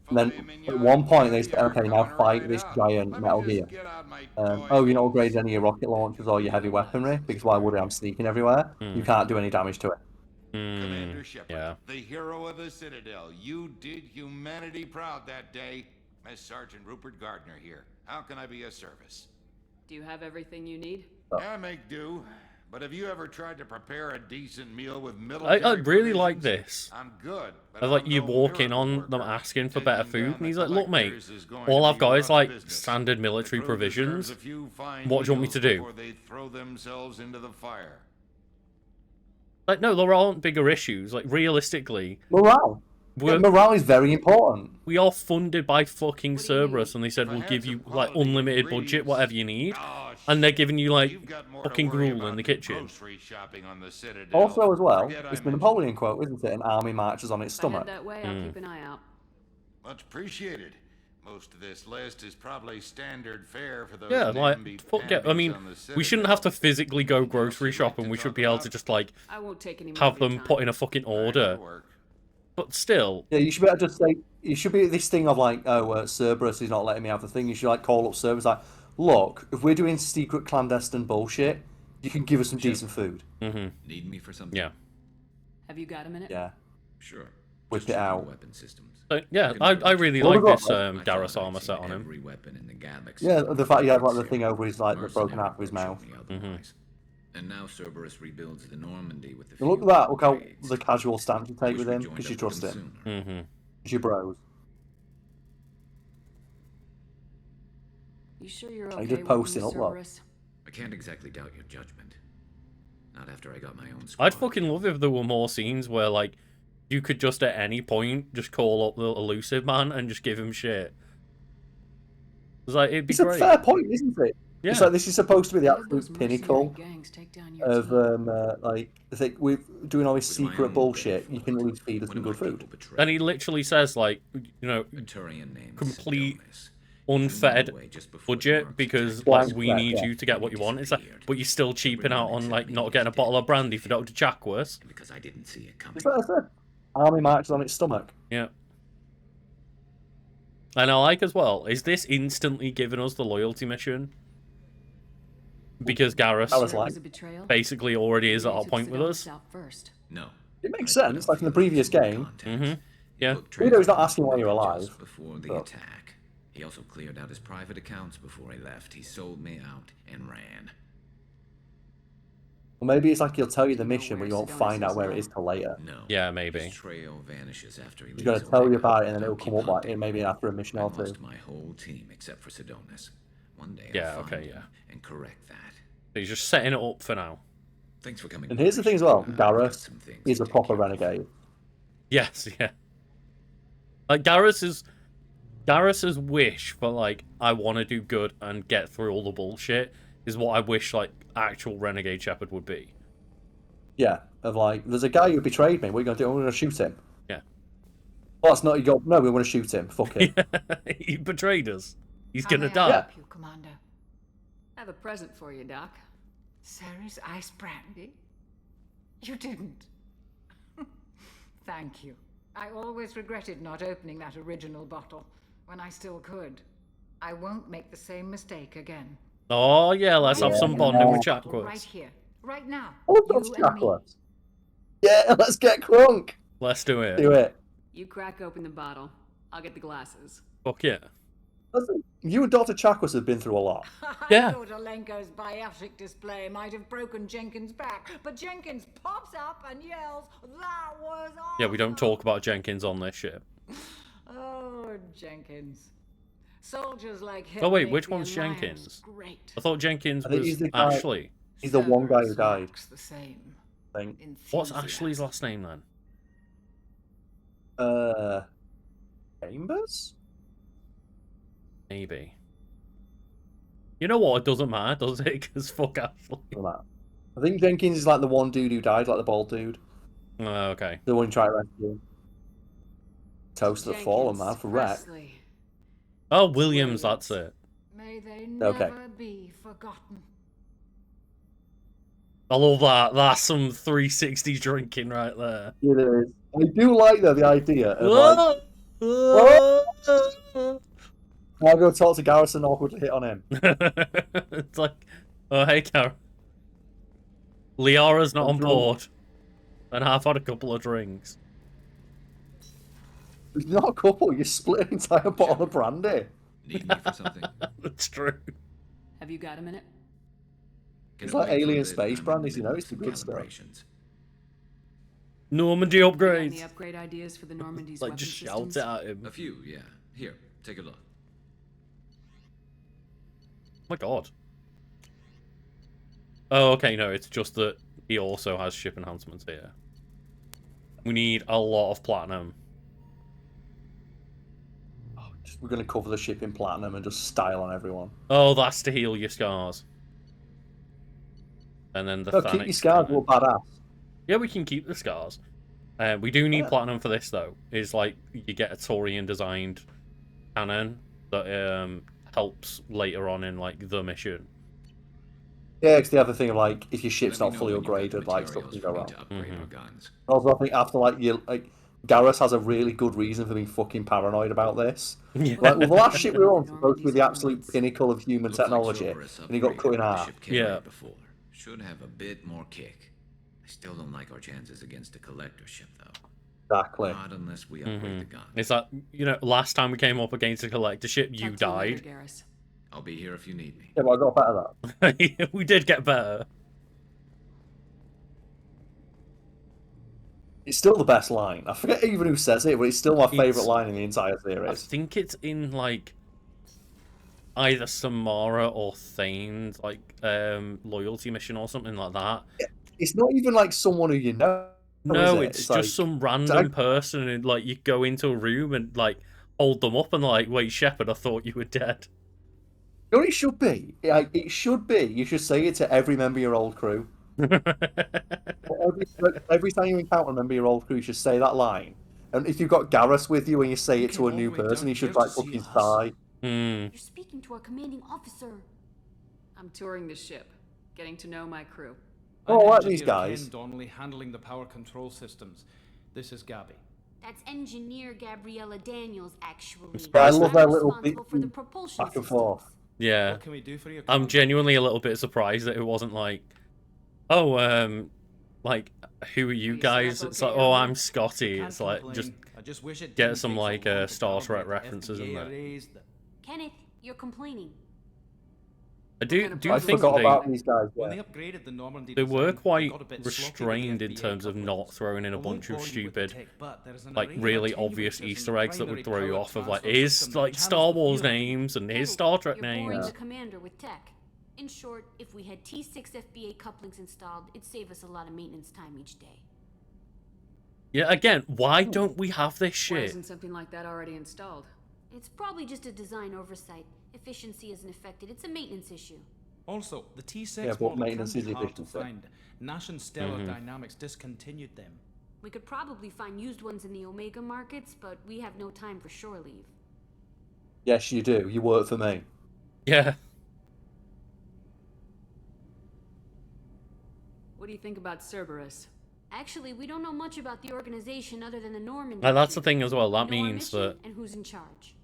And then at one point they said, okay, now fight this giant Metal Gear. Oh, you're not upgraded any of your rocket launchers or your heavy weaponry, because why would I? I'm sneaking everywhere. You can't do any damage to it. Commander Shepard, yeah. the hero of the Citadel. You did humanity proud that day. Miss Sergeant Rupert Gardner here. How can I be of service? Do you have everything you need? I make do. But have you ever tried to prepare a decent meal with I military really like provisions? this. I'm good. I like you walk in on them asking for better food, and he's like, "Look, mate, all I've got is like standard military provisions. What do you want me to do?" Before they throw themselves into the fire. Like, no, there aren't bigger issues. Like, realistically, Morale. Morale is very important. We are funded by fucking Cerberus, and they said we'll give you like unlimited budget, whatever you need, and they're giving you like fucking gruel in the kitchen. Also, as well, it's the Napoleon quote, isn't it? An army marches on its stomach. That way, I'll keep an eye out. Much appreciated. Most of this list is probably standard fare for those. Yeah, like I mean, we shouldn't have to physically go grocery shopping. We should be able to just like have them put in a fucking order. But still, yeah, you should be able to just say you should be this thing of like, oh, Cerberus is not letting me have the thing. You should like call up Cerberus like, look, if we're doing secret clandestine bullshit, you can give us some decent food. Need me for something? Yeah. Have you got a minute? Yeah. Sure. Whip it out. Weapon systems. Yeah, I really like this Garrus armor set on him. Every weapon in the galaxy. Yeah, the fact he had like the thing over his like the broken half of his mouth. And now Cerberus rebuilds the Normandy with the. Look at that! Look how the casual stance you take with him because you trust him. Because you bros. You sure you're He okay just with posting him, up, look. Cerberus? I can't exactly doubt your judgment. Not after I got my own squad. I'd fucking love if there were more scenes where like you could just at any point just call up the elusive man and just give him shit. It's like it'd be great. It's a fair point, isn't it? Yeah. It's like this is supposed to be the absolute pinnacle of like I think we're doing all this secret bullshit. You can at least feed us some good food. And he literally says like, you know, complete unfettered budget because like we need you to get what you want. It's like, but you're still cheaping out on like not getting a bottle of brandy for Dr. Chakwas. Because I didn't see it coming. It's like I said, army marches on its stomach. Yeah. And I like as well, is this instantly giving us the loyalty mission? Because Garrus basically already is at our point with us. No. It makes sense, like in the previous game. Yeah. Guido is not asking why you're alive. Before the attack. He also cleared out his private accounts before he left. He sold me out and ran. Well, maybe it's like he'll tell you the mission, but you won't find out where it is till later. No. Yeah, maybe. His trail vanishes after he He's going to tell you about it, and then it'll come up like it maybe after a mission or two. I lost my whole team except for Sidonis. One day Yeah, I'll find okay, him yeah. and correct that. He's just setting it up for now. Thanks for coming. And here's the thing as well, Garrus is a proper renegade. Yes, yeah. Like Garrus's wish for like I want to do good and get through all the bullshit is what I wish like actual renegade Shepard would be. Yeah, of like, there's a guy who betrayed me. What are you gonna do? We're gonna shoot him. Yeah. Well, that's not. You go. No, we're gonna shoot him. Fuck him. He betrayed us. He's How gonna may I die. help you, Commander? I have a present for you, Doc. Sarah's ice brandy? You didn't. Thank you. I always regretted not opening that original bottle when I still could. I won't make the same mistake again. Oh, yeah, let's have some bonding with Right Chakwas. here, right now. I love those You and me. chocolates. Yeah, let's get crunk. Let's do it. Do it. You crack open the bottle. I'll get the glasses. Fuck yeah. Listen, you and Dr. Chakwas have been through a lot. Yeah. I thought Alenko's biotic display might have broken Jenkins' back, but Jenkins pops up and yells, "That was awesome!" Yeah, we don't talk about Jenkins on this shit. Oh, Jenkins. Soldiers like him. Oh wait, make which the one's Alliance Jenkins? Great. I thought Jenkins I think was he's the guy- Ashley. He's the one guy who died. Looks the same. Thing. What's Ashley's last name then? Chambers? Maybe. You know what? It doesn't matter, does it? Because fuck Ashley. I think Jenkins is like the one dude who died, like the bald dude. Oh, okay. The one who tried to rescue him. Toast of the fallen, man, for wreck. Presley. Oh, Williams, that's it. May they Okay. never be forgotten. I love that. That's some 360 drinking right there. It is. I do like, though, the idea of, like... I'll go talk to Garrison awkwardly hit on him. It's like, oh, hey, Karl. Liara's not on board. And I've had a couple of drinks. It's not a couple, you split an entire bottle of brandy. Need me for something? That's true. Have you got a minute? It's like alien space brandies, you know, it's the good stuff. Normandy Any upgrades. upgrade ideas for the Normandy's Like, weapon just systems? shout it at him. A few, yeah. Here, take a look. Oh my god. Oh, okay, no, it's just that he also has ship enhancements here. We need a lot of platinum. We're going to cover the ship in platinum and just style on everyone. Oh, that's to heal your scars. And then the No, keep your Thanix scars, cannon. we're badass. Yeah, we can keep the scars. We do need Yeah. platinum for this, though. Is like, you get a Taurian-designed cannon that helps later on in, like, the mission. Yeah, it's the other thing of, like, if your ship's Let not me fully know when you've got the upgraded, like, stuff materials can for go me wrong. to upgrade our guns. Also, I think after, like, you, like, Garrus has a really good reason for being fucking paranoid about this. Yeah. Like, well, the last ship we were on was supposed to be the absolute pinnacle of human Looks like technology, Cerberus and he got cut in upgraded the half. ship came Yeah. right before. Should have a bit more kick. I still don't like our chances against a collector ship, though. Exactly. Not unless we upgrade the gun. It's like, you know, last time we came up against a collector ship, you Talk to later, died. Garrus. I'll be here if you need me. Yeah, but I got better at that. We did get better. It's still the best line. I forget even who says it, but it's still my favourite line in the entire I series. think it's in, like, either Samara or Thane's, like, loyalty mission or something like that. It's not even like someone who you know. No, is it? it's just like, some random person, and, like, you go into a room and, like, hold them up and, like, wait, Shepard, I thought you were dead. You know what it should be? Like, it should be. You should say it to every member of your old crew. every time you encounter a member of your old crew, you should say that line. And if you've got Garrus with you and you say it to a new person, he should like fucking sigh. You're speaking to our commanding officer. I'm touring the ship, getting to know my crew. Oh, I like Engineer these guys. Ken Donnelly handling the power control systems. This is Gabby. That's Engineer Gabriella Daniels, actually. I love their I'm little responsible for the propulsion back and system. forth. Yeah. What can we do for you? I'm genuinely a little bit surprised that it wasn't like, oh, like, who are you guys? It's like, oh, I'm Scotty. It's like, just wish it get didn't some, take so like, long to Star validate Trek the references in FDA there. raised the- Kenneth, you're complaining. I do I think forgot they, about these guys. When Yeah. they upgraded the Normandy they were design, quite got a bit sloppy with restrained the in FDA terms of not couplings. throwing in a I won't bunch of bore you with the stupid, tech, but there's an like, array of really attenuators obvious in Easter the eggs that would throw primary you power off of, like, transfer here's, system that like, channels Star the Wars fuel. names and here's Kenneth, Star Trek you're boring names. the commander with tech. In short, if we had T6 FBA couplings installed, it'd save us a lot of maintenance time each day. Yeah, again, why don't we have this Why shit? isn't something like that already installed? It's probably just a design oversight. Efficiency isn't affected. It's a maintenance issue. Also, the T6 Yeah, but model maintenance can is be hard to efficiency. find. Nash and Stellar Dynamics discontinued them. We could probably find used ones in the Omega markets, but we have no time for shore leave. Yes, you do. You work for me. Yeah. What do you think about Cerberus? Actually, we don't know much about the organization other than the Normandy. Now, that's the mission. thing as well. That We know our means mission that and who's in charge.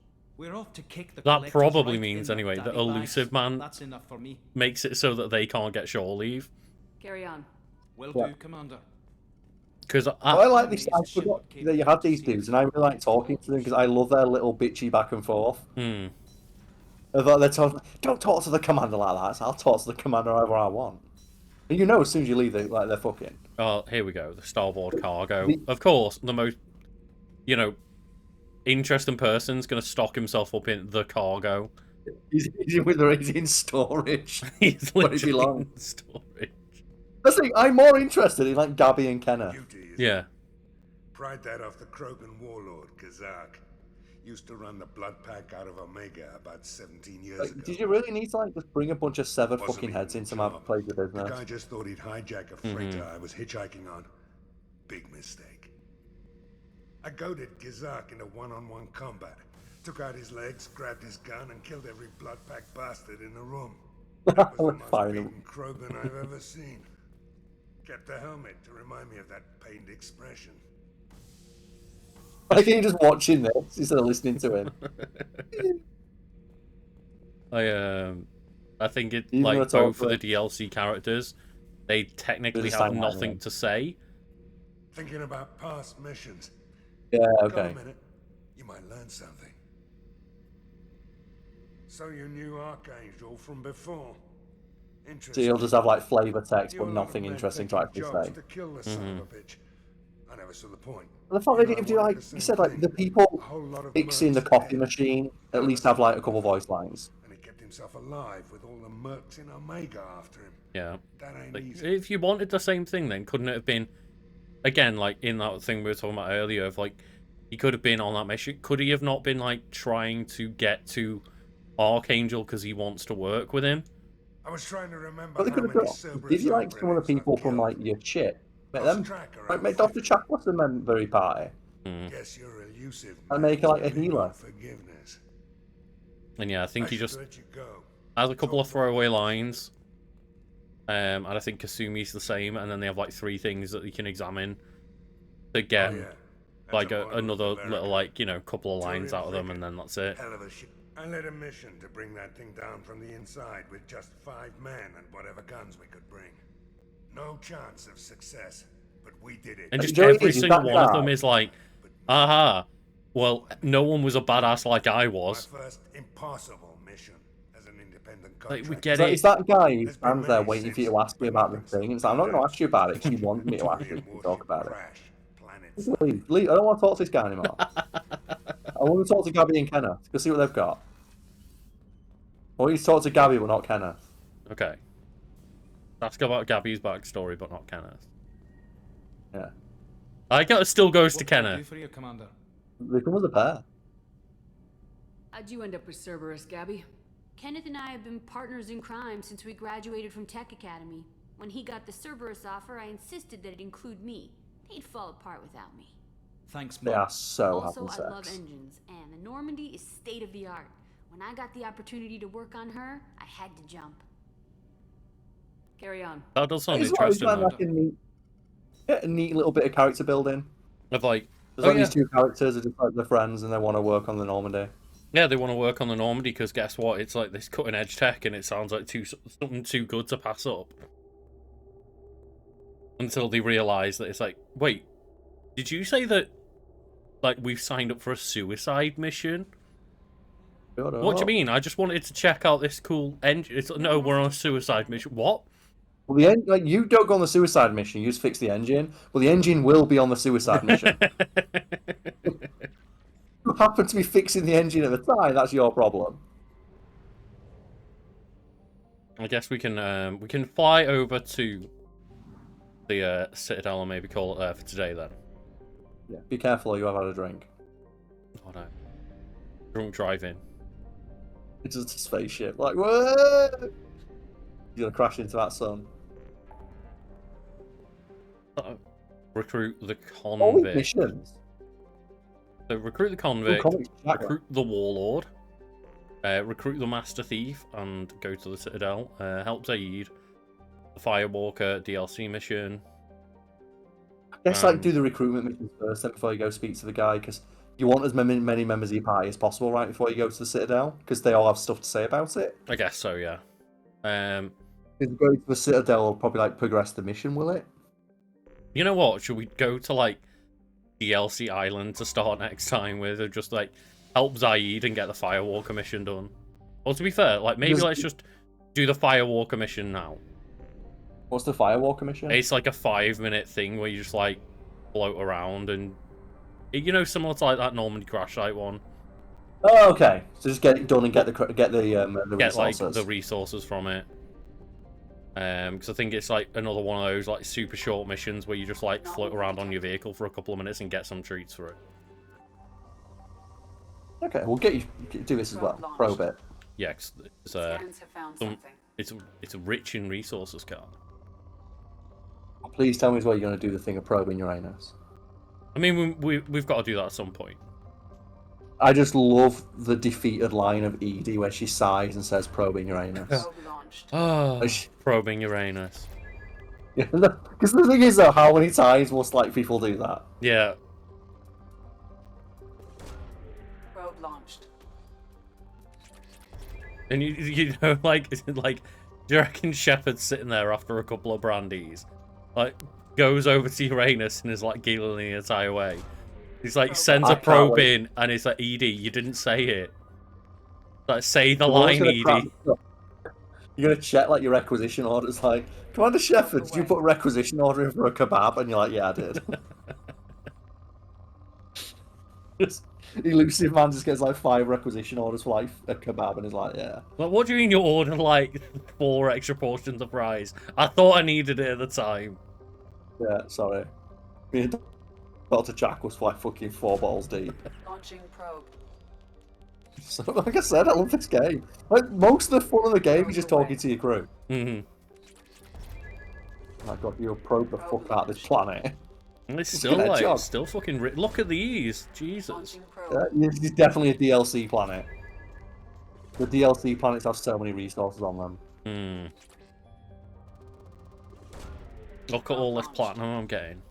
We're off to kick the That collectors probably right means in anyway the that daddy Elusive bags. Man That's enough for me. makes it so that they can't get shore leave. Carry on. Will Yeah. do, Commander. Because I like this. I forgot that you had these dudes, and I really like talking to them because I love their little bitchy back and forth. Hmm. They're talking, don't talk to the commander like that. So I'll talk to the commander however I want. And you know, as soon as you leave, they're fucking. Oh, here we go. The starboard cargo. Of course, the most, interesting person's going to stock himself up in the cargo. He's in storage. He's where he literally belongs. in storage. That's the thing, I'm more interested in like Gabby and Kenneth. Yeah. Pried that off the Krogan warlord, Kazak. Used to run the blood pack out of Omega about 17 years ago. Did you really need to like just bring a bunch of severed Wasn't fucking even heads a into my job. place of The business? guy just thought he'd hijack a freighter I was hitchhiking on. Big mistake. I goaded Kazak into one-on-one combat. Took out his legs, grabbed his gun, and killed every blood pack bastard in the room. That was the most Fine. beaten Krogan I've ever seen. Kept the helmet to remind me of that pained expression. Why can't you just watching this instead of listening to him? I think it Even though like it's all both for the good. DLC characters, they technically just have don't nothing like to say. Thinking about past missions. Yeah, Got okay. a minute. You might learn something. So you knew Archangel from before. So Interesting. you'll just have like flavor text, Knew but a lot of nothing men interesting to taking actually jobs say. to kill the son of a bitch. I never saw the point. And the fact You they know, didn't do I like wanted the you same said, like thing. the people A whole lot of fixing the mercs coffee dead. machine at least have like a couple voice lines. And he kept himself alive with all the mercs in Omega after him. Yeah. That ain't Like, easy. if you wanted the same thing, then couldn't it have been, again, like in that thing we were talking about earlier, of like, he could have been on that mission. Could he have not been like trying to get to Archangel because he wants to work with him? I was trying to remember But they how could have many got. Cerberus Did you like some of the people from like your shit? Make them like make Dr. Chakwas a member of your party Guess you're elusive, and man. make her like a Big on healer. Forgiveness. And yeah, I think I he should just let you go. has a couple of throwaway lines. And I think Kasumi's the same, and then they have like 3 things that you can examine to get like another little like, couple of lines out of them, and then that's it. Hell of a shit. I led a mission to bring that thing down from the inside with just 5 men and whatever guns we could bring. No chance of success, but we did it. And just Joey, every is single that one of guy- them is like, aha, well, no one was a badass like I was. My first impossible mission as an independent Like, we contractor. get So it. is that guy who stands there waiting for you to ask me about the thing? It's like, I'm not going to ask you about it. She wants me to ask you to talk about it. Just leave. Leave. I don't want to talk to this guy anymore. I want to talk to Gabby and Kenneth. Go see what they've got. I want you to talk to Gabby, but not Kenneth. Okay. Ask about Gabby's backstory, but not Kenneth. Yeah. I guess it still goes to What can I do Kenneth. for you, Commander? They come as a pair. How'd you end up with Cerberus, Gabby? Kenneth and I have been partners in crime since we graduated from Tech Academy. When he got the Cerberus offer, I insisted that it include me. He'd fall apart without me. Thanks, They Mom. are so Also, having I love sex. engines, and the Normandy is state of the art. When I got the opportunity to work on her, I had to jump. Carry on. That does sound It's interesting, like though. a neat little bit of character building. Of like, There's oh like yeah. these 2 characters are just like they're friends and they want to work on the Normandy. Yeah, they want to work on the Normandy because guess what? It's like this cutting edge tech, and it sounds like something too good to pass up. Until they realise that it's like, wait, did you say that? Like we've signed up for a suicide mission? What do you mean? I just wanted to check out this cool engine. It's like, no, we're on a suicide mission. What? Well, like you don't go on the suicide mission. You just fix the engine. Well, the engine will be on the suicide mission. You happen to be fixing the engine at the time. That's your problem. I guess we can fly over to the Citadel and maybe call it there for today then. Yeah. Be careful, or you have had a drink. Oh no. Drunk driving. It's just a spaceship. Like, what? You're gonna crash into that sun. Recruit the All these convict. missions. So recruit the convict, convict, Jack. recruit the warlord, recruit the master thief, and go to the Citadel. Help Zaid, the Firewalker DLC mission. I guess like do the recruitment mission first, then before you go speak to the guy, because You want as many members of your party as possible, right, before you go to the Citadel? Because they all have stuff to say about it. I guess so, yeah. If you go to the Citadel, will probably like progress the mission, will it? You know what? Should we go to like DLC Island to start next time with, or just like help Zaid and get the Firewalker mission done? Or to be fair, like maybe let's just do the Firewalker mission now. What's the Firewalker mission? It's like a 5-minute thing where you just like float around and you know, similar to like that Normandy crash site one. Oh, okay. So just get it done and get the Like resources. the resources from it. Because I think it's like another one of those like super short missions where you just like float around on your vehicle for a couple of minutes and get some treats for it. Okay, we'll get you do this as well. Probe it. Yeah, cause it's rich in resources, Karl. Please tell me as well you're going to do the thing of probing Uranus. I mean, we've got to do that at some point. I just love the defeated line of Edie where she sighs and says probing Uranus. Oh, probing Uranus. Because the thing is, though, how many times must like people do that? Yeah. Probe launched. And you know, like, do you reckon Shepard's sitting there after a couple of brandies, like, goes over to Uranus and is like giggling the entire way? He's like, sends a probe in, and it's like, Edie, you didn't say it. Like, say the line, Edie. You're gonna check like your requisition orders, like, Commander Shepard, did you put a requisition order in for a kebab? And you're like, yeah, I did. Just elusive man just gets like 5 requisition orders for like a kebab, and is like, yeah. Like, what do you mean you ordered like 4 extra portions of fries? I thought I needed it at the time. Yeah, sorry. Me and Dr. Jack was like fucking 4 bottles deep. Launching probe. So, like I said, I love this game. Like, most of the fun of the game is just talking to your crew. Mm-hmm. My God, you'll probe the fuck out of this planet. And it's still like, it's still fucking look at these, Jesus. It's definitely a DLC planet. The DLC planets have so many resources on them. Hmm. Look at all this platinum I'm getting.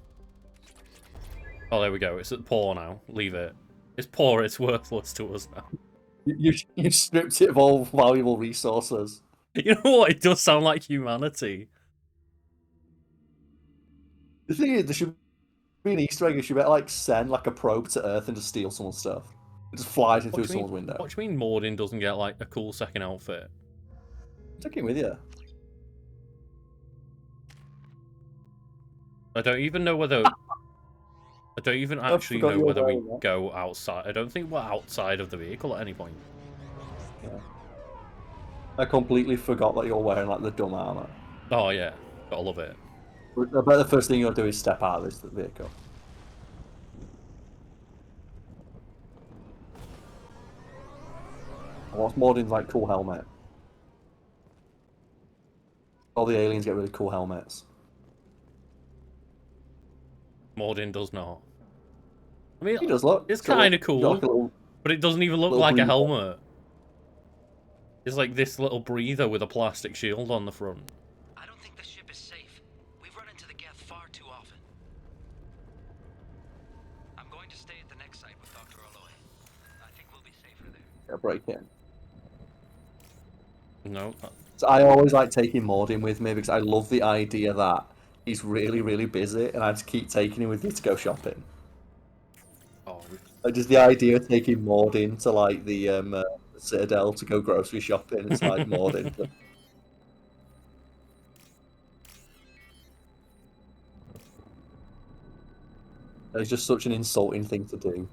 Oh, there we go. It's at poor now. Leave it. It's poor. It's worthless to us now. You stripped it of all valuable resources. You know what? It does sound like humanity. The thing is, there should be an Easter egg. You should better like send like a probe to Earth and just steal someone's stuff. It just flies in through someone's window. What do you mean Mordin doesn't get like a cool second outfit? Take it with you. I don't even know whether. I don't even actually know whether we go outside. I don't think we're outside of the vehicle at any point. Yeah. I completely forgot that you're wearing like the dumb armor. Oh yeah, gotta love it. I bet the first thing you'll do is step out of this vehicle. What's Mordin's like cool helmet? All the aliens get really cool helmets. Mordin does not. I mean, he does look. It's kind of cool, but it doesn't even look like a helmet. It's like this little breather with a plastic shield on the front. I don't think the ship is safe. We've run into the Geth far too often. I'm going to stay at the next site with Dr. Aloy. I think we'll be safer there. Yeah, break in. No. So I always like taking Mordin with me because I love the idea that he's really, really busy, and I just keep taking him with me to go shopping. Oh. Like, just the idea of taking Mordin to like the Citadel to go grocery shopping. It's like Mordin. It's just such an insulting thing to do.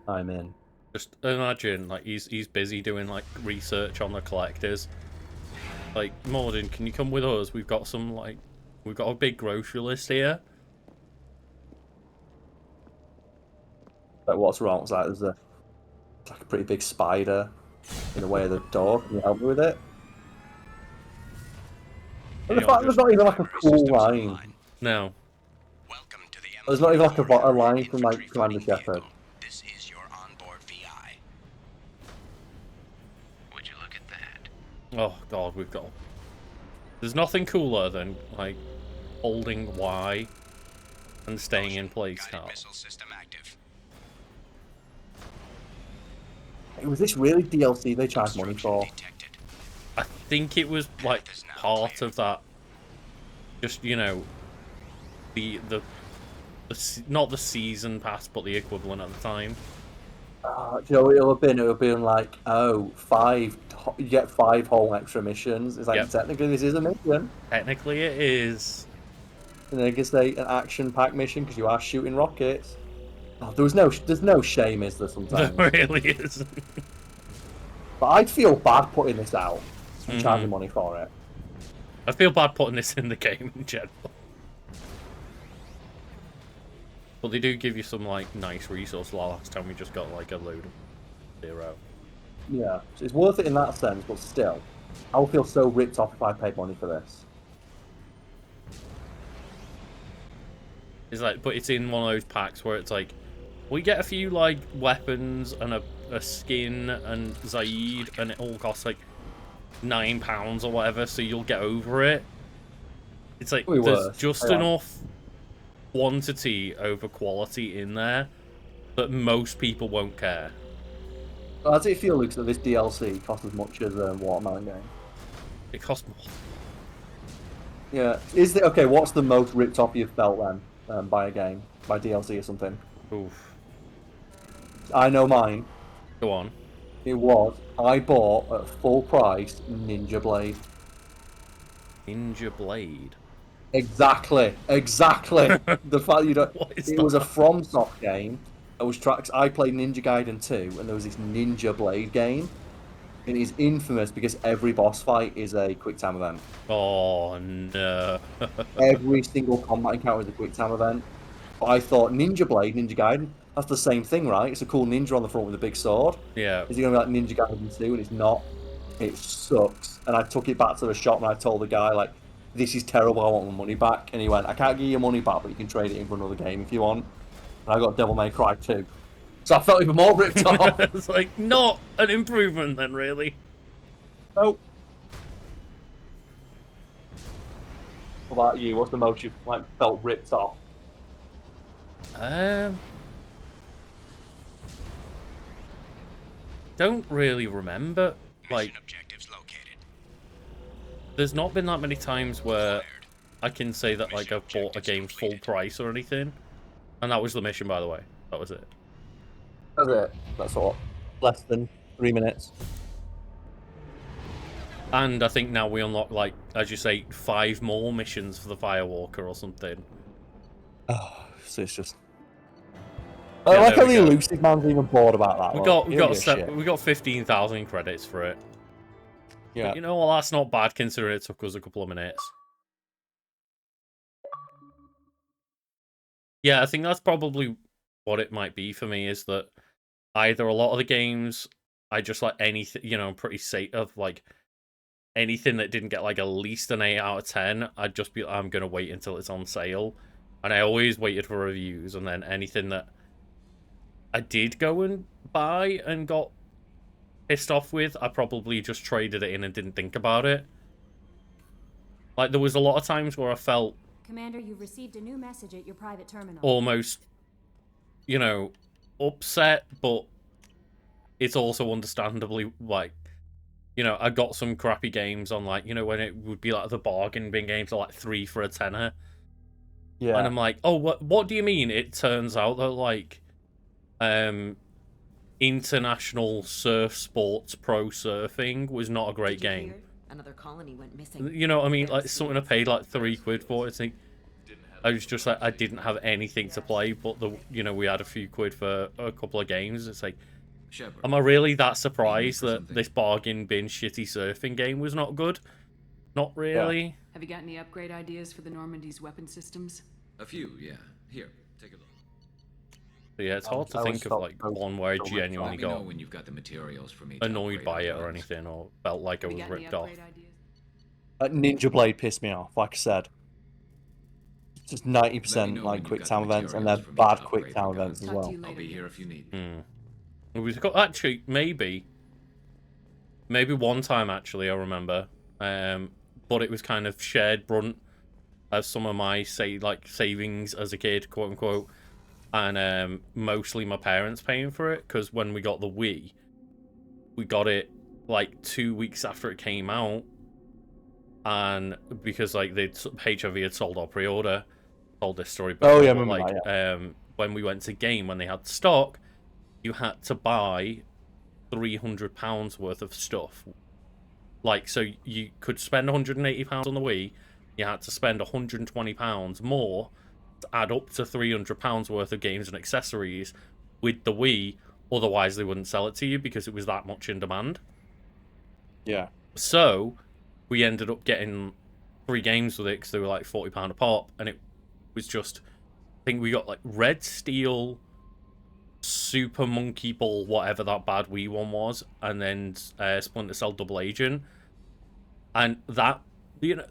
I'm in. Just imagine, like, he's busy doing like research on the collectors. Like, Mordin, can you come with us? We've got some like, we've got a big grocery list here. Like, what's wrong? It's like there's like a pretty big spider in the way of the door. Can you help me with it? And the fact there's not even like a cool line. No. There's not even like a line from like Commander Shepard. This is your onboard VI. Would you look at that? Oh god, we've got. There's nothing cooler than like holding Y and staying in place, Karl. Was this really DLC they charged money for? I think it was like part of that. Just, you know, not the season pass, but the equivalent at the time. You know, it'll have been like, oh, you get 5 whole extra missions. It's like, technically this is a mission. Technically it is. And then I guess an action-packed mission because you are shooting rockets. Oh, there's no shame, is there, sometimes? There really isn't. But I'd feel bad putting this out and charging money for it. I feel bad putting this in the game in general. But they do give you some, like, nice resource. Last time we just got, like, a load of 0. Yeah, so it's worth it in that sense, but still, I would feel so ripped off if I paid money for this. It's like, but it's in one of those packs where it's like, we get a few, like, weapons and a skin and Zaid, and it all costs, like, £9 or whatever, so you'll get over it. It's like, there's just enough quantity over quality in there that most people won't care. How does it feel, Luke, that this DLC costs as much as Watermelon game? It costs more. Yeah. Okay, what's the most ripped off you've felt then by a game? By DLC or something? Oof. I know mine. Go on. I bought at full price Ninja Blade. Ninja Blade? Exactly. The fact you don't... It was a FromSoft game. I played Ninja Gaiden 2, and there was this Ninja Blade game. It is infamous because every boss fight is a quick time event. Oh, no. Every single combat encounter is a quick time event. But I thought, Ninja Blade, Ninja Gaiden, that's the same thing, right? It's a cool ninja on the front with a big sword. Yeah. Is it going to be like Ninja Gaiden 2? And it's not. It sucks. And I took it back to the shop and I told the guy, like, this is terrible, I want my money back. And he went, I can't give you your money back, but you can trade it in for another game if you want. And I got Devil May Cry 2. So I felt even more ripped off. It's like, not an improvement then, really. Nope. What about you? What's the most you felt ripped off? Don't really remember. Like, there's not been that many times where I can say that, like, I've bought a game full price or anything. And that was the mission, by the way. That was it. That's it. That's all. Less than 3 minutes. And I think now we unlock, like, as you say, 5 more missions for the Firewalker or something. Oh, so it's just... I like how the elusive man's even bored about that. We got 15,000 credits for it. Yeah. But you know what? That's not bad considering it took us a couple of minutes. Yeah, I think that's probably what it might be for me, is that either a lot of the games I just like anything, you know, pretty safe of like anything that didn't get like at least an 8 out of 10, I'd just be I'm gonna wait until it's on sale. And I always waited for reviews, and then anything that I did go and buy and got pissed off with, I probably just traded it in and didn't think about it. Like, there was a lot of times where I felt... Commander, you've received a new message at your private terminal. Almost, you know, upset, but it's also understandably, like, you know, I got some crappy games on, like, you know, when it would be, like, the bargain bin games are, like, 3 for a tenner. Yeah. And I'm like, oh, what do you mean? It turns out that, like, International Surf Sports Pro Surfing was not a great game. Another colony went missing. You know what I mean? Like, something I paid like £3 for. It's like, I was just like, I didn't have anything to play, but you know, we had a few quid for a couple of games. It's like, am I really that surprised that this bargain bin shitty surfing game was not good? Not really. Yeah. Have you got any upgrade ideas for the Normandy's weapon systems? A few, yeah. Here, take a look. But yeah, it's hard to think of like one where I genuinely got when you've got the materials for me annoyed by it or anything, or felt like I was ripped off. Ninja Blade pissed me off, like I said. Just 90% like quick time events, and they're bad quick time events as well. I'll be here if you need. We've got actually maybe one time actually I remember, but it was kind of shared brunt as some of my savings as a kid, quote unquote, and mostly my parents paying for it, because when we got the Wii, we got it like 2 weeks after it came out, and because like HMV had sold our pre-order. Told this story before, Oh yeah, I but remember like that, yeah. when we went to Game, when they had stock, you had to buy £300 worth of stuff. Like, so you could spend £180 on the Wii, you had to spend £120 more to add up to £300 worth of games and accessories with the Wii, otherwise they wouldn't sell it to you because it was that much in demand. Yeah. So we ended up getting 3 games with it because they were like £40 a pop, and it was just, I think we got like Red Steel, Super Monkey Ball, whatever that bad Wii one was, and then Splinter Cell Double Agent. And that,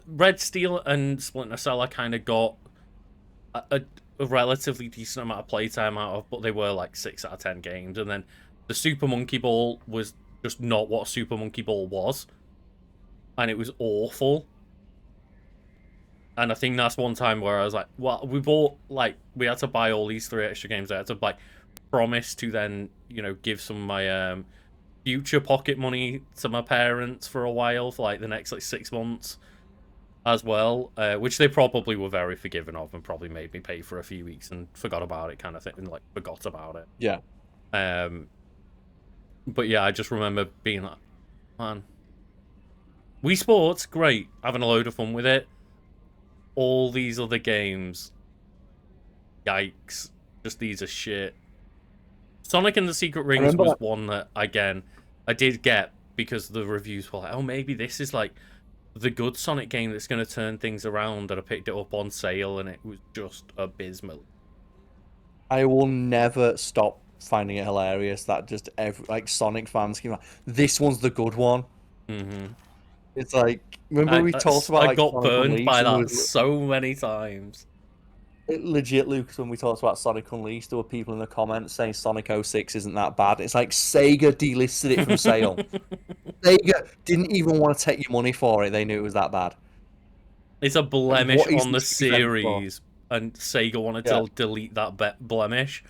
Red Steel and Splinter Cell I kind of got a relatively decent amount of playtime out of, but they were like 6 out of 10 games. And then the Super Monkey Ball was just not what Super Monkey Ball was, and it was awful. And I think that's one time where I was like, well, we had to buy all these 3 extra games. I had to promise to then, give some of my future pocket money to my parents for a while, for like the next 6 months as well, which they probably were very forgiving of and probably made me pay for a few weeks and forgot about it kind of thing, and forgot about it. Yeah. But yeah, I just remember being like, man, Wii Sports, great, having a load of fun with it. All these other games, yikes, just these are shit. Sonic and the Secret Rings was one that, again, I did get because the reviews were like, oh, maybe this is like the good Sonic game that's going to turn things around, and I picked it up on sale and it was just abysmal. I will never stop finding it hilarious that just Sonic fans keep like, this one's the good one. Mm-hmm. It's like, remember we talked about I got Sonic burned Unleashed, by that so many times. Legit, Lucas, when we talked about Sonic Unleashed, there were people in the comments saying Sonic 06 isn't that bad. It's like Sega delisted it from sale. Sega didn't even want to take your money for it. They knew it was that bad. It's a blemish on the series, and Sega wanted to delete that blemish.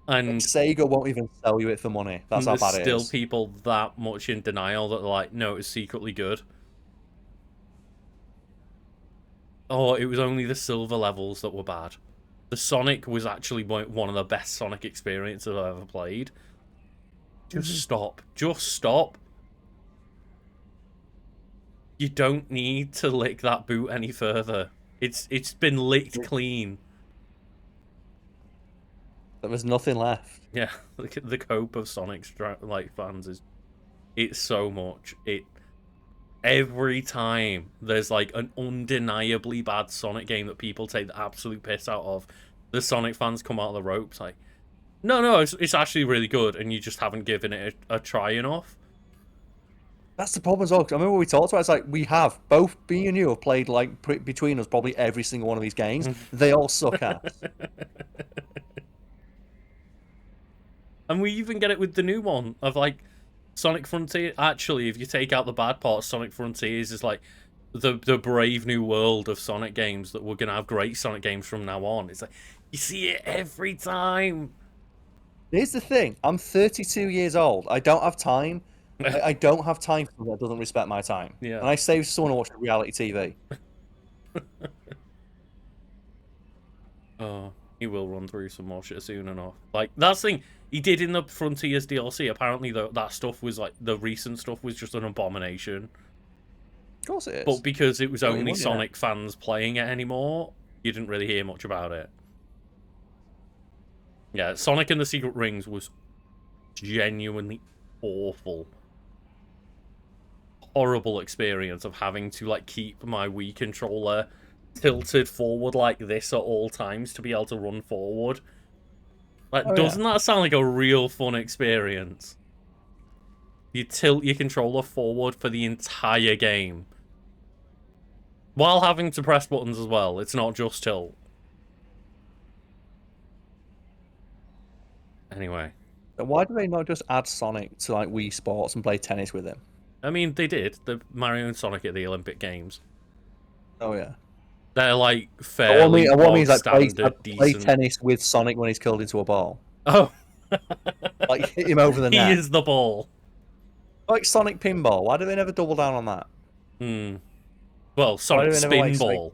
And Sega won't even sell you it for money. That's how bad it is. There's still people that much in denial that are like, no, it was secretly good. Oh, it was only the silver levels that were bad. The Sonic was actually one of the best Sonic experiences I've ever played. Just stop. Just stop. You don't need to lick that boot any further. It's been licked clean. There was nothing left. Yeah, the cope of Sonic's fans is, it's so much. Every time there's an undeniably bad Sonic game that people take the absolute piss out of, the Sonic fans come out of the ropes like, no, it's actually really good, and you just haven't given it a try enough. That's the problem as well. I remember we talked about it's like we have both me and you have played between us probably every single one of these games. They all suck ass. And we even get it with the new one of Sonic Frontier. Actually, if you take out the bad parts, Sonic Frontiers is the brave new world of Sonic games that we're gonna have great Sonic games from now on. It's like you see it every time. Here's the thing: I'm 32 years old. I don't have time. I don't have time for that doesn't respect my time. Yeah. And I save someone to watch reality TV. Oh, he will run through some more shit soon enough. That's the thing he did in the Frontiers DLC. Apparently, that stuff was the recent stuff was just an abomination. Of course it is. But because it was only Sonic fans playing it anymore, you didn't really hear much about it. Yeah, Sonic and the Secret Rings was genuinely awful. Horrible experience of having to keep my Wii controller tilted forward like this at all times to be able to run forward. Doesn't that sound like a real fun experience? You tilt your controller forward for the entire game while having to press buttons as well. It's not just tilt. Anyway, why do they not just add Sonic to Wii Sports and play tennis with him? I mean, they did. The Mario and Sonic at the Olympic Games. Oh, yeah. They're like What I fairly mean, bog is like standard, play decent. tennis with Sonic when he's curled into a ball. Oh, like hit him over the he net. is the ball. Like Sonic pinball. Why do they never double down on that? Well, Why Sonic do they never make Spinball.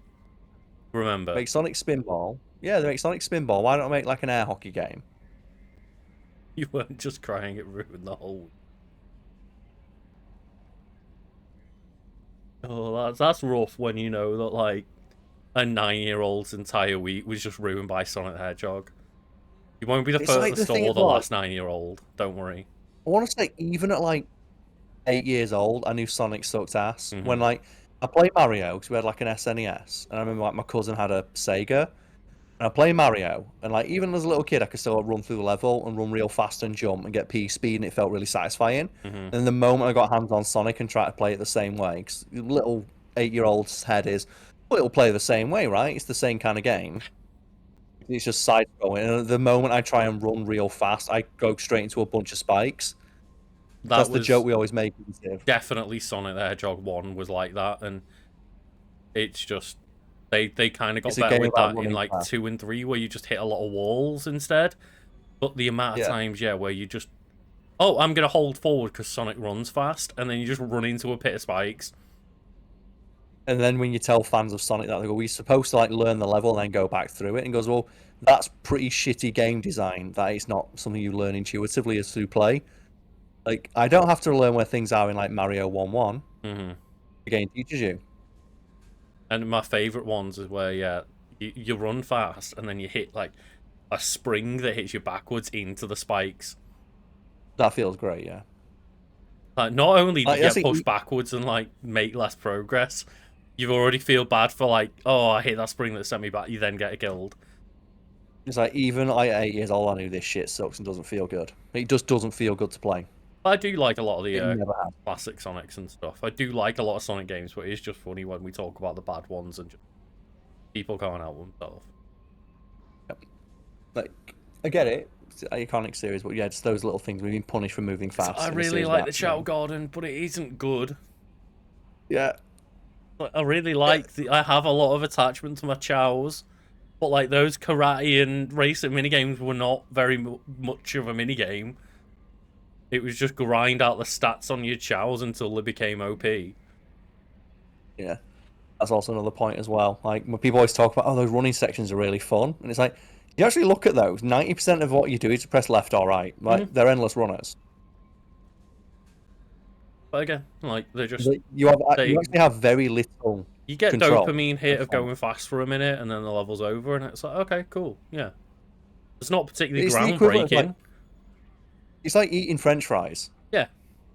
Remember? Make Sonic Spinball. Yeah, they make Sonic Spinball. Why don't they make like an air hockey game? You weren't just crying; it ruined the whole. Oh, that's rough when you know that like a 9-year-old's entire week was just ruined by Sonic the Hedgehog. You won't be the It's like first the thing or is, the like, last 9-year-old. Don't worry. I want to say even at like 8 years old, I knew Sonic sucked ass. Mm-hmm. When like I played Mario because we had like an SNES, and I remember like my cousin had a Sega, and I play Mario, and like even as a little kid, I could still run through the level and run real fast and jump and get P speed, and it felt really satisfying. Mm-hmm. And the moment I got hands on Sonic and tried to play it the same way, because little 8-year-old's head is, well, it'll play the same way, right? It's the same kind of game. It's just side scrolling, and the moment I try and run real fast, I go straight into a bunch of spikes. That's the joke we always make. Definitely Sonic the Hedgehog 1 was like that, and it's just they kind of got better with that in like 2 and 3, where you just hit a lot of walls instead. But the amount of times, where you just, oh, I'm gonna hold forward because Sonic runs fast, and then you just run into a pit of spikes. And then when you tell fans of Sonic that, they go, we're supposed to like learn the level and then go back through it, and goes, well, that's pretty shitty game design. That is not something you learn intuitively as through play. Like, I don't have to learn where things are in like Mario 1-1. Mm-hmm. The game teaches you. And my favorite ones is where you run fast and then you hit like a spring that hits you backwards into the spikes. That feels great, yeah. Like, not only do Like, you get pushed backwards and like make less progress, you already feel bad for like, oh, I hit that spring that sent me back. You then get killed. It's like, even like 8 years old, I knew this shit sucks and doesn't feel good. It just doesn't feel good to play. I do like a lot of the classic Sonics and stuff. I do like a lot of Sonic games, but it's just funny when we talk about the bad ones and just people can't help themselves. Yep. Like, I get it. It's an iconic series, but yeah, it's those little things. We've been punished for moving fast. I really like the Shadow Garden, but it isn't good. Yeah. I really like I have a lot of attachment to my chows, but like those karate and racing minigames were not very much of a minigame. It was just grind out the stats on your chows until they became OP. Yeah. That's also another point as well. Like, when people always talk about, oh, those running sections are really fun. And it's like, you actually look at those, 90% of what you do is to press left or right. Like, they're endless runners. But again, like, they're just... You actually have very little You get control. dopamine hit of going fast for a minute, and then the level's over, and it's like, okay, cool, yeah. It's not particularly groundbreaking. It's like eating French fries. Yeah.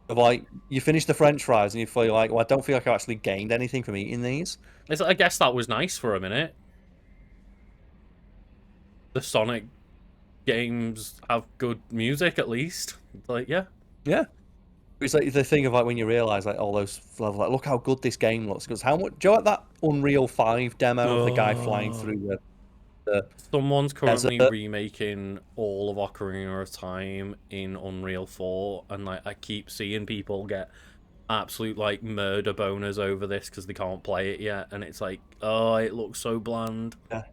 Of like, you finish the French fries and you feel like, well, I don't feel like I actually gained anything from eating these. It's like, I guess that was nice for a minute. The Sonic games have good music, at least. It's like, yeah. Yeah. It's like the thing of like when you realise like all those levels, like, look how good this game looks. Because how much, do you know, like that Unreal 5 demo of the guy flying through the Someone's currently desert? remaking all of Ocarina of Time in Unreal 4, and like I keep seeing people get absolute like murder boners over this because they can't play it yet, and it's like, oh, it looks so bland. Yeah.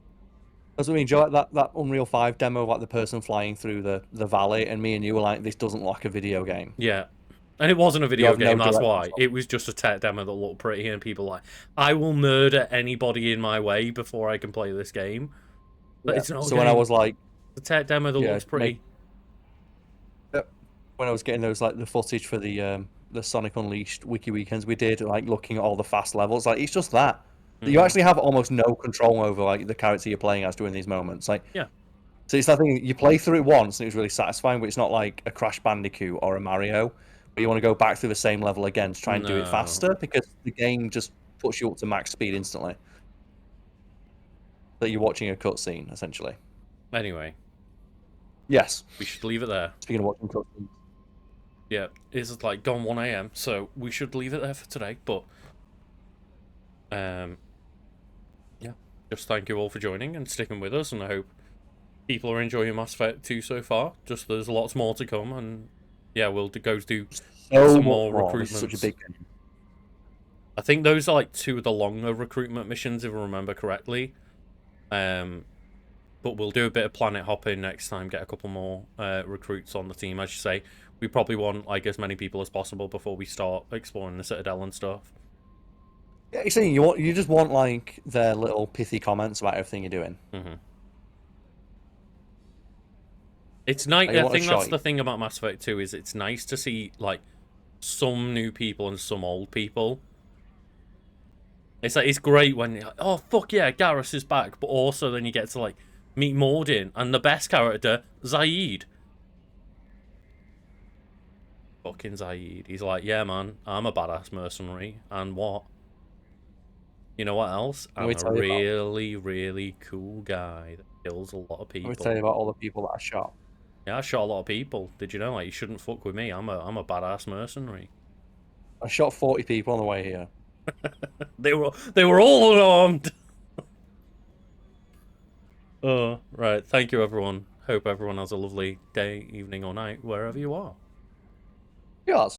That's what I mean. Do you like that Unreal 5 demo of like the person flying through the valley, and me and you were like, this doesn't look like a video game. Yeah. And it wasn't a video game, no that's direct why. control. It was just a tech demo that looked pretty, and people were like, I will murder anybody in my way before I can play this game. But it's not a So when I game. was like, The tech demo that looks pretty. when I was getting those like the footage for the Sonic Unleashed wiki weekends we did, like looking at all the fast levels, like it's just that. You actually have almost no control over like the character you're playing as during these moments. Like, yeah. So it's that thing, you play through it once and it was really satisfying, but it's not like a Crash Bandicoot or a Mario where you want to go back through the same level again to try and do it faster, because the game just puts you up to max speed instantly. That you're watching a cutscene, essentially. Anyway. Yes. We should leave it there. Speaking of watching cutscenes. Yeah, it's like gone 1 AM, so we should leave it there for today, but yeah. Just thank you all for joining and sticking with us, and I hope people are enjoying Mass Effect 2 so far. Just there's lots more to come, and yeah, we'll go do some more recruitments. Such a big game. I think those are like 2 of the longer recruitment missions, if I remember correctly. But we'll do a bit of planet hopping next time, get a couple more recruits on the team. As you say, we probably want like as many people as possible before we start exploring the Citadel and stuff. Yeah, you see, you just want like their little pithy comments about everything you're doing. Mm-hmm. It's nice. Like, I think that's the thing about Mass Effect 2 is it's nice to see like some new people and some old people. It's like it's great when you're like, oh fuck yeah, Garrus is back, but also then you get to like meet Mordin and the best character, Zaid. Fucking Zaid. He's like, yeah man, I'm a badass mercenary, and what? You know what else? I'm a really, really cool guy that kills a lot of people. Let me tell you about all the people that I shot. Yeah, I shot a lot of people. Did you know? Like, you shouldn't fuck with me. I'm a badass mercenary. I shot 40 people on the way here. They were all unarmed. Oh, right. Thank you, everyone. Hope everyone has a lovely day, evening, or night, wherever you are. Yours.